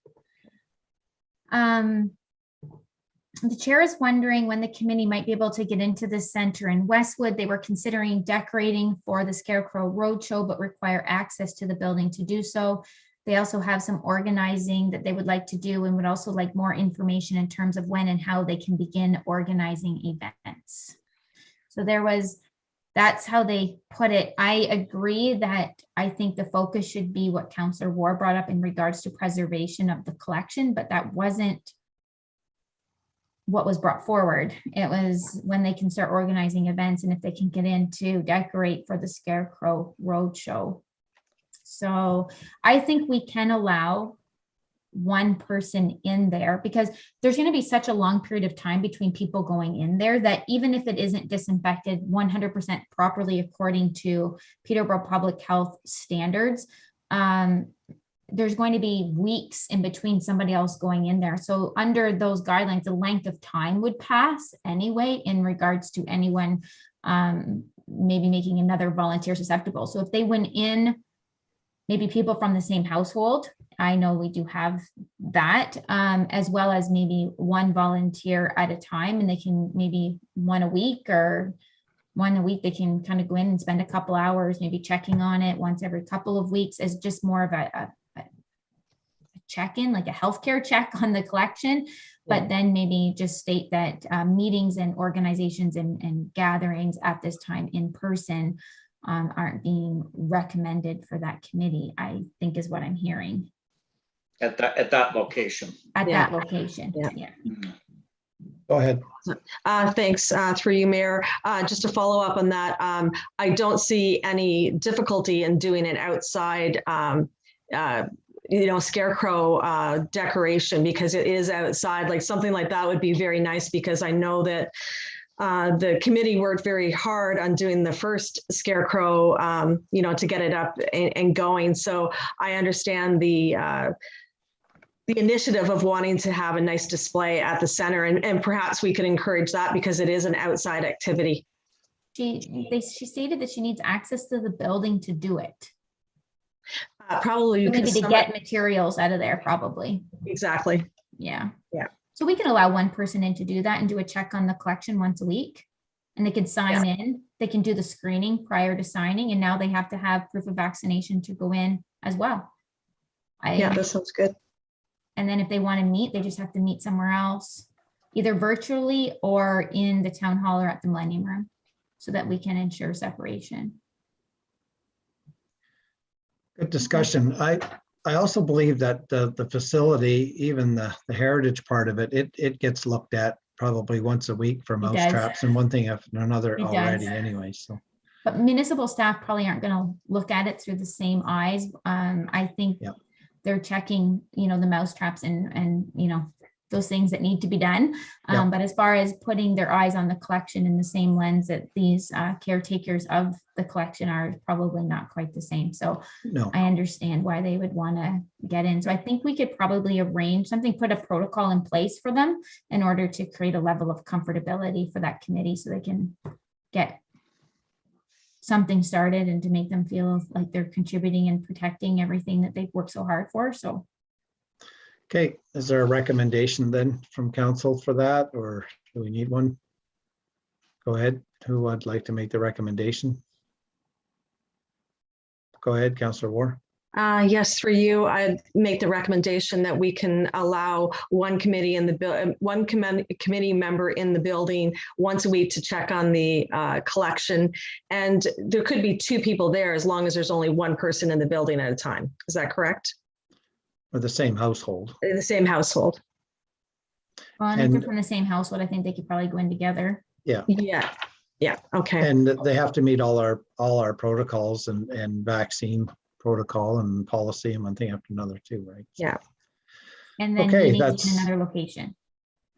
The chair is wondering when the committee might be able to get into the center in Westwood. They were considering decorating for the Scarecrow Roadshow, but require access to the building to do so. They also have some organizing that they would like to do and would also like more information in terms of when and how they can begin organizing events. So that's how they put it. I agree that I think the focus should be what Councillor Ward brought up in regards to preservation of the collection, but that wasn't what was brought forward. It was when they can start organizing events and if they can get in to decorate for the Scarecrow Roadshow. So I think we can allow one person in there, because there's going to be such a long period of time between people going in there that even if it isn't disinfected 100% properly according to Peterborough Public Health standards, there's going to be weeks in between somebody else going in there. So under those guidelines, the length of time would pass anyway in regards to anyone maybe making another volunteer susceptible. So if they went in, maybe people from the same household, I know we do have that, as well as maybe one volunteer at a time, and they can maybe one a week they can kind of go in and spend a couple hours maybe checking on it once every couple of weeks as just more of a check-in, like a healthcare check on the collection, but then maybe just state that meetings and organizations and gatherings at this time in person aren't being recommended for that committee, I think is what I'm hearing. At that location. At that location, yeah. Go ahead. Thanks, through you, Mayor. Just to follow up on that, I don't see any difficulty in doing an outside Scarecrow decoration, because it is outside. Like something like that would be very nice, because I know that the committee worked very hard on doing the first Scarecrow, to get it up and going. So I understand the initiative of wanting to have a nice display at the center, and perhaps we could encourage that, because it is an outside activity. She stated that she needs access to the building to do it. Probably maybe to get materials out of there, probably. Exactly. Yeah. Yeah. So we can allow one person in to do that and do a check on the collection once a week, and they can sign in. They can do the screening prior to signing, and now they have to have proof of vaccination to go in as well. Yeah, that sounds good. And then if they want to meet, they just have to meet somewhere else, either virtually or in the town hall or at the Millennium Room, so that we can ensure separation. Good discussion. I also believe that the facility, even the heritage part of it, it gets looked at probably once a week for mouse traps and one thing after another already anyway. So, but municipal staff probably aren't going to look at it through the same eyes. I think they're checking, the mouse traps and those things that need to be done. But as far as putting their eyes on the collection in the same lens that these caretakers of the collection are, probably not quite the same. So I understand why they would want to get in. So I think we could probably arrange something, put a protocol in place for them in order to create a level of comfortability for that committee, so they can get something started and to make them feel like they're contributing and protecting everything that they've worked so hard for. So. Okay, is there a recommendation then from council for that, or do we need one? Go ahead. Who would like to make the recommendation? Go ahead, Councillor War. Yes, through you, I'd make the recommendation that we can allow one committee committee member in the building once a week to check on the collection. And there could be 2 people there as long as there's only one person in the building at a time. Is that correct? Or the same household. The same household. Well, and if they're from the same household, I think they could probably go in together. Yeah. Yeah. Yeah. Okay. And they have to meet all our protocols and vaccine protocol and policy and one thing after another too, right? Yeah. And then Okay, meetings in another location.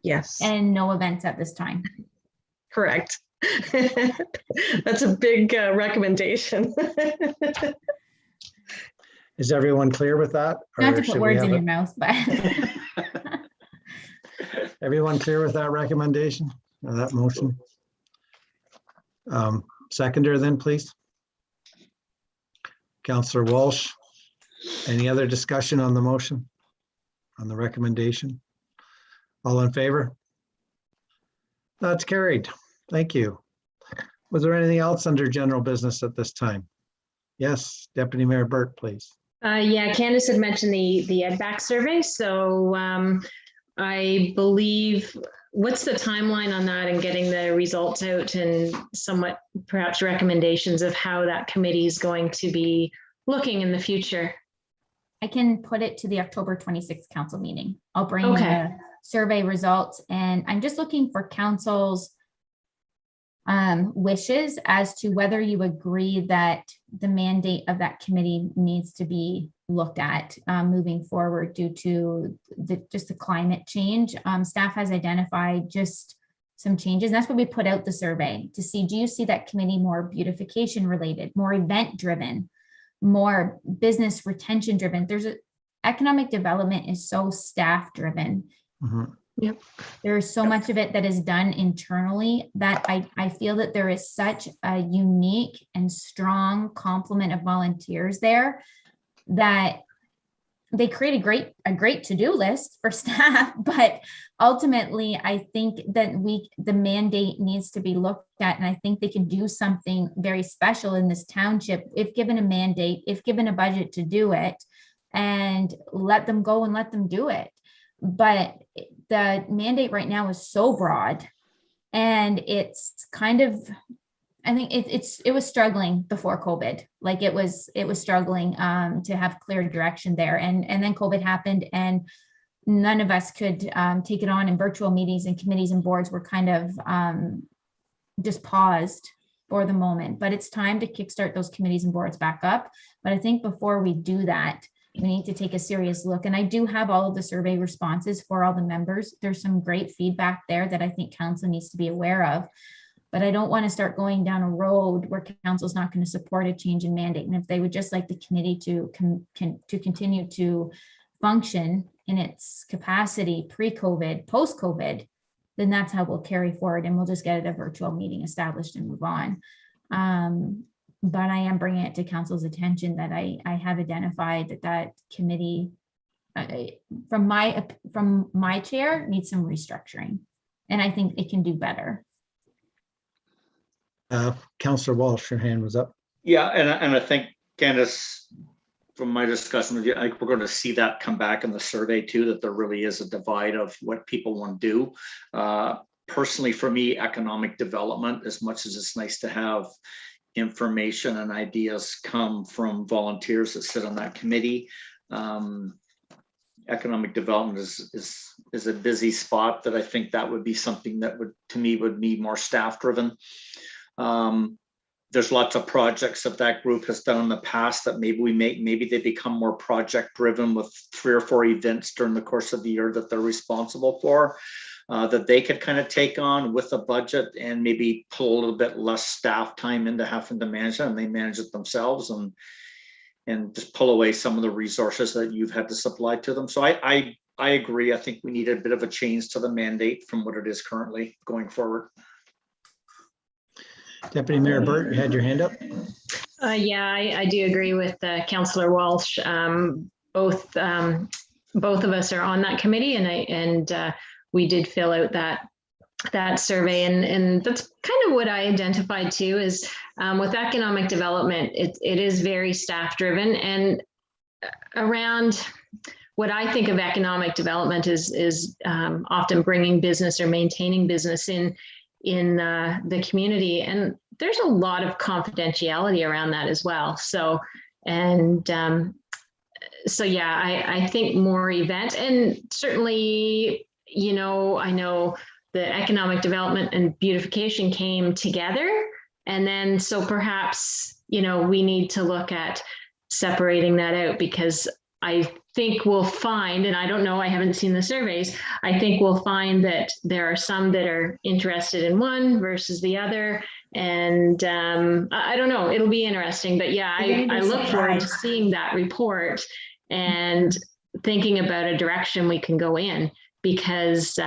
Yes. And no events at this time. Correct. That's a big recommendation. Is everyone clear with that? Not Or to should put we words have in your it? mouth, but. Everyone clear with that recommendation or that motion? Seconder then, please. Councillor Walsh, any other discussion on the motion, on the recommendation? All in favor? That's carried. Thank you. Was there anything else under general business at this time? Yes, Deputy Mayor Burt, please. Yeah, Candace had mentioned the EdBack survey. So I believe, what's the timeline on that and getting the results out and somewhat perhaps recommendations of how that committee is going to be looking in the future? I can put it to the October 26th council meeting. I'll bring Okay. the survey results, and I'm just looking for council's wishes as to whether you agree that the mandate of that committee needs to be looked at moving forward due to just the climate change. Staff has identified just some changes. That's why we put out the survey to see, do you see that committee more beautification related, more event driven, more business retention driven? Economic development is so staff driven. Mm-hmm. Yep. There's so much of it that is done internally that I feel that there is such a unique and strong complement of volunteers there that they create a great to-do list for staff, but ultimately I think that the mandate needs to be looked at, and I think they can do something very special in this township if given a mandate, if given a budget to do it, and let them go and let them do it. But the mandate right now is so broad, and it's kind of, I think it was struggling before COVID. Like it was struggling to have clear direction there. And then COVID happened and none of us could take it on in virtual meetings, and committees and boards were kind of just paused for the moment. But it's time to kickstart those committees and boards back up. But I think before we do that, we need to take a serious look. And I do have all of the survey responses for all the members. There's some great feedback there that I think council needs to be aware of. But I don't want to start going down a road where council's not going to support a change in mandate. And if they would just like the committee to continue to function in its capacity pre-COVID, post-COVID, then that's how we'll carry forward, and we'll just get a virtual meeting established and move on. But I am bringing it to council's attention that I have identified that committee from my chair needs some restructuring, and I think it can do better. Councillor Walsh, your hand was up. Yeah, and I think, Candace, from my discussion with you, I think we're going to see that come back in the survey too, that there really is a divide of what people want to do. Personally, for me, economic development, as much as it's nice to have information and ideas come from volunteers that sit on that committee, economic development is a busy spot that I think that would be something that would need more staff driven. There's lots of projects that group has done in the past that maybe they become more project driven with 3 or 4 events during the course of the year that they're responsible for, that they could kind of take on with a budget and maybe pull a little bit less staff time into having to manage it, and they manage it themselves and just pull away some of the resources that you've had to supply to them. So I agree. I think we need a bit of a change to the mandate from what it is currently going forward. Deputy Mayor Burt, you had your hand up? Yeah, I do agree with Councillor Walsh. Both of us are on that committee, and we did fill out that survey, and that's kind of what I identified too. Is with economic development, it is very staff driven, and around what I think of economic development is often bringing business or maintaining business in the community, and there's a lot of confidentiality around that as well. So yeah, I think more events, and certainly, I know the economic development and beautification came together, and then so perhaps we need to look at separating that out, because I think we'll find, and I don't know, I haven't seen the surveys, I think we'll find that there are some that are interested in one versus the other. And I don't know, it'll be interesting, but yeah, I look forward to seeing that report and thinking about a direction we can go in, because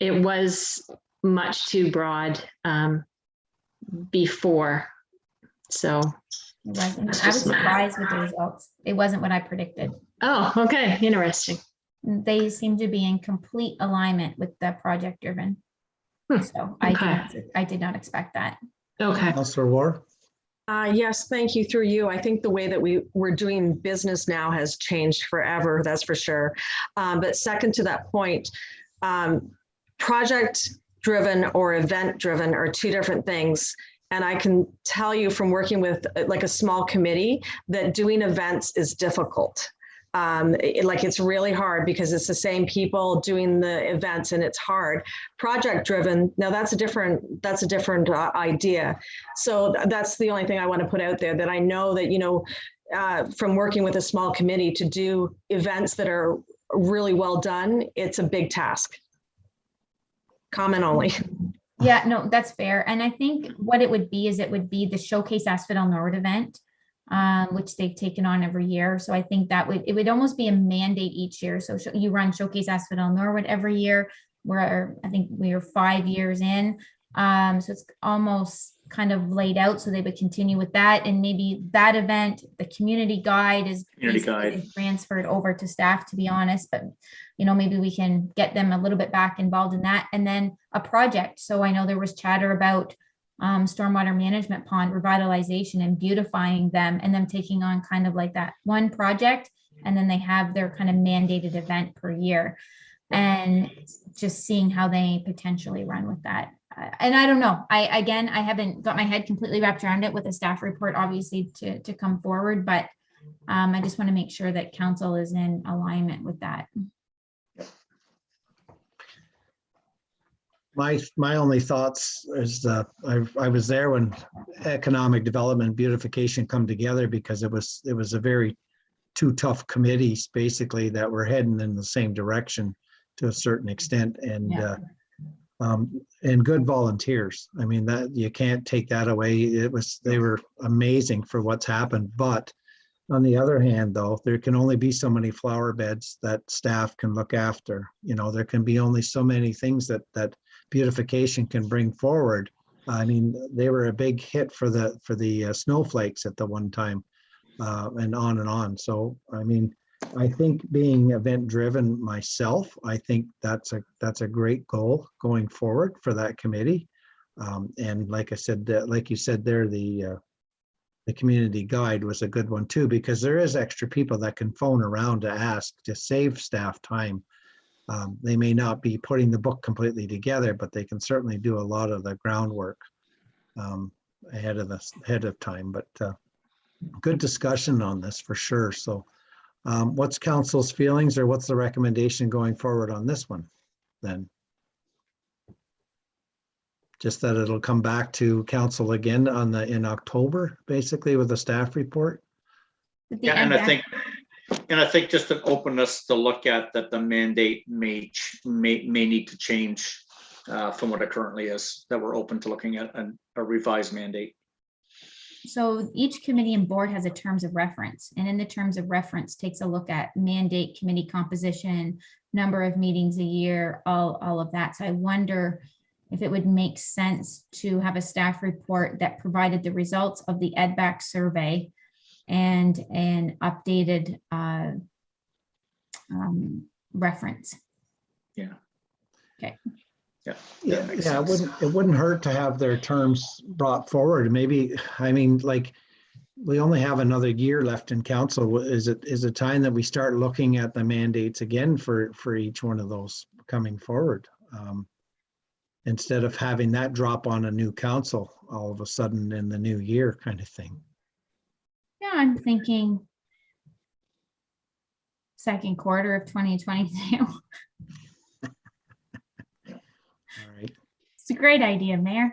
it was much too broad before. So I was surprised with the results. It wasn't what I predicted. Oh, okay. Interesting. They seem to be in complete alignment with the project driven. So I did not expect that. Okay. Councillor Ward? Yes, thank you. Through you, I think the way that we're doing business now has changed forever, that's for sure. But second to that point, project driven or event driven are two different things. And I can tell you from working with like a small committee that doing events is difficult. It's really hard because it's the same people doing the events, and it's hard. Project driven, now that's a different idea. So that's the only thing I want to put out there, that I know that, from working with a small committee to do events that are really well done, it's a big task. Comment only. Yeah, no, that's fair. And I think what it would be the Showcase Asphodel-Norwood event, which they've taken on every year. So I think it would almost be a mandate each year. So you run Showcase Asphodel-Norwood every year, where I think we are 5 years in. So it's almost kind of laid out. So they would continue with that. And maybe that event, the community guide is transferred over to staff, to be honest. But, maybe we can get them a little bit back involved in that. And then a project. So I know there was chatter about stormwater management pond revitalization and beautifying them, and them taking on kind of like that one project. And then they have their kind of mandated event per year, and just seeing how they potentially run with that. And I don't know. I haven't got my head completely wrapped around it with a staff report, obviously, to come forward, but I just want to make sure that council is in alignment with that. My only thoughts is I was there when economic development and beautification come together, because it was a very two tough committees basically that were heading in the same direction to a certain extent, and good volunteers. I mean, that you can't take that away. They were amazing for what's happened. But on the other hand, though, there can only be so many flower beds that staff can look after. There can be only so many things that beautification can bring forward. I mean, they were a big hit for the snowflakes at the one time, and on and on. So, I mean, I think being event driven myself, I think that's a great goal going forward for that committee. And like I said, like you said there, the community guide was a good one too, because there is extra people that can phone around to ask, to save staff time. They may not be putting the book completely together, but they can certainly do a lot of the groundwork ahead of time. But good discussion on this for sure. So what's council's feelings, or what's the recommendation going forward on this one then? Just that it'll come back to council again in October, basically, with a staff report? Yeah, and I think just an openness to look at that the mandate may need to change from what it currently is, that we're open to looking at a revised mandate. So each committee and board has a terms of reference, and in the terms of reference takes a look at mandate, committee composition, number of meetings a year, all of that. So I wonder if it would make sense to have a staff report that provided the results of the EdBack survey and an updated reference. Yeah. Okay. Yeah. Yeah, that makes yeah, sense. it wouldn't hurt to have their terms brought forward. Maybe, I mean, like, we only have another year left in council. Is it time that we start looking at the mandates again for each one of those coming forward? Instead of having that drop on a new council all of a sudden in the new year kind of thing. Yeah, I'm thinking second quarter of 2022. All right. It's a great idea, Mayor.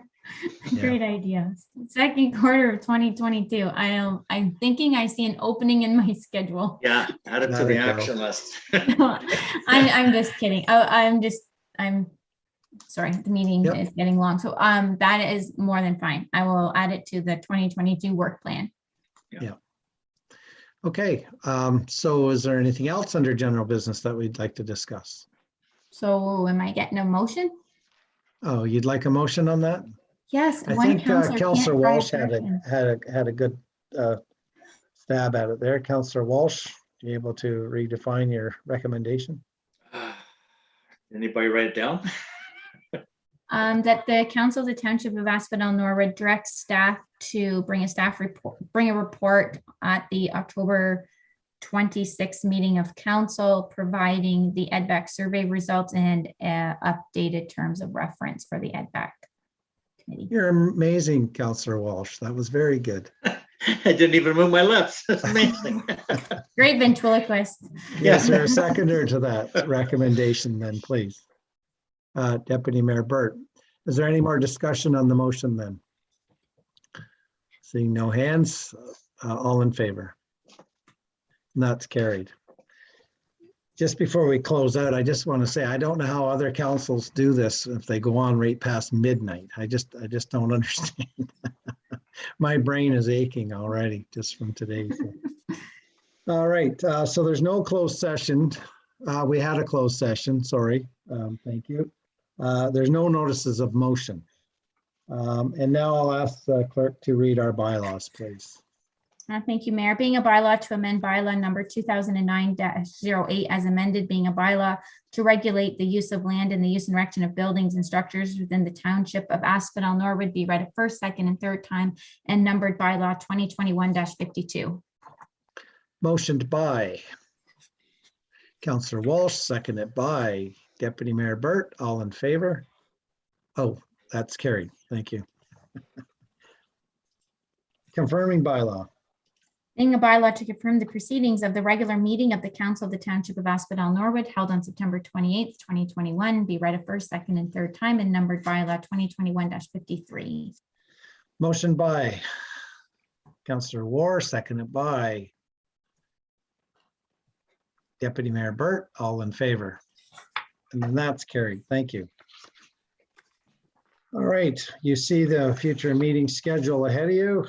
Yeah. Great idea. Second quarter of 2022. I'm thinking I see an opening in my schedule. Yeah, add it to There the we go. action list. I'm just kidding. I'm sorry, the meeting Yep. is getting long. So that is more than fine. I will add it to the 2022 work plan. Okay, so is there anything else under general business that we'd like to discuss? So am I getting a motion? Oh, you'd like a motion on that? Yes. I one think counselor Councillor can't try Walsh had person. a good stab at it there. Councillor Walsh, you able to redefine your recommendation? Anybody write it down? That the council of the township of Asphodel-Norwood directs staff to bring a report at the October 26th meeting of council, providing the EdBack survey results and updated terms of reference for the EdBack committee. You're amazing, Councillor Walsh. That was very good. I didn't even move my lips. That's amazing. Great ventriloquist. Is there a seconder to that recommendation then, please? Deputy Mayor Burt, is there any more discussion on the motion then? Seeing no hands, all in favor? And that's carried. Just before we close out, I just want to say, I don't know how other councils do this if they go on right past midnight. I just don't understand. My brain is aching already just from today. So. All right, so there's no closed session. We had a closed session, sorry. Thank you. There's no notices of motion. And now I'll ask the clerk to read our bylaws, please. Thank you, Mayor. Being a bylaw to amend bylaw number 2009-08 as amended, being a bylaw to regulate the use of land and the use and erection of buildings and structures within the township of Asphodel-Norwood be read a first, second, and third time and numbered bylaw 2021-52. Motioned by Councillor Walsh, seconded by Deputy Mayor Burt. All in favor? Oh, that's carried. Thank you. Confirming bylaw. Being a bylaw to confirm the proceedings of the regular meeting of the Council of the Township of Asphodel-Norwood held on September 28th, 2021, be read a first, second, and third time and numbered bylaw 2021-53. Motion by Councillor War, seconded by Deputy Mayor Burt. All in favor? And then that's carried. Thank you. All right, you see the future meeting schedule ahead of you.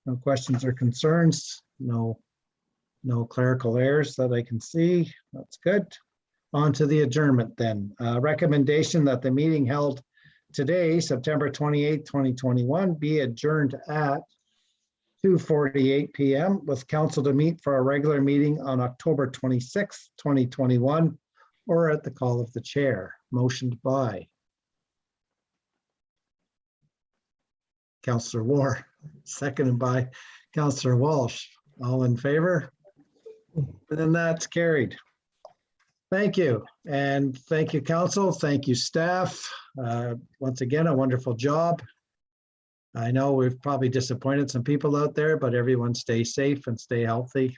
No questions or concerns, no clerical errors that I can see. That's good. On to the adjournment then. Recommendation that the meeting held today, September 28th, 2021, be adjourned at 2:48 p.m. with council to meet for a regular meeting on October 26th, 2021, or at the call of the chair. Motioned by Councillor War, seconded by Councillor Walsh. All in favor? And then that's carried. Thank you. And thank you, council. Thank you, staff. Once again, a wonderful job. I know we've probably disappointed some people out there, but everyone stay safe and stay healthy.